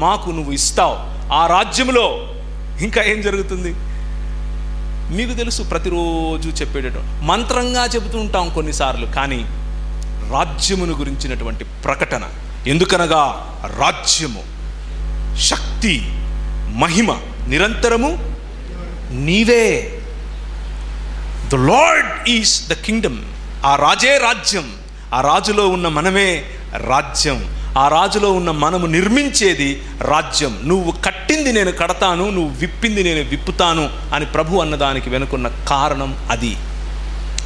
మాకు నువ్వు ఇస్తావు. ఆ రాజ్యములో ఇంకా ఏం జరుగుతుంది మీకు తెలుసు. ప్రతిరోజు చెప్పేటటువంటి మంత్రంగా చెబుతూ ఉంటాం కొన్నిసార్లు, కానీ రాజ్యమును గురించినటువంటి ప్రకటన. ఎందుకనగా రాజ్యము, శక్తి, మహిమ నిరంతరము నీవే. The lord is the Kingdom. ఆ రాజే రాజ్యం. ఆ రాజులో ఉన్న మనమే రాజ్యం. ఆ రాజులో ఉన్న మనము నిర్మించేది రాజ్యం. నువ్వు కట్టింది నేను కడతాను, నువ్వు విప్పింది నేను విప్పుతాను అని ప్రభు అన్నదానికి వెనుకున్న కారణం అది.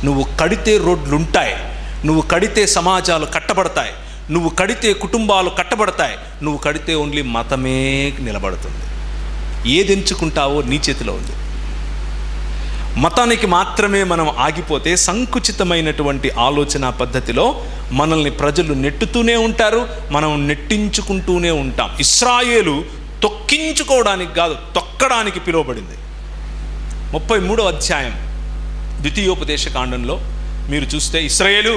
నువ్వు కడితే రోడ్లుంటాయి, నువ్వు కడితే సమాజాలు కట్టబడతాయి, నువ్వు కడితే కుటుంబాలు కట్టబడతాయి, నువ్వు కడితే ఓన్లీ మతమే నిలబడుతుంది. ఏది ఎంచుకుంటావో నీ చేతిలో ఉంది. మతానికి మాత్రమే మనం ఆగిపోతే సంకుచితమైనటువంటి ఆలోచన పద్ధతిలో మనల్ని ప్రజలు నెట్టుతూనే ఉంటారు, మనం నెట్టించుకుంటూనే ఉంటాం. ఇశ్రాయేలు తొక్కించుకోవడానికి కాదు, తొక్కడానికి పిలువబడింది. 33వ అధ్యాయం ద్వితీయోపదేశ కాండంలో మీరు చూస్తే, ఇశ్రాయేలు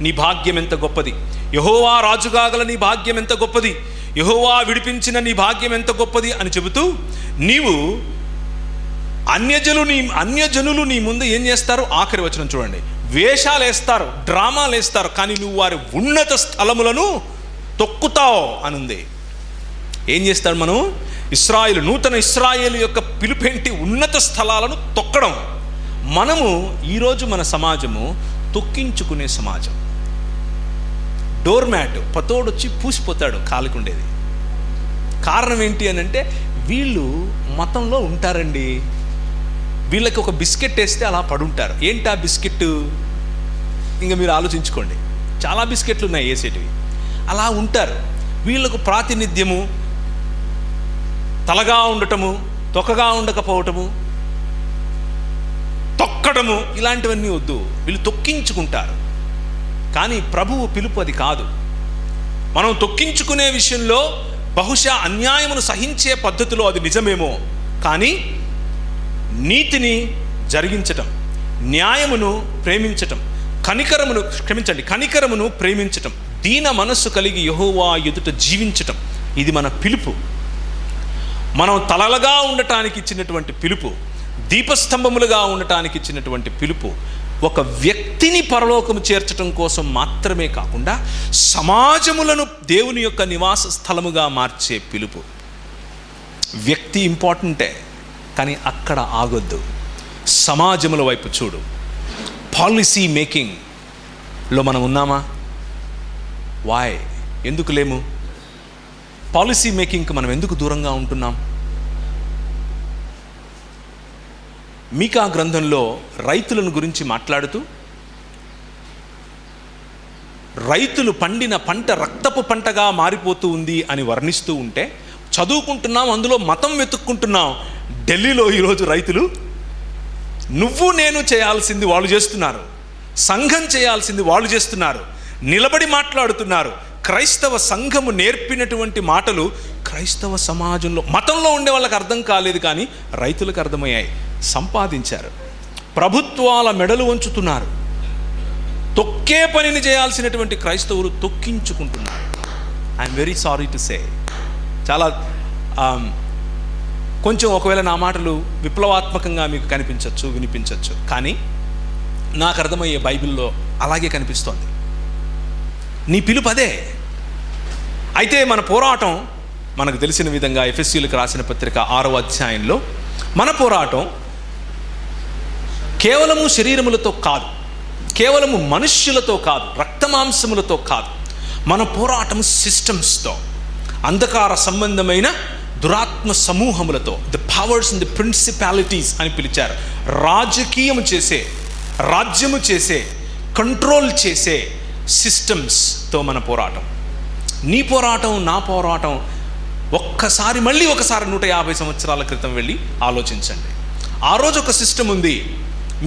నీ భాగ్యం ఎంత గొప్పది, యెహోవా రాజుగాగల నీ భాగ్యం ఎంత గొప్పది, యెహోవా విడిపించిన నీ భాగ్యం ఎంత గొప్పది అని చెబుతూ, నీవు అన్యజనులు నీ ముందు ఏం చేస్తారు? ఆఖరి వచనం చూడండి. వేషాలు వేస్తారు, డ్రామాలు వేస్తారు, కానీ నువ్వు వారి ఉన్నత స్థలములను తొక్కుతావు అనుంది. ఏం చేస్తాడు? మనం ఇశ్రాయేలు, నూతన ఇశ్రాయేలు యొక్క పిలుపేంటి? ఉన్నత స్థలాలను తొక్కడం. మనము ఈరోజు మన సమాజము తొక్కించుకునే సమాజం. డోర్ మ్యాట్ పతోడొచ్చి పూసిపోతాడు కాలికుండేది. కారణం ఏంటి అని అంటే, వీళ్ళు మతంలో ఉంటారండి, వీళ్ళకి ఒక బిస్కెట్ వేస్తే అలా పడుంటారు. ఏంటి ఆ బిస్కెట్? ఇంకా మీరు ఆలోచించుకోండి. చాలా బిస్కెట్లు ఉన్నాయి వేసేటివి. అలా ఉంటారు. వీళ్ళకు ప్రాతినిధ్యము, తలగా ఉండటము, తొక్కగా ఉండకపోవటము, తొక్కడము, ఇలాంటివన్నీ వద్దు. వీళ్ళు తొక్కించుకుంటారు. కానీ ప్రభువు పిలుపు అది కాదు. మనం తొక్కించుకునే విషయంలో బహుశా అన్యాయమును సహించే పద్ధతిలో అది నిజమేమో, కానీ నీతిని జరిగించటం, న్యాయమును ప్రేమించటం, కనికరమును ప్రేమించటం, దీన మనస్సు కలిగి యెహోవా ఎదుట జీవించటం, ఇది మన పిలుపు. మనం తలలుగా ఉండటానికి ఇచ్చినటువంటి పిలుపు.
దీపస్తంభములుగా ఉండటానికి ఇచ్చినటువంటి పిలుపు ఒక వ్యక్తిని పరలోకము చేర్చడం కోసం మాత్రమే కాకుండా సమాజములను దేవుని యొక్క నివాస స్థలముగా మార్చే పిలుపు. వ్యక్తి ఇంపార్టెంటే, కానీ అక్కడ ఆగొద్దు. సమాజముల వైపు చూడు. పాలసీ మేకింగ్లో మనం ఉన్నామా? వాయ్, ఎందుకు లేము? పాలసీ మేకింగ్కి మనం ఎందుకు దూరంగా ఉంటున్నాం? మీకా గ్రంథంలో రైతులను గురించి మాట్లాడుతూ, రైతులు పండిన పంట రక్తపు పంటగా మారిపోతూ ఉంది అని వర్ణిస్తూ ఉంటే చదువుకుంటున్నాం, అందులో మతం వెతుక్కుంటున్నాం. ఢిల్లీలో ఈరోజు రైతులు నువ్వు నేను చేయాల్సింది వాళ్ళు చేస్తున్నారు, సంఘం చేయాల్సింది వాళ్ళు చేస్తున్నారు, నిలబడి మాట్లాడుతున్నారు. క్రైస్తవ సంఘము నేర్పినటువంటి మాటలు క్రైస్తవ సమాజంలో మతంలో ఉండే వాళ్ళకి అర్థం కాలేదు, కానీ రైతులకు అర్థమయ్యాయి. సంపాదించారు. ప్రభుత్వాల మెడలు వంచుతున్నారు. తొక్కే పనిని చేయాల్సినటువంటి క్రైస్తవులు తొక్కించుకుంటున్నారు. I'm very sorry to say. చాలా కొంచెం ఒకవేళ నా మాటలు విప్లవాత్మకంగా మీకు కనిపించవచ్చు, వినిపించవచ్చు, కానీ నాకు అర్థమయ్యే బైబిల్లో అలాగే కనిపిస్తోంది. నీ పిలుపు అదే. అయితే మన పోరాటం మనకు తెలిసిన విధంగా ఎఫెసీయులకు రాసిన పత్రిక 6వ అధ్యాయంలో మన పోరాటం కేవలము శరీరములతో కాదు, కేవలము మనుష్యులతో కాదు, రక్తమాంసములతో కాదు. మన పోరాటం సిస్టమ్స్తో, అంధకార సంబంధమైన దురాత్మ సమూహములతో, the powers and the principalities అని పిలిచారు. రాజకీయము చేసే, రాజ్యము చేసే, కంట్రోల్ చేసే సిస్టమ్స్తో మన పోరాటం. నీ పోరాటం, నా పోరాటం మళ్ళీ ఒకసారి 150 సంవత్సరాల క్రితం వెళ్ళి ఆలోచించండి. ఆ రోజు ఒక సిస్టమ్ ఉంది.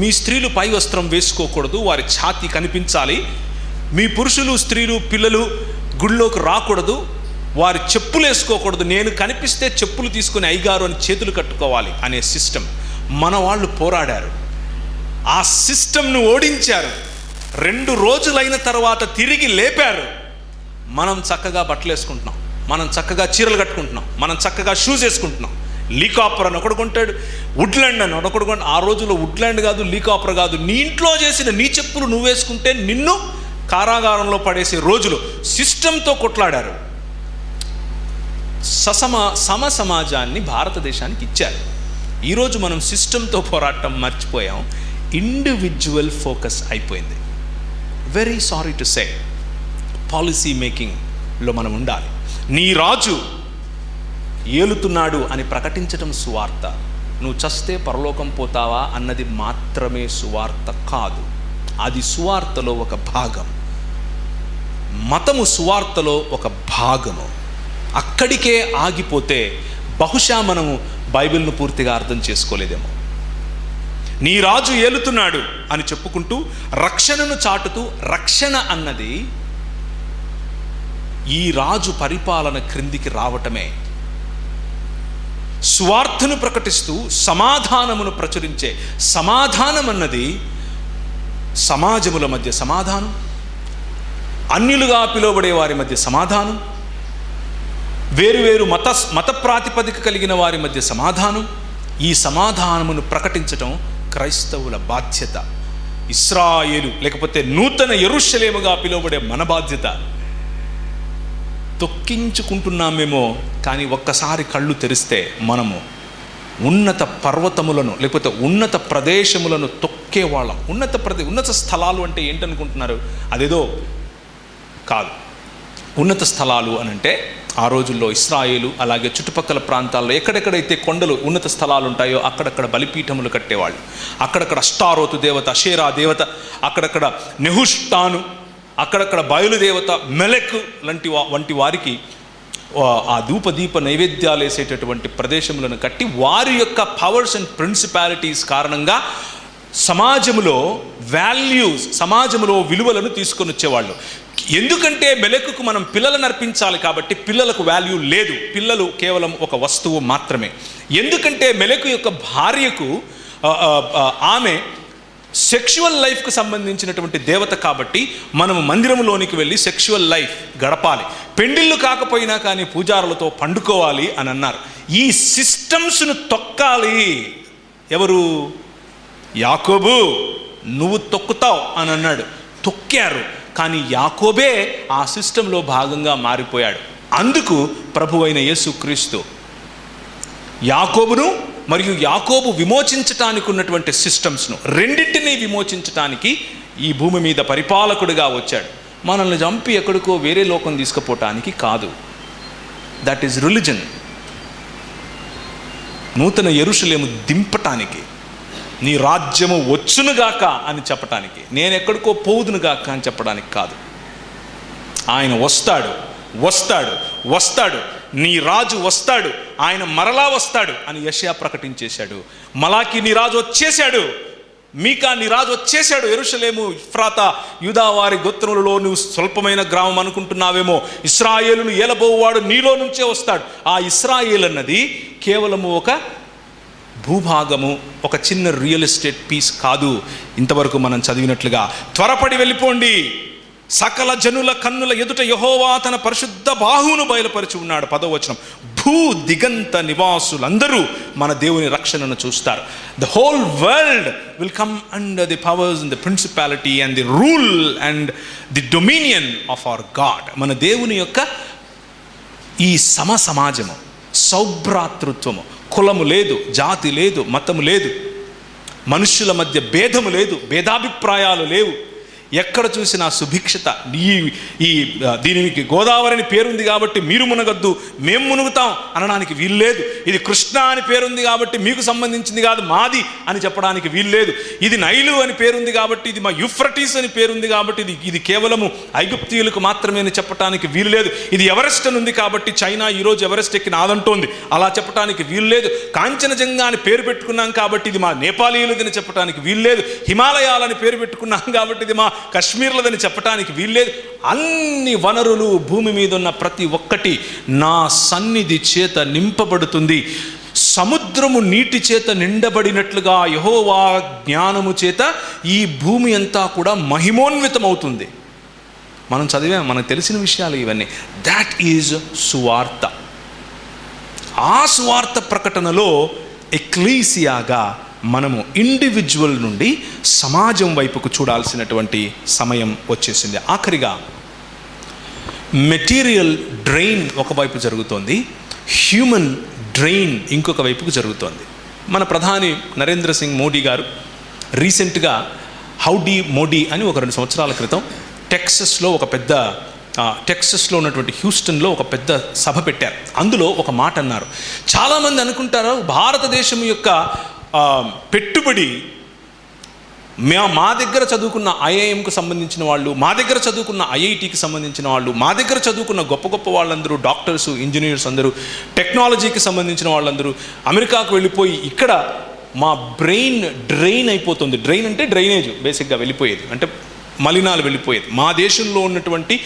మీ స్త్రీలు పై వస్త్రం వేసుకోకూడదు, వారి ఛాతీ కనిపించాలి. మీ పురుషులు, స్త్రీలు, పిల్లలు గుళ్ళోకి రాకూడదు, వారి చెప్పులు వేసుకోకూడదు. నేను కనిపిస్తే చెప్పులు తీసుకుని అయ్యగారు అని చేతులు కట్టుకోవాలి అనే సిస్టమ్. మన వాళ్ళు పోరాడారు, ఆ సిస్టమ్ను ఓడించారు. 2 రోజులైన తర్వాత తిరిగి లేపారు. మనం చక్కగా బట్టలు వేసుకుంటున్నాం, మనం చక్కగా చీరలు కట్టుకుంటున్నాం, మనం చక్కగా షూస్ వేసుకుంటున్నాం. లీకాపర్ అని ఒకడు కొంటాడు, వుడ్లాండ్ అని ఒకడు కొంటాడు. ఆ రోజుల్లో వుడ్లాండ్ కాదు, లీకాపర్ కాదు. నీ ఇంట్లో చేసిన నీ చెప్పులు నువ్వు వేసుకుంటే నిన్ను కారాగారంలో పడేసే రోజులు. సిస్టంతో కొట్లాడారు. సమ సమాజాన్ని భారతదేశానికి ఇచ్చారు. ఈరోజు మనం సిస్టంతో పోరాటం మర్చిపోయాం, ఇండివిజువల్ ఫోకస్ అయిపోయింది. Very sorry to say. Policy మేకింగ్లో మనం ఉండాలి. నీ రాజు ఏలుతున్నాడు అని ప్రకటించడం సువార్త. నువ్వు చస్తే పరలోకం పోతావా అన్నది మాత్రమే సువార్త కాదు, అది సువార్తలో ఒక భాగం. మతము సువార్తలో ఒక భాగము. అక్కడికే ఆగిపోతే బహుశా మనము బైబిల్ను పూర్తిగా అర్థం చేసుకోలేదేమో. నీ రాజు ఏలుతున్నాడు అని చెప్పుకుంటూ రక్షణను చాటుతూ, రక్షణ అన్నది ఈ రాజు పరిపాలన క్రిందికి రావటమే. సువార్తను ప్రకటిస్తూ సమాధానమును ప్రచురించే సమాధానం అన్నది సమాజముల మధ్య సమాధానం, అన్యులుగా పిలువబడే వారి మధ్య సమాధానం, వేరువేరు మత ప్రాతిపదిక కలిగిన వారి మధ్య సమాధానం. ఈ సమాధానమును ప్రకటించటం క్రైస్తవుల బాధ్యత. ఇశ్రాయేలు లేకపోతే నూతన యెరూషలేముగా పిలువబడే మన బాధ్యత. తొక్కించుకుంటున్నామేమో, కానీ ఒక్కసారి కళ్ళు తెరిస్తే మనము ఉన్నత పర్వతములను లేకపోతే ఉన్నత ప్రదేశములను తొక్కేవాళ్ళం. ఉన్నత స్థలాలు అంటే ఏంటనుకుంటున్నారు? అదేదో కాదు. ఉన్నత స్థలాలు అని అంటే ఆ రోజుల్లో ఇశ్రాయేలు అలాగే చుట్టుపక్కల ప్రాంతాల్లో ఎక్కడెక్కడైతే కొండలు ఉన్నత స్థలాలు ఉంటాయో అక్కడక్కడ బలిపీఠములు కట్టేవాళ్ళు. అక్కడక్కడ అష్టారోతు దేవత, అషేరా దేవత, అక్కడక్కడ నెహుష్టాను, అక్కడక్కడ బయలుదేవత మెలెక్ వంటి వారికి ఆ ధూపదీప నైవేద్యాలు వేసేటటువంటి ప్రదేశములను కట్టి వారి యొక్క పవర్స్ అండ్ ప్రిన్సిపాలిటీస్ కారణంగా సమాజంలో వాల్యూస్, సమాజంలో విలువలను తీసుకొని వచ్చేవాళ్ళు. ఎందుకంటే మెలకుకు మనం పిల్లలను అర్పించాలి కాబట్టి పిల్లలకు వాల్యూ లేదు, పిల్లలు కేవలం ఒక వస్తువు మాత్రమే. ఎందుకంటే మెలకు యొక్క భార్యకు ఆమె సెక్షువల్ లైఫ్కు సంబంధించినటువంటి దేవత కాబట్టి మనము మందిరంలోనికి వెళ్ళి సెక్షువల్ లైఫ్ గడపాలి, పెండిళ్ళు కాకపోయినా కానీ పూజారులతో పండుకోవాలి అని అన్నారు. ఈ సిస్టమ్స్ను తొక్కాలి. ఎవరు? యాకోబు, నువ్వు తొక్కుతావు అని అన్నాడు. తొక్కారు, కానీ యాకోబే ఆ సిస్టంలో భాగంగా మారిపోయాడు. అందుకు ప్రభువైన యేసుక్రీస్తు యాకోబును మరియు యాకోబు విమోచించటానికి ఉన్నటువంటి సిస్టమ్స్ను రెండింటినీ విమోచించటానికి ఈ భూమి మీద పరిపాలకుడిగా వచ్చాడు. మనల్ని చంపి ఎక్కడికో వేరే లోకం తీసుకుపోవటానికి కాదు. That is religion. నూతన యెరూషలేము దింపటానికి, నీ రాజ్యము వచ్చునుగాక అని చెప్పటానికి, నేను ఎక్కడికో పోవుదునుగాక అని చెప్పడానికి కాదు. ఆయన వస్తాడు, వస్తాడు, వస్తాడు, నీ రాజు వస్తాడు, ఆయన మరలా వస్తాడు అని యెషయా ప్రకటించేశాడు. మలాకి నీ రాజు వచ్చేశాడు, మీకా నీ రాజు వచ్చేశాడు. యెరూషలేము, ఎఫ్రాతా, యూదా వారి గోత్రములలో నువ్వు స్వల్పమైన గ్రామం అనుకుంటున్నావేమో, ఇశ్రాయేలును ఏలబోవాడు నీలో నుంచే వస్తాడు. ఆ ఇశ్రాయేల్ అన్నది కేవలము ఒక భూభాగము, ఒక చిన్న రియల్ ఎస్టేట్ పీస్ కాదు. ఇంతవరకు మనం చదివినట్లుగా త్వరపడి వెళ్ళిపోండి, సకల జనుల కన్నుల ఎదుట యెహోవా తన పరిశుద్ధ బాహువును బయలుపరిచి ఉన్నాడు. 10వ వచనం. భూ దిగంత నివాసులందరూ మన దేవుని రక్షణను చూస్తారు. The whole world will come under the powers and the principality and the rule and the dominion of our God. మన దేవుని యొక్క ఈ సమాజము, సౌభ్రాతృత్వము, కులము లేదు, జాతి లేదు, మతము లేదు, మనుష్యుల మధ్య భేదము లేదు, భేదాభిప్రాయాలు లేవు. ఎక్కడ చూసినా సుభిక్షత. దీనికి గోదావరిని పేరుంది కాబట్టి మీరు మునగద్దు, మేము మునుగుతాం అనడానికి వీల్లేదు. ఇది కృష్ణ అని పేరుంది కాబట్టి మీకు సంబంధించింది కాదు, మాది అని చెప్పడానికి వీల్లేదు. ఇది నైలు అని పేరుంది కాబట్టి, ఇది మా యూఫ్రటీస్ అని పేరుంది కాబట్టి ఇది కేవలము ఐగుప్తీయులకు మాత్రమే అని చెప్పడానికి వీల్లేదు. ఇది ఎవరెస్ట్ అని ఉంది కాబట్టి చైనా ఈరోజు ఎవరెస్ట్ ఎక్కి నాదంటోంది, అలా చెప్పడానికి వీల్లేదు. కాంచనజంగా అని పేరు పెట్టుకున్నాం కాబట్టి ఇది మా నేపాలీయులదని చెప్పడానికి వీల్లేదు. హిమాలయాలని పేరు పెట్టుకున్నాం కాబట్టి ఇది మా కశ్మీర్లదని చెప్పటానికి వీల్లేదు. అన్ని వనరులు, భూమి మీద ఉన్న ప్రతి ఒక్కటి నా సన్నిధి చేత నింపబడుతుంది. సముద్రము నీటి చేత నిండబడినట్లుగా యెహోవా జ్ఞానము చేత ఈ భూమి అంతా కూడా మహిమోన్వితమవుతుంది. మనం చదివాం, మనకు తెలిసిన విషయాలు ఇవన్నీ. దాట్ ఈజ్ సువార్త. ఆ సువార్త ప్రకటనలో ఎక్లీసియాగా మనము ఇండివిజువల్ నుండి సమాజం వైపుకు చూడాల్సినటువంటి సమయం వచ్చేసింది. ఆఖరిగా మెటీరియల్ డ్రెయిన్ ఒకవైపు జరుగుతోంది, హ్యూమన్ డ్రెయిన్ ఇంకొక వైపుకు జరుగుతోంది. మన ప్రధాని నరేంద్ర సింగ్ మోడీ గారు రీసెంట్గా హౌడీ మోడీ అని ఒక 2 సంవత్సరాల క్రితం టెక్సస్లో ఉన్నటువంటి హ్యూస్టన్లో ఒక పెద్ద సభ పెట్టారు. అందులో ఒక మాట అన్నారు. చాలామంది అనుకుంటారు భారతదేశం యొక్క పెట్టుబడి మా దగ్గర చదువుకున్న ఐఐఎంకు సంబంధించిన వాళ్ళు, మా దగ్గర చదువుకున్న ఐఐటికి సంబంధించిన వాళ్ళు, మా దగ్గర చదువుకున్న గొప్ప గొప్ప వాళ్ళందరూ, డాక్టర్స్, ఇంజనీర్స్ అందరూ, టెక్నాలజీకి సంబంధించిన వాళ్ళందరూ అమెరికాకు వెళ్ళిపోయి ఇక్కడ మా బ్రెయిన్ డ్రెయిన్ అయిపోతుంది. డ్రెయిన్ అంటే డ్రైనేజ్ బేసిక్గా వెళ్ళిపోయేది, అంటే మలినాలు వెళ్ళిపోయేది. మా దేశంలో ఉన్నటువంటి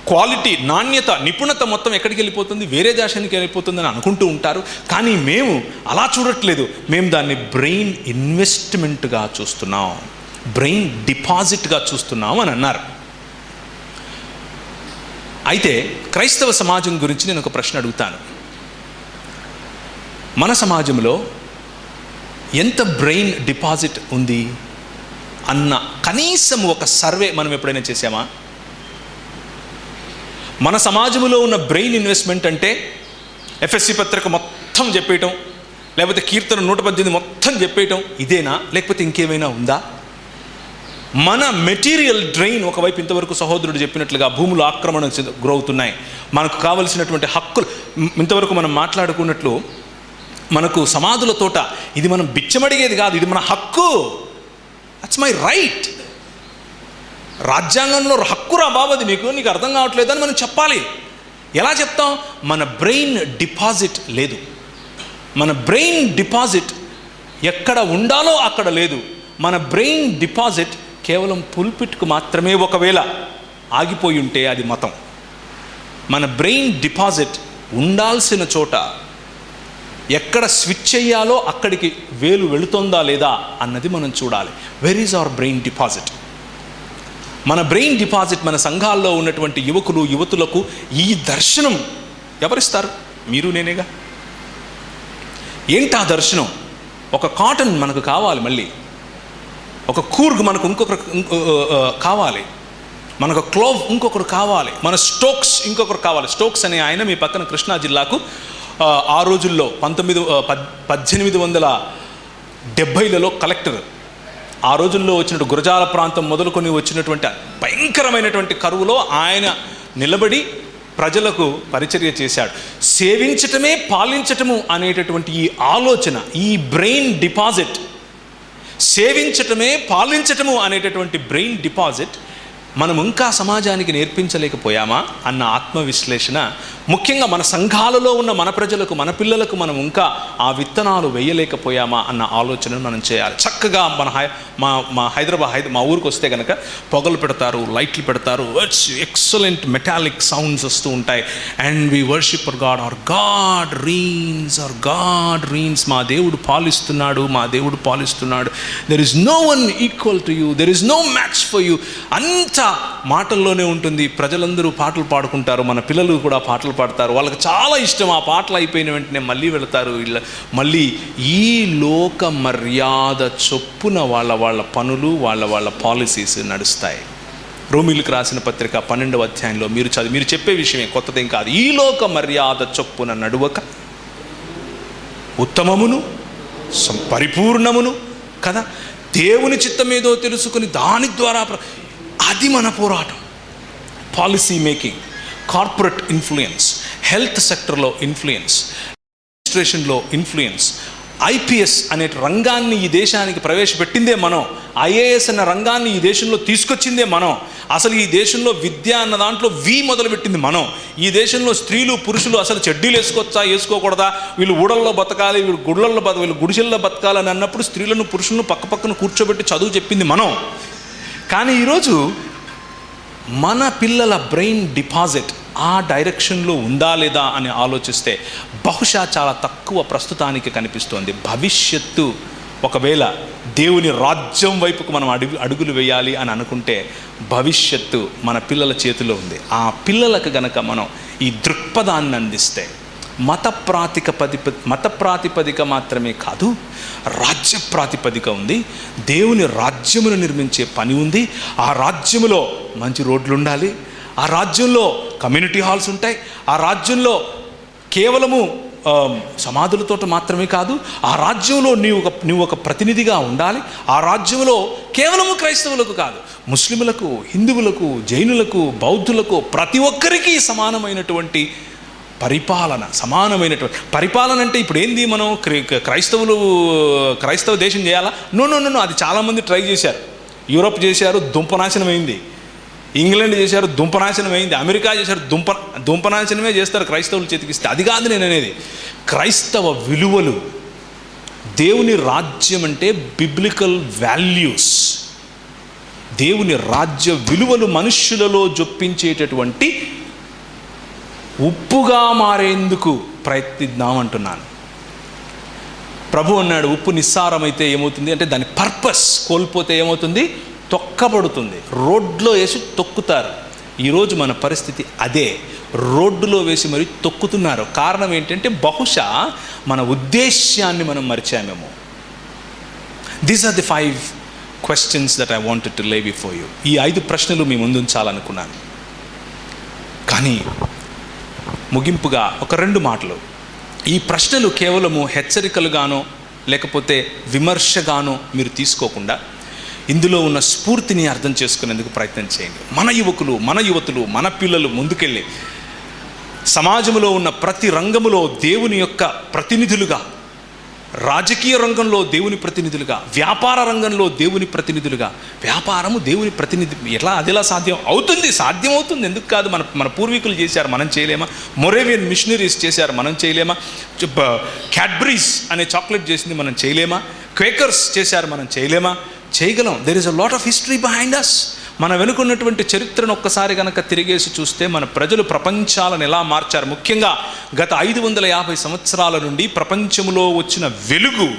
క్వాలిటీ, నాణ్యత, నిపుణత మొత్తం ఎక్కడికి వెళ్ళిపోతుంది? వేరే దేశానికి వెళ్ళిపోతుందని అనుకుంటూ ఉంటారు. కానీ మేము అలా చూడట్లేదు. మేము దాన్ని బ్రెయిన్ ఇన్వెస్ట్మెంట్గా చూస్తున్నాం, బ్రెయిన్ డిపాజిట్గా చూస్తున్నాం అని అన్నారు. అయితే క్రైస్తవ సమాజం గురించి నేను ఒక ప్రశ్న అడుగుతాను. మన సమాజంలో ఎంత బ్రెయిన్ డిపాజిట్ ఉంది అన్న కనీసం ఒక సర్వే మనం ఎప్పుడైనా చేసామా? మన సమాజంలో ఉన్న బ్రెయిన్ ఇన్వెస్ట్మెంట్ అంటే ఎఫ్ఎస్సి పత్రిక మొత్తం చెప్పేయటం, లేకపోతే కీర్తన 118 మొత్తం చెప్పేయటం, ఇదేనా? లేకపోతే ఇంకేమైనా ఉందా? మన మెటీరియల్ డ్రెయిన్ ఒకవైపు ఇంతవరకు సహోదరుడు చెప్పినట్లుగా భూములు ఆక్రమణ గురవుతున్నాయి. మనకు కావలసినటువంటి హక్కులు, ఇంతవరకు మనం మాట్లాడుకున్నట్లు మనకు సమాధుల తోట, ఇది మనం బిచ్చమడిగేది కాదు, ఇది మన హక్కు. That's my right. రాజ్యాంగంలో హక్కురా బాబది, నీకు అర్థం కావట్లేదు అని మనం చెప్పాలి. ఎలా చెప్తాం? మన బ్రెయిన్ డిపాజిట్ లేదు. మన బ్రెయిన్ డిపాజిట్ ఎక్కడ ఉండాలో అక్కడ లేదు. మన బ్రెయిన్ డిపాజిట్ కేవలం పుల్పిట్కు మాత్రమే ఒకవేళ ఆగిపోయి ఉంటే అది మతం. మన బ్రెయిన్ డిపాజిట్ ఉండాల్సిన చోట ఎక్కడ స్విచ్ చేయాలో అక్కడికి వేలు వెళుతుందా లేదా అన్నది మనం చూడాలి. Where is our brain deposit? మన బ్రెయిన్ డిపాజిట్, మన సంఘాల్లో ఉన్నటువంటి యువకులు, యువతులకు ఈ దర్శనం ఎవరిస్తారు? మీరు, నేనేగా. ఏంటా దర్శనం? ఒక కాటన్ మనకు కావాలి, మళ్ళీ ఒక కూర్గ్ మనకు కావాలి, మనకు క్లోవ్ ఇంకొకరు కావాలి, మన స్టోక్స్ ఇంకొకరు కావాలి. స్టోక్స్ అనే ఆయన మీ పక్కన కృష్ణా జిల్లాకు ఆ రోజుల్లో 1870లలో కలెక్టర్. ఆ రోజుల్లో వచ్చినట్టు గురజాల ప్రాంతం మొదలుకొని వచ్చినటువంటి భయంకరమైనటువంటి కరువులో ఆయన నిలబడి ప్రజలకు పరిచర్య చేశాడు. సేవించటమే పాలించటము అనేటటువంటి ఈ ఆలోచన, ఈ బ్రెయిన్ డిపాజిట్, సేవించటమే పాలించటము అనేటటువంటి బ్రెయిన్ డిపాజిట్ మనం ఇంకా సమాజానికి నేర్పించలేకపోయామా అన్న ఆత్మవిశ్లేషణ, ముఖ్యంగా మన సంఘాలలో ఉన్న మన ప్రజలకు, మన పిల్లలకు మనం ఇంకా ఆ విత్తనాలు వేయలేకపోయామా అన్న ఆలోచనను మనం చేయాలి. చక్కగా మా హైదరాబాద్ మా ఊరికి వస్తే కనుక పొగలు పెడతారు, లైట్లు పెడతారు, ఎక్సలెంట్ మెటాలిక్ సౌండ్స్ వస్తూ ఉంటాయి. And we worship our God, our God reigns, మా దేవుడు పాలిస్తున్నాడు, మా దేవుడు పాలిస్తున్నాడు. There is no one equal to you, there is no match for you. అంత మాటల్లోనే ఉంటుంది. ప్రజలందరూ పాటలు పాడుకుంటారు, మన పిల్లలు కూడా పాటలు పాడతారు, వాళ్ళకి చాలా ఇష్టం. ఆ పాటలు అయిపోయిన వెంటనే మళ్ళీ వెళతారు, మళ్ళీ ఈ లోక మర్యాద చొప్పున వాళ్ళ పనులు, వాళ్ళ పాలసీస్ నడుస్తాయి. రోమిలకు రాసిన పత్రిక 12వ అధ్యాయంలో మీరు చెప్పే విషయమే, కొత్తదేం కాదు. ఈ లోక మర్యాద చొప్పున నడువక ఉత్తమమును పరిపూర్ణమును కదా, దేవుని చిత్తమేదో తెలుసుకుని దాని ద్వారా అది మన పోరాటం. Policy making, corporate influence, health సెక్టర్లో ఇన్ఫ్లుయెన్స్, అడ్మినిస్ట్రేషన్లో ఇన్ఫ్లుయెన్స్, ఐపీఎస్ అనే రంగాన్ని ఈ దేశానికి ప్రవేశపెట్టిందే మనం, ఐఏఎస్ అన్న రంగాన్ని ఈ దేశంలో తీసుకొచ్చిందే మనం, అసలు ఈ దేశంలో విద్య అన్న దాంట్లో మొదలుపెట్టింది మనం. ఈ దేశంలో స్త్రీలు పురుషులు అసలు చెడ్డీలు వేసుకోవచ్చా వేసుకోకూడదా, వీళ్ళు ఊడల్లో బతకాలి, వీళ్ళు గుడిసెల్లో బతకాలని అన్నప్పుడు స్త్రీలను పురుషులను పక్కపక్కన కూర్చోబెట్టి చదువు చెప్పింది మనం. కానీ ఈరోజు మన పిల్లల బ్రెయిన్ డిపాజిట్ ఆ డైరెక్షన్లో ఉందా లేదా అని ఆలోచిస్తే బహుశా చాలా తక్కువ ప్రస్తుతానికి కనిపిస్తోంది. భవిష్యత్తు ఒకవేళ దేవుని రాజ్యం వైపుకు మనం అడుగులు వేయాలి అని అనుకుంటే భవిష్యత్తు మన పిల్లల చేతిలో ఉంది. ఆ పిల్లలకు గనక మనం ఈ దృక్పథాన్ని అందిస్తే మత ప్రాతిపదిక మాత్రమే కాదు, రాజ్య ప్రాతిపదిక ఉంది. దేవుని రాజ్యమును నిర్మించే పని ఉంది. ఆ రాజ్యములో మంచి రోడ్లు ఉండాలి, ఆ రాజ్యంలో కమ్యూనిటీ హాల్స్ ఉంటాయి, ఆ రాజ్యంలో కేవలము సమాధులతో మాత్రమే కాదు, ఆ రాజ్యంలో నీవు ఒక ప్రతినిధిగా ఉండాలి. ఆ రాజ్యంలో కేవలము క్రైస్తవులకు కాదు, ముస్లిములకు, హిందువులకు, జైనులకు, బౌద్ధులకు, ప్రతి ఒక్కరికి సమానమైనటువంటి పరిపాలన అంటే ఇప్పుడు ఏంది, మనం క్రైస్తవ దేశం చేయాలా? నో, అది చాలామంది ట్రై చేశారు. యూరోప్ చేశారు, దుంపనాశనమైంది. ఇంగ్లాండ్ చేశారు, దుంపనాశనమైంది. అమెరికా చేశారు, దుంపనాశనమే చేస్తారు క్రైస్తవులు చేతికిస్తే. అది కాదు నేను అనేది. క్రైస్తవ విలువలు, దేవుని రాజ్యం అంటే బిబ్లికల్ వాల్యూస్, దేవుని రాజ్య విలువలు మనుష్యులలో జొప్పించేటటువంటి ఉప్పుగా మారేందుకు ప్రయత్నిద్దామంటున్నాను. ప్రభు అన్నాడు, ఉప్పు నిస్సారమైతే ఏమవుతుంది అంటే దాని పర్పస్ కోల్పోతే ఏమవుతుంది, తొక్కబడుతుంది. రోడ్లో వేసి తొక్కుతారు. ఈరోజు మన పరిస్థితి అదే, రోడ్డులో వేసి మరి తొక్కుతున్నారు. కారణం ఏంటంటే బహుశా మన ఉద్దేశ్యాన్ని మనం మరిచామేమో. These are the 5 questions that I wanted to lay before you. ఈ 5 ప్రశ్నలు మీ ముందు ఉంచాలనుకున్నాను. కానీ ముగింపుగా ఒక 2 మాటలు. ఈ ప్రశ్నలు కేవలము హెచ్చరికలుగానో లేకపోతే విమర్శగానో మీరు తీసుకోకుండా ఇందులో ఉన్న స్ఫూర్తిని అర్థం చేసుకునేందుకు ప్రయత్నం చేయండి. మన యువతులు, మన పిల్లలు ముందుకెళ్ళి సమాజంలో ఉన్న ప్రతి రంగములో దేవుని యొక్క ప్రతినిధులుగా, రాజకీయ రంగంలో దేవుని ప్రతినిధులుగా, వ్యాపార రంగంలో దేవుని ప్రతినిధులుగా. వ్యాపారము దేవుని ప్రతినిధి అదిలా సాధ్యమవుతుంది. ఎందుకు కాదు? మన పూర్వీకులు చేశారు, మనం చేయలేమా? మొరేవియన్ మిషనరీస్ చేశారు, మనం చేయలేమా? క్యాడ్బరీస్ అనే చాక్లెట్ చేసింది, మనం చేయలేమా? క్వేకర్స్ చేశారు, మనం చేయలేమా? చేయగలం. There is a lot of history behind us. మన వెనుకున్నటువంటి చరిత్రను ఒక్కసారి కనుక తిరిగేసి చూస్తే మన ప్రజలు ప్రపంచాలను ఎలా మార్చారు. ముఖ్యంగా గత 550 సంవత్సరాల నుండి ప్రపంచంలో వచ్చిన వెలుగు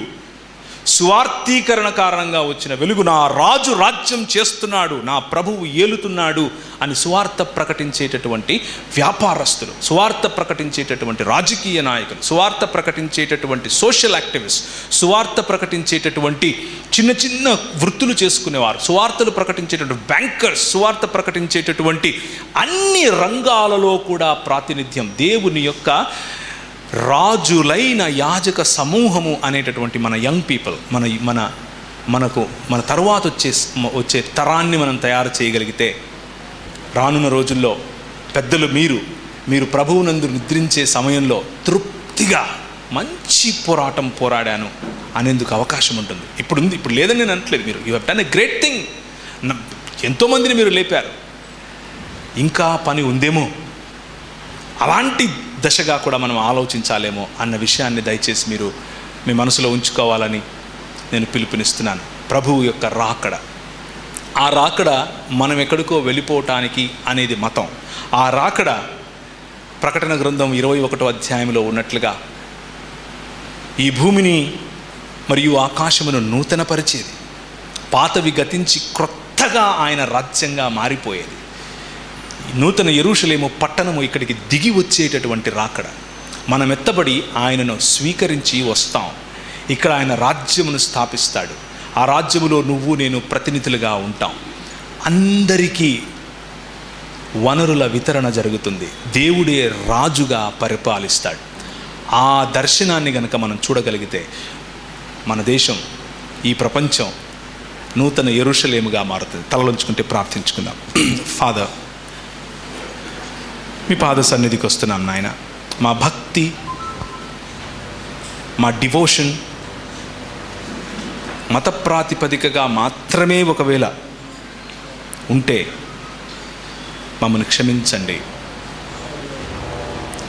సువార్తీకరణ కారణంగా వచ్చిన వెలుగు, నా రాజు రాజ్యం చేస్తున్నాడు, నా ప్రభువు ఏలుతున్నాడు అని సువార్త ప్రకటించేటటువంటి వ్యాపారస్తులు, సువార్త ప్రకటించేటటువంటి రాజకీయ నాయకులు, సువార్త ప్రకటించేటటువంటి సోషల్ యాక్టివిస్ట్, సువార్త ప్రకటించేటటువంటి చిన్న చిన్న వృత్తులు చేసుకునేవారు, సువార్తలు ప్రకటించేటటువంటి బ్యాంకర్స్, సువార్త ప్రకటించేటటువంటి అన్ని రంగాలలో కూడా ప్రాతినిధ్యం దేవుని యొక్క రాజులైన యాజక సమూహము అనేటటువంటి మన యంగ్ పీపుల్, మన తరువాత వచ్చే తరాన్ని మనం తయారు చేయగలిగితే రానున్న రోజుల్లో పెద్దలు మీరు ప్రభువునందు నిద్రించే సమయంలో తృప్తిగా మంచి పోరాటం పోరాడాను అనేందుకు అవకాశం ఉంటుంది. ఇప్పుడు లేదని నేను అనట్లేదు, మీరు you have done a great thing, ఎంతోమందిని మీరు లేపారు, ఇంకా పని ఉందేమో, అలాంటి దశగా కూడా మనం ఆలోచించాలేమో అన్న విషయాన్ని దయచేసి మీరు మీ మనసులో ఉంచుకోవాలని నేను పిలుపునిస్తున్నాను. ప్రభువు యొక్క రాకడ, ఆ రాకడ మనం ఎక్కడికో వెళ్ళిపోవటానికి అనేది మతం. ఆ రాకడ ప్రకటన గ్రంథం 21వ అధ్యాయంలో ఉన్నట్లుగా ఈ భూమిని మరియు ఆకాశమును నూతనపరిచేది, పాతవి గతించి క్రొత్తగా ఆయన రాజ్యంగా మారిపోయేది. నూతన యెరూషలేము పట్టణము ఇక్కడికి దిగి వచ్చేటటువంటి రాకడ. మనం ఎత్తబడి ఆయనను స్వీకరించి వస్తాం. ఇక్కడ ఆయన రాజ్యమును స్థాపిస్తాడు. ఆ రాజ్యములో నువ్వు నేను ప్రతినిధులుగా ఉంటాం. అందరికీ వనరుల వితరణ జరుగుతుంది. దేవుడే రాజుగా పరిపాలిస్తాడు. ఆ దర్శనాన్ని గనక మనం చూడగలిగితే మన దేశం, ఈ ప్రపంచం నూతన యెరూషలేముగా మారుతుంది. తలలోంచుకుంటే ప్రార్థించుకుందాం. ఫాదర్, మీ పాద సన్నిధికి వస్తున్నాం నాయన. మా భక్తి, మా డివోషన్ మత ప్రాతిపదికగా మాత్రమే ఒకవేళ ఉంటే మమ్మల్ని క్షమించండి.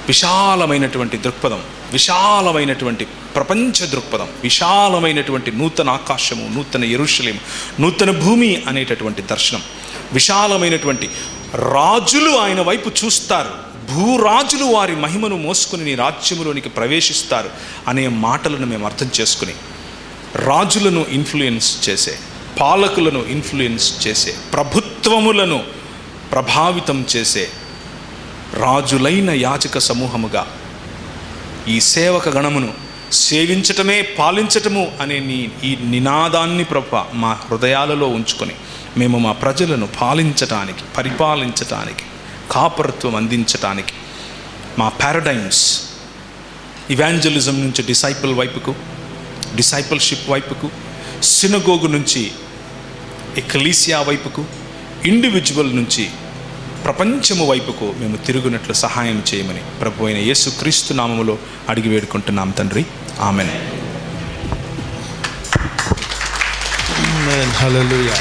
విశాలమైనటువంటి దృక్పథం, విశాలమైనటువంటి ప్రపంచ దృక్పథం, విశాలమైనటువంటి నూతన ఆకాశము, నూతన యెరూషలేము, నూతన భూమి అనేటటువంటి దర్శనం, విశాలమైనటువంటి రాజులు ఆయన వైపు చూస్తారు, భూరాజులు వారి మహిమను మోసుకుని నీ రాజ్యములోనికి ప్రవేశిస్తారు అనే మాటలను మేము అర్థం చేసుకుని, రాజులను ఇన్ఫ్లుయెన్స్ చేసే, పాలకులను ఇన్ఫ్లుయెన్స్ చేసే, ప్రభుత్వములను ప్రభావితం చేసే రాజులైన యాజక సమూహముగా ఈ సేవక గణమును సేవించటమే పాలించటము అనే ఈ నినాదాన్ని మా హృదయాలలో ఉంచుకొని మేము మా ప్రజలను పాలించటానికి, పరిపాలించటానికి, కాపరత్వం అందించటానికి మా పారాడైమ్స్ ఇవాంజలిజం నుంచి డిసైపుల్షిప్ వైపుకు, సినగోగు నుంచి ఎక్లీసియా వైపుకు, ఇండివిజువల్ నుంచి ప్రపంచము వైపుకు మేము తిరుగునట్లు సహాయం చేయమని ప్రభు అయిన యేసుక్రీస్తు నామములో అడిగి వేడుకుంటున్నాం తండ్రి. ఆమెన్.
హల్లెలూయా.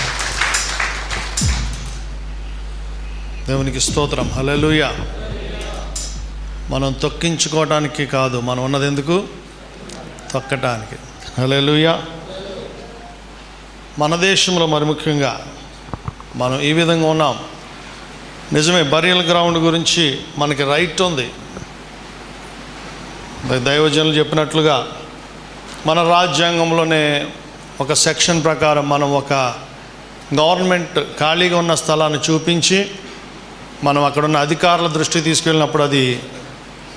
దేవునికి స్తోత్రం. హల్లెలూయా. మనం తొక్కించుకోవడానికి కాదు, మనం ఉన్నది ఎందుకు? తొక్కటానికి. హల్లెలూయా. మన దేశంలో మరి ముఖ్యంగా మనం ఈ విధంగా ఉన్నాం. నిజమే, బరియల్ గ్రౌండ్ గురించి మనకి రైట్ ఉంది. దైవజనులు చెప్పినట్లుగా మన రాజ్యాంగంలోనే ఒక సెక్షన్ ప్రకారం మనం ఒక గవర్నమెంట్ ఖాళీగా ఉన్న స్థలాన్ని చూపించి మనం అక్కడున్న అధికారుల దృష్టికి తీసుకెళ్ళినప్పుడు అది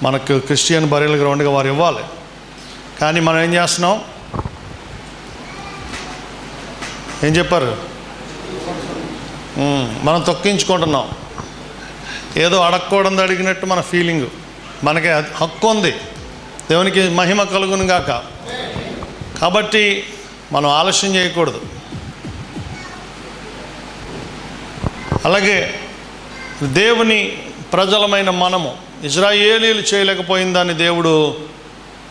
మనకు క్రిస్టియన్ బరియల్ గ్రౌండ్గా వారు ఇవ్వాలి. కానీ మనం ఏం చేస్తున్నాం? ఏం చెప్పారు? మనం తొక్కించుకుంటున్నాం. ఏదో అడగకూడదు అడిగినట్టు మన ఫీలింగు. మనకి హక్కు ఉంది. దేవునికి మహిమ కలుగును గాక. కాబట్టి మనం ఆలస్యం చేయకూడదు. అలాగే దేవుని ప్రజలమైన మనము ఇజ్రాయేలీలు చేయలేకపోయిన దాన్ని దేవుడు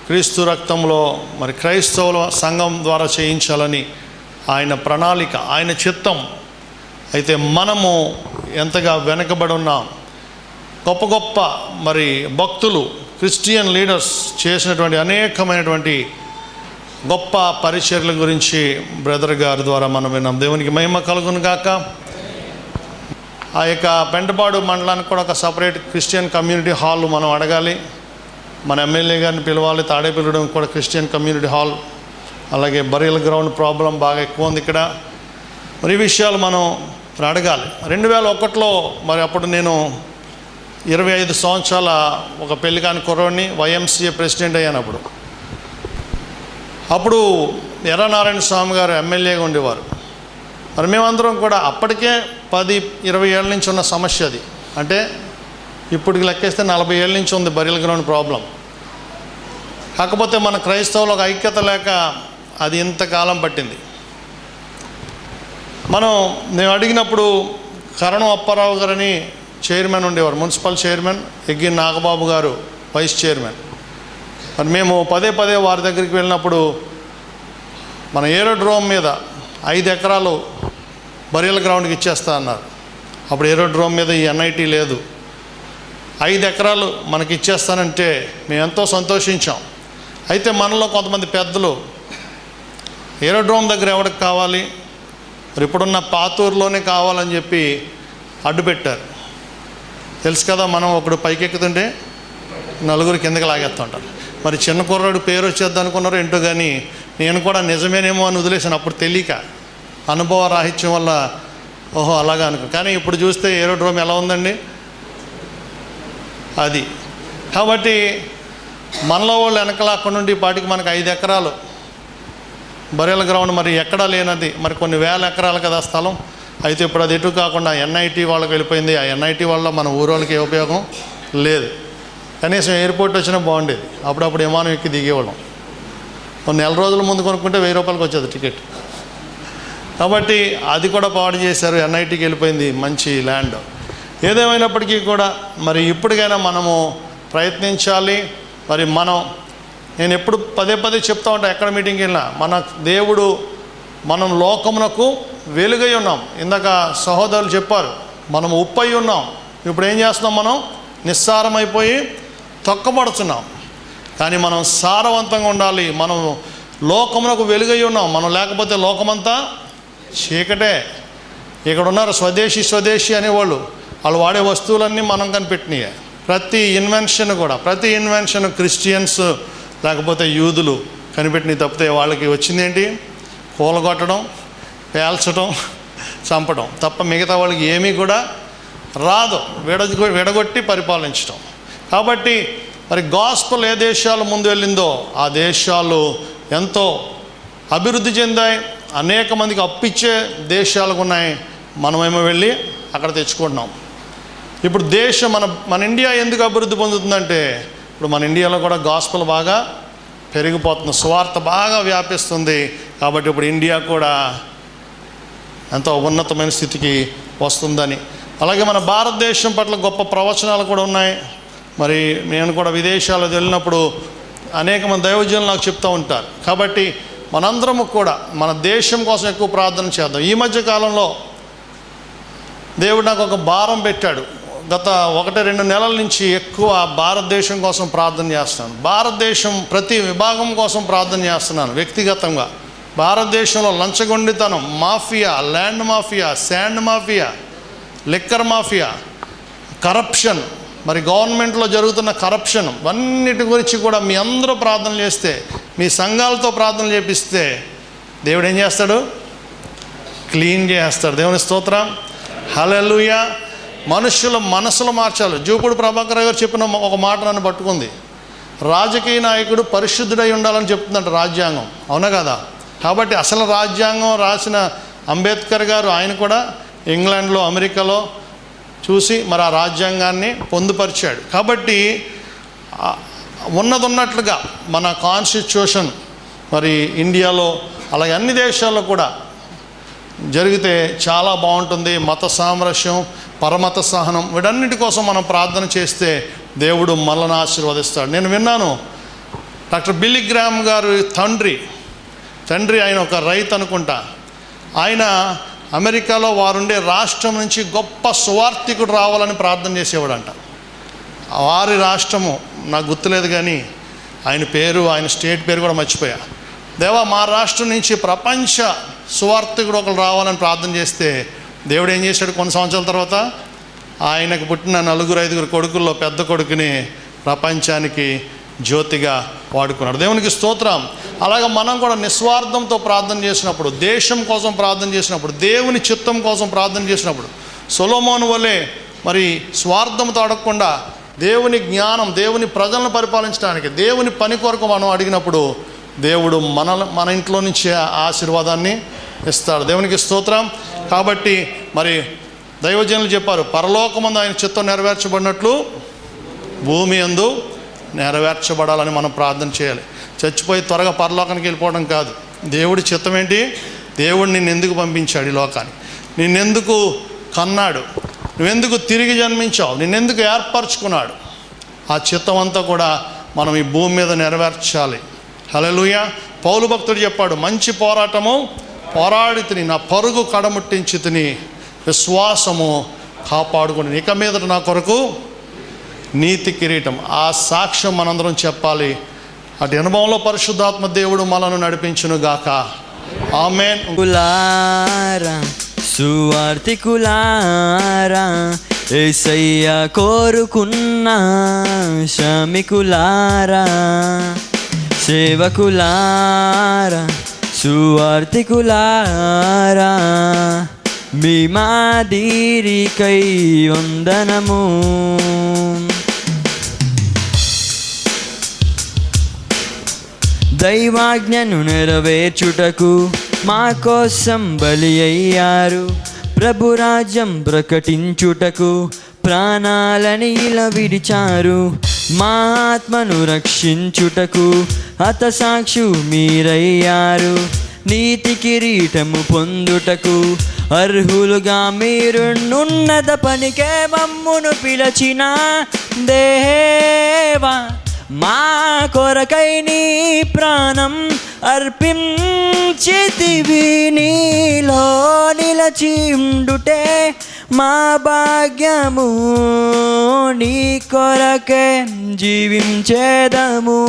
క్రీస్తు రక్తంలో మరి క్రైస్తవుల సంఘం ద్వారా చేయించాలని ఆయన ప్రణాళిక, ఆయన చిత్తం. అయితే మనము ఎంతగా వెనకబడి ఉన్నాం. గొప్ప గొప్ప మరి భక్తులు, క్రిస్టియన్ లీడర్స్ చేసినటువంటి అనేకమైనటువంటి గొప్ప పరిచర్యల గురించి బ్రదర్ గారి ద్వారా మనం విన్నాం. దేవునికి మహిమ కలుగును గాక. ఆ యొక్క పెంటపాడు మండలానికి కూడా ఒక సపరేట్ క్రిస్టియన్ కమ్యూనిటీ హాల్ మనం అడగాలి. మన ఎమ్మెల్యే గారిని పిలవాలి. తాడేపల్లిగూడెం కూడా క్రిస్టియన్ కమ్యూనిటీ హాల్ అలాగే బరియల్ గ్రౌండ్ ప్రాబ్లం బాగా ఎక్కువ ఉంది ఇక్కడ. మరి ఈ విషయాలు మనం అడగాలి. 2001లో మరి అప్పుడు నేను 25 సంవత్సరాల ఒక పెళ్లికాని కుర్రోడిని, YMCA ప్రెసిడెంట్ అయ్యాను. అప్పుడు ఎర్రనారాయణ స్వామి గారు ఎమ్మెల్యేగా ఉండేవారు. మరి మేమందరం కూడా అప్పటికే 10-20 ఏళ్ళ నుంచి ఉన్న సమస్య అది. అంటే ఇప్పటికి లెక్కేస్తే 40 ఏళ్ళ నుంచి ఉంది బరియల్ గ్రౌండ్ ప్రాబ్లం. కాకపోతే మన క్రైస్తవులకు ఐక్యత లేక అది ఇంతకాలం పట్టింది. నేను అడిగినప్పుడు కరణం అప్పారావు గారని చైర్మన్ ఉండేవారు, మున్సిపల్ చైర్మన్, ఎగ్గి నాగబాబు గారు వైస్ చైర్మన్. మరి మేము పదే వారి దగ్గరికి వెళ్ళినప్పుడు మన ఏరోడ్రోమ్ మీద 5 ఎకరాలు బరియల్ గ్రౌండ్కి ఇచ్చేస్తా అన్నారు. అప్పుడు ఏరోడ్రోమ్ మీద ఈ NIT లేదు. 5 ఎకరాలు మనకి ఇచ్చేస్తానంటే మేము ఎంతో సంతోషించాం. అయితే మనలో కొంతమంది పెద్దలు ఏరోడ్రోమ్ దగ్గర ఎవరికి కావాలి, మరి ఇప్పుడున్న పాతూరులోనే కావాలని చెప్పి అడ్డు పెట్టారు. తెలుసు కదా, మనం ఒకడు పైకి ఎక్కుతుంటే నలుగురు కిందకి లాగేస్తుంటారు. మరి చిన్న కుర్రాడు పేరు వచ్చేద్ది అనుకున్నారో ఏంటో, కానీ నేను కూడా నిజమేనేమో అని వదిలేసాను. అప్పుడు తెలియక, అనుభవ రాహిత్యం వల్ల ఓహో అలాగా అనుకో. కానీ ఇప్పుడు చూస్తే ఏరోడ్రోమ్ ఎలా ఉందండి అది. కాబట్టి మనలో వాళ్ళు వెనకాల అక్కడ నుండి పాటికి మనకు 5 ఎకరాలు బరియల్ గ్రౌండ్ మరి ఎక్కడా లేనది. మరి కొన్ని వేల ఎకరాలు కదా స్థలం. అయితే ఇప్పుడు అది ఎటు కాకుండా NIT వాళ్ళకి వెళ్ళిపోయింది. ఆ NIT వల్ల మన ఊరోళ్ళకి ఏ ఉపయోగం లేదు. కనీసం ఎయిర్పోర్ట్ వచ్చినా బాగుండేది. అప్పుడప్పుడు విమానం ఎక్కి దిగేవాళ్ళం. కొన్ని నెల రోజుల ముందు కొనుక్కుంటే 1000 రూపాయలకి వచ్చేది టికెట్. కాబట్టి అది కూడా పాడు చేశారు. NITకి వెళ్ళిపోయింది మంచి ల్యాండ్. ఏదేమైనప్పటికీ కూడా మరి ఇప్పటికైనా మనము ప్రయత్నించాలి. మరి నేను ఎప్పుడు పదే చెప్తా ఉంటాను, ఎక్కడ మీటింగ్కి వెళ్ళినా, మన దేవుడు మనం లోకమునకు వెలుగై ఉన్నాం. ఇందాక సహోదరులు చెప్పారు, మనం ఉప్పై ఉన్నాం. ఇప్పుడు ఏం చేస్తున్నాం, మనం నిస్సారమైపోయి తొక్కబడుతున్నాం. కానీ మనం సారవంతంగా ఉండాలి. మనం లోకమునకు వెలుగై ఉన్నాం. మనం లేకపోతే లోకమంతా చీకటే. ఇక్కడ ఉన్నారు స్వదేశీ అనేవాళ్ళు, వాళ్ళు వాడే వస్తువులన్నీ మనం కనిపెట్టినాయి. ప్రతి ఇన్వెన్షన్ క్రిస్టియన్స్ లేకపోతే యూదులు కనిపెట్టినవి తప్పితే వాళ్ళకి వచ్చిందేంటి, కూలగొట్టడం, పేల్చడం, చంపడం తప్ప మిగతా వాళ్ళకి ఏమీ కూడా రాదు. విడగొట్టి పరిపాలించడం. కాబట్టి మరి గాస్పల్ ఏ దేశాలు ముందు వెళ్ళిందో ఆ దేశాలు ఎంతో అభివృద్ధి చెందాయి. అనేక మందికి అప్పిచ్చే దేశాలకు ఉన్నాయి. మనమేమో వెళ్ళి అక్కడ తెచ్చుకుంటున్నాం. ఇప్పుడు దేశం మన ఇండియా ఎందుకు అభివృద్ధి పొందుతుందంటే, ఇప్పుడు మన ఇండియాలో కూడా గాస్పల్ బాగా పెరిగిపోతుంది, సువార్త బాగా వ్యాపిస్తుంది. కాబట్టి ఇప్పుడు ఇండియా కూడా ఎంతో ఉన్నతమైన స్థితికి వస్తుందని. అలాగే మన భారతదేశం పట్ల గొప్ప ప్రవచనాలు కూడా ఉన్నాయి. మరి నేను కూడా విదేశాలకు వెళ్ళినప్పుడు అనేక మంది దైవజనులు నాకు చెప్తూ ఉంటారు. కాబట్టి మనందరము కూడా మన దేశం కోసం ఎక్కువ ప్రార్థన చేద్దాం. ఈ మధ్య కాలంలో దేవుడు నాకు ఒక భారం పెట్టాడు. గత 1-2 నెలల నుంచి ఎక్కువ భారతదేశం కోసం ప్రార్థన చేస్తున్నాను. భారతదేశం ప్రతి విభాగం కోసం ప్రార్థన చేస్తున్నాను. వ్యక్తిగతంగా భారతదేశంలో లంచగొండితనం, mafia, land mafia, sand mafia, liquor mafia, corruption, మరి గవర్నమెంట్లో జరుగుతున్న కరప్షన్, అన్నిటి గురించి కూడా మీ అందరూ ప్రార్థన చేస్తే, మీ సంఘాలతో ప్రార్థన చేపిస్తే దేవుడు ఏం చేస్తాడు, క్లీన్ చేస్తాడు. దేవుని స్తోత్రం, హల్లెలూయా. మనుషుల మనసులు మార్చాలి. జూపూడి ప్రభాకర్ గారు చెప్పిన ఒక మాట నన్ను పట్టుకుంది. రాజకీయ నాయకుడు పరిశుద్ధుడై ఉండాలని చెప్తుందంట రాజ్యాంగం. అవునా కదా? కాబట్టి అసలు రాజ్యాంగం రాసిన అంబేద్కర్ గారు, ఆయన కూడా ఇంగ్లాండ్లో, అమెరికాలో చూసి మరి ఆ రాజ్యాంగాన్ని పొందుపరిచాడు. కాబట్టి ఉన్నట్లుగా మన కాన్స్టిట్యూషన్ మరి ఇండియాలో అలాగే అన్ని దేశాల్లో కూడా జరిగితే చాలా బాగుంటుంది. మత సామరస్యం, పరమత సహనం, వీటన్నిటి కోసం మనం ప్రార్థన చేస్తే దేవుడు మనల్ని ఆశీర్వదిస్తాడు. నేను విన్నాను, డాక్టర్ బిల్లీ గ్రామ్ గారు తండ్రి ఆయన ఒక రైతు అనుకుంటా. ఆయన అమెరికాలో వారుండే రాష్ట్రం నుంచి గొప్ప సువార్థికుడు రావాలని ప్రార్థన చేసేవాడంట. వారి రాష్ట్రము నాకు గుర్తులేదు, కానీ ఆయన స్టేట్ పేరు కూడా మర్చిపోయా. దేవా, మా రాష్ట్రం నుంచి ప్రపంచ సువార్థికుడు ఒకరు రావాలని ప్రార్థన చేస్తే దేవుడు ఏం చేశాడు, కొన్ని సంవత్సరాల తర్వాత ఆయనకు పుట్టిన 4-5 కొడుకుల్లో పెద్ద కొడుకుని ప్రపంచానికి జ్యోతిగా వాడుకున్నాడు. దేవునికి స్తోత్రం. అలాగే మనం కూడా నిస్వార్థంతో ప్రార్థన చేసినప్పుడు, దేశం కోసం ప్రార్థన చేసినప్పుడు, దేవుని చిత్తం కోసం ప్రార్థన చేసినప్పుడు, సొలొమోను వలె మరి స్వార్థంతో అడగకుండా దేవుని జ్ఞానం, దేవుని ప్రజలను పరిపాలించడానికి, దేవుని పని కొరకు మనం అడిగినప్పుడు దేవుడు మన ఇంట్లో నుంచి ఆశీర్వాదాన్ని ఇస్తాడు. దేవునికి స్తోత్రం. కాబట్టి మరి దైవజనులు చెప్పారు, పరలోకమందు ఆయన చిత్తం నెరవేర్చబడినట్లు భూమి యందు నెరవేర్చబడాలని మనం ప్రార్థన చేయాలి. చచ్చిపోయి త్వరగా పరలోకానికి వెళ్ళిపోవడం కాదు. దేవుడి చిత్తం ఏంటి? దేవుడు నిన్నెందుకు పంపించాడు ఈ లోకానికి? నిన్నెందుకు కన్నాడు? నువ్వెందుకు తిరిగి జన్మించావు? నిన్నెందుకు ఏర్పరచుకున్నాడు? ఆ చిత్తం అంతా కూడా మనం ఈ భూమి మీద నెరవేర్చాలి. హల్లెలూయా. పౌలు భక్తుడు చెప్పాడు, మంచి పోరాటము పోరాడి తిని, నా పరుగు కడముట్టించి తిని, విశ్వాసము కాపాడుకుని, ఇక మీదట నా కొరకు నీతి కిరీటం. ఆ సాక్ష్యం మనందరం చెప్పాలి. అటు అనుభవంలో పరిశుద్ధాత్మ దేవుడు మనను నడిపించును గాక. ఆమేన్.
కులారా సువార్తికులారా, యేసయ్య కోరుకున్న శ్రమికులారా, సేవకులారా, సువార్తికులారా, మీ మాదిరికై వందనము. దైవాజ్ఞను నెరవేర్చుటకు మా కోసం బలి అయ్యారు, ప్రభురాజ్యం ప్రకటించుటకు ప్రాణాలని ఇలా విడిచారు, మా ఆత్మను రక్షించుటకు హతసాక్షు మీరయ్యారు, నీతి కిరీటము పొందుటకు అర్హులుగా మీరున్నున్నత పనికే మమ్మును పిలచిన దేవా, మా కొరకై నీ ప్రాణం అర్పించితివి, నీలో నిలచి ఉండుటే మా భాగ్యము, నీ కొరకే జీవించేదము.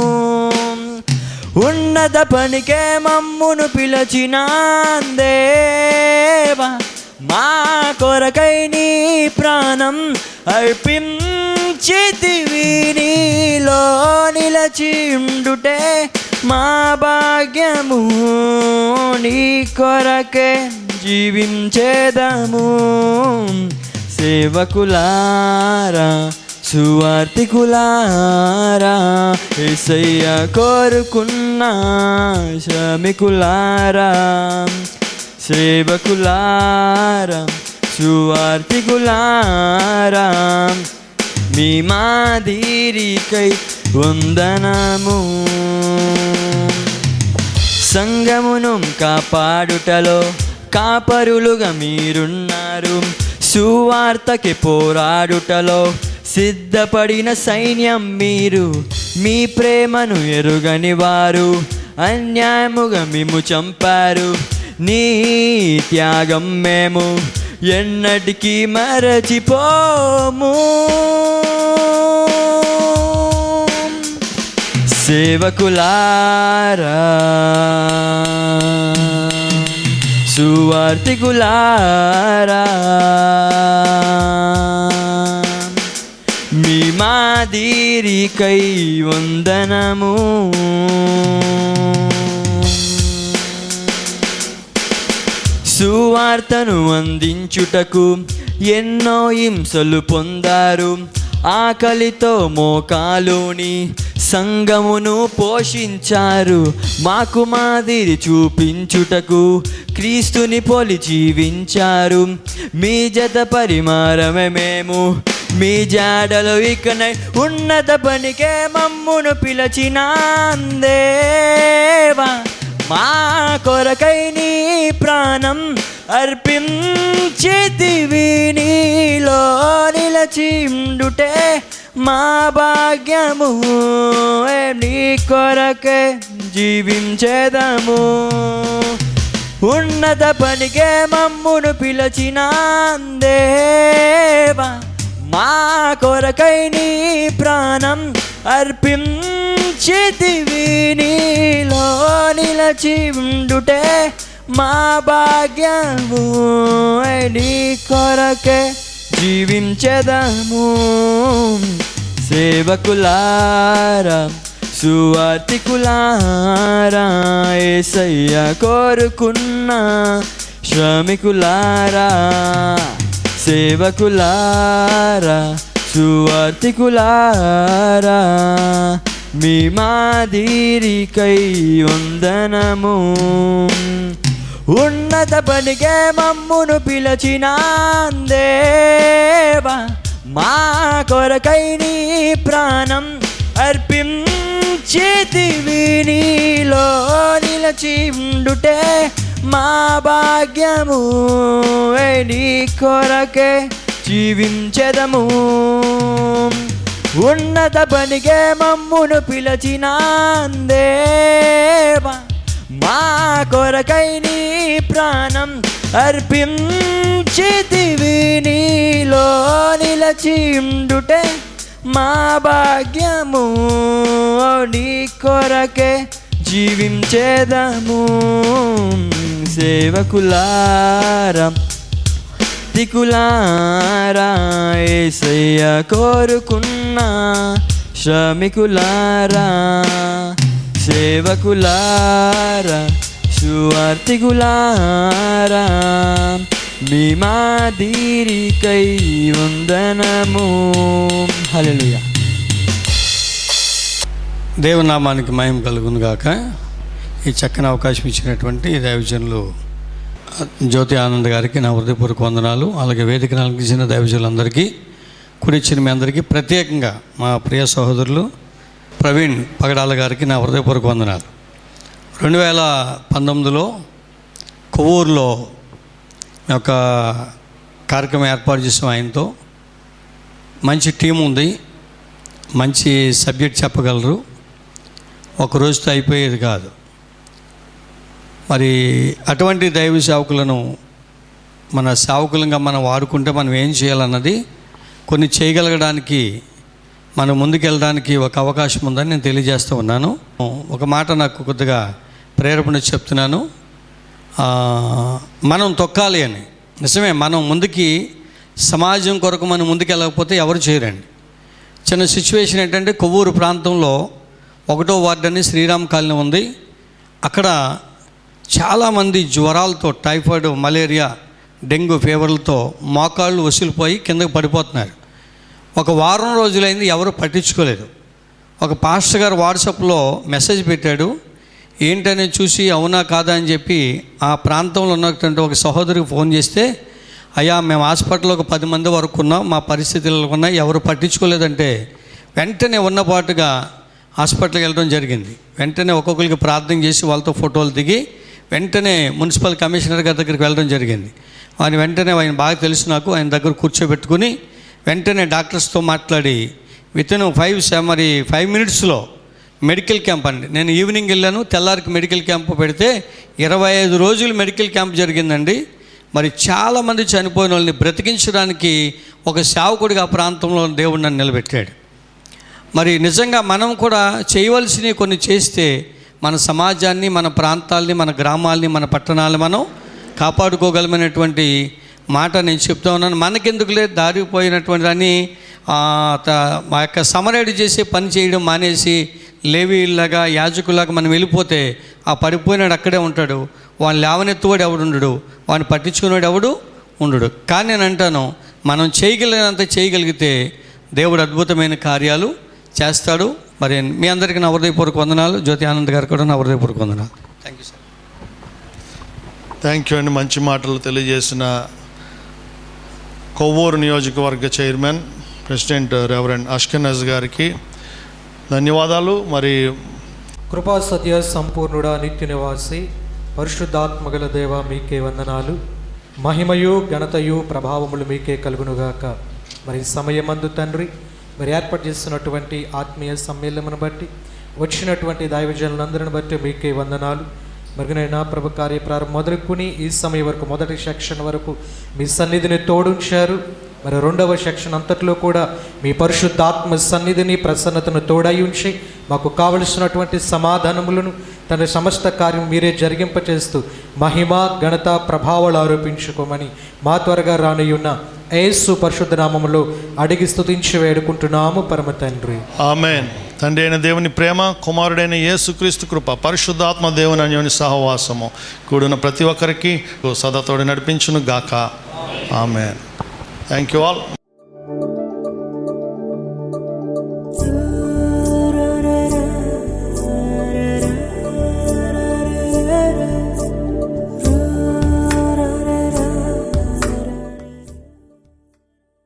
ఉన్నత పనికే మమ్మును పిలచిన దేవా, మా కొరకై నీ ప్రాణం అర్పించితివి, నీలో నిలచి ఉండుటే మా భాగ్యము, నీ కొరకే జీవించేదము. సేవకులారా సువార్తికులారా, యేసయ్య కోరుకున్న శ్రమికులారా, సేవకులారా, సువార్తికులారా, మీ మాదిరికై వందనము. సంఘమును కాపాడుటలో కాపరులుగా మీరున్నారు, సువార్తకి పోరాడుటలో సిద్ధపడిన సైన్యం మీరు, మీ ప్రేమను ఎరుగని వారు అన్యాయముగా మేము చంపారు, నీ త్యాగం మేము ఎన్నటికీ మరచిపోము. సేవకులారా సువార్తికులారా, మీ మాదిరికై వందనము. సువార్తను అందించుటకు ఎన్నో హింసలు పొందారు, ఆకలితో మోకాలుని సంఘమును పోషించారు, మాకు మాదిరి చూపించుటకు క్రీస్తుని పోలి జీవించారు, మీ జత పరిమారమే మేము, మీ జాడలో ఇకనై ఉన్నత పనికే మమ్మును పిలచిన దేవా, మా కొరకై నీ ప్రాణం అర్పించితివి, నీలో నిలచి ఉండుటే మా భాగ్యము, నీ కొరకే జీవించేదము. ఉన్నత పనికే మమ్మును పిలచిన దేవా, మా కొరకై నీ ప్రాణం అర్పించితివి, నీలో నిలచి ఉండుటే మా భాగ్యము, నీ కొరకే జీవించెదము. సేవకులారా సువార్తికులారా యేసయ్య కోరుకున్న శ్రమికులారా సేవకులారా సువార్తికులారా మీ మాదిరికై వందనము. ఉన్నత పనికే మమ్మును పిలచిన దేవా మా కొరకై నీ ప్రాణం అర్పించితివి. నీలో నిలచి ఉండుటే మా భాగ్యము. నీ కొరకే జీవించెదము. ఉన్నత పనికే మమ్మును పిలచిన దేవా మా కొరకై నీ ప్రాణం అర్పించితివి. నీలో నిలచి ఉండుటే మా భాగ్యము. నీ కొరకే జీవించేదము. సేవకులారా దికులారా యేసయ్య కోరుకున్న శ్రమికులారా సేవకులారా సువార్తికులారా మీ మాదిరికై వందనము. హల్లెలూయా.
దేవుని నామానికి మహిమ కలుగును గాక. ఈ చక్కని అవకాశం ఇచ్చినటువంటి దైవజనులు జ్యోతి ఆనంద్ గారికి నా హృదయపూర్వక వందనాలు. అలాగే వేదికను అలంకరించిన దైవజనులందరికీ కూడిచ్చిన మీ అందరికీ ప్రత్యేకంగా మా ప్రియ సహోదరులు ప్రవీణ్ పగడాల గారికి నా హృదయపూర్వక వందనాలు. 2019లో కొవ్వూరులో ఒక కార్యక్రమం ఏర్పాటు చేసాం. ఆయనతో మంచి టీం ఉంది, మంచి సబ్జెక్ట్ చెప్పగలరు. ఒక రోజుతో అయిపోయేది కాదు. మరి అటువంటి దైవ సేవకులను మన సేవకులంగా మనం వాడుకుంటే మనం ఏం చేయాలన్నది కొన్ని చేయగలగడానికి మనం ముందుకెళ్ళడానికి ఒక అవకాశం ఉందని నేను తెలియజేస్తూ ఉన్నాను. ఒక మాట నాకు కొద్దిగా ప్రేరేపణ చెప్తున్నాను. మనం తొక్కాలి అని. నిజమే, మనం ముందుకి సమాజం కొరకు మనం ముందుకెళ్ళకపోతే ఎవరు చేయరండి. చిన్న సిచ్యువేషన్ ఏంటంటే కొవ్వూరు ప్రాంతంలో 1వ వార్డు అని శ్రీరామ్ కాలనీ ఉంది. అక్కడ చాలామంది జ్వరాలతో, టైఫాయిడ్, మలేరియా, డెంగ్యూ ఫీవర్లతో మోకాళ్ళు వసిలిపోయి కిందకు పడిపోతున్నారు. ఒక వారం రోజులైంది, ఎవరు పట్టించుకోలేదు. ఒక పాస్టర్ గారు వాట్సాప్లో మెసేజ్ పెట్టాడు. ఏంటనే చూసి అవునా కాదా అని చెప్పి ఆ ప్రాంతంలో ఉన్నటువంటి ఒక సహోదరికి ఫోన్ చేస్తే, అయ్యా మేము హాస్పిటల్లో ఒక 10 మంది వరకు ఉన్నాం, మా పరిస్థితులు ఉన్నాయి, ఎవరు పట్టించుకోలేదంటే వెంటనే ఉన్నపాటుగా హాస్పిటల్కి వెళ్ళడం జరిగింది. వెంటనే ఒక్కొక్కరికి ప్రార్థన చేసి వాళ్ళతో ఫోటోలు దిగి వెంటనే మున్సిపల్ కమిషనర్ గారి దగ్గరికి వెళ్ళడం జరిగింది. వెంటనే ఆయన బాగా తెలుసు నాకు, ఆయన దగ్గర కూర్చోబెట్టుకుని వెంటనే డాక్టర్స్తో మాట్లాడి వితిన్ 5 మినిట్స్లో మెడికల్ క్యాంప్ అండి. నేను ఈవినింగ్ వెళ్ళాను, తెల్లారికి మెడికల్ క్యాంప్ పెడితే 25 రోజులు మెడికల్ క్యాంప్ జరిగిందండి. మరి చాలామంది చనిపోయిన వాళ్ళని బ్రతికించడానికి ఒక సేవకుడిగా ఆ ప్రాంతంలో దేవుడు నన్ను నిలబెట్టాడు. మరి నిజంగా మనం కూడా చేయవలసినవి కొన్ని చేస్తే మన సమాజాన్ని, మన ప్రాంతాల్ని, మన గ్రామాల్ని, మన పట్టణాలని మనం కాపాడుకోగలమైనటువంటి మాట నేను చెప్తా ఉన్నాను. మనకెందుకులే దారిపోయినటువంటి దాన్ని మా యొక్క సమరేడు చేసే పని చేయడం మానేసి లేవీలాగా, యాజకులాగా మనం వెళ్ళిపోతే ఆ పడిపోయినాడు అక్కడే ఉంటాడు. వాడిని లేవనెత్తువాడు ఎవడు ఉండడు, వాడిని పట్టించుకునేవాడు ఎవడు ఉండడు. కానీ నేను అంటాను, మనం చేయగలిగినంత చేయగలిగితే దేవుడు అద్భుతమైన కార్యాలు చేస్తాడు. మరి మీ అందరికీ నా హృదయపూర్వక వందనాలు. జ్యోతి ఆనంద్ గారికి కూడా నా హృదయపూర్వక వందనాలు. Thank you sir.
Thank you అండి. మంచి మాటలు తెలియజేసిన కొవ్వూరు నియోజకవర్గ చైర్మన్ ప్రెసిడెంట్ రెవరెండ్ అష్కెనజ్ గారికి ధన్యవాదాలు. మరి
కృపా సత్య సంపూర్ణుడా, నిత్య నివాసి, పరిశుద్ధాత్మగల దేవ, మీకే వందనాలు. మహిమయు ఘనతయు ప్రభావములు మీకే కలుగునుగాక. మరి సమయమందు తండ్రి, మరి ఏర్పాటు చేస్తున్నటువంటి ఆత్మీయ సమ్మేళనను బట్టి, వచ్చినటువంటి దైవజనులందరిని బట్టి మీకే వందనాలు. మరి నా ప్రభు కార్య ప్రారంభం మొదలుకొని ఈ సమయం వరకు, మొదటి సెక్షన్ వరకు మీ సన్నిధిని తోడుంచారు. మరి 2వ సెక్షన్ అంతట్లో కూడా మీ పరిశుద్ధాత్మ సన్నిధిని, ప్రసన్నతను తోడై ఉంచి మాకు కావలసినటువంటి సమాధానములను తన సమస్త కార్యం మీరే జరిగింపచేస్తూ మహిమ, ఘనత, ప్రభావాలు ఆరోపించుకోమని మా త్వరగా రానియున్న యేసు పరిశుద్ధ నామములో అడిగి స్తుతించి వేడుకుంటున్నాము పరమ తండ్రి.
ఆమేన్.
తండ్రి అయిన దేవుని ప్రేమ, కుమారుడైన యేసుక్రీస్తు కృప, పరిశుద్ధాత్మ దేవుని అన్యోని సహవాసము కూడిన ప్రతి ఒక్కరికి సదాతోడు నడిపించును గాక. ఆమేన్. Thank you all.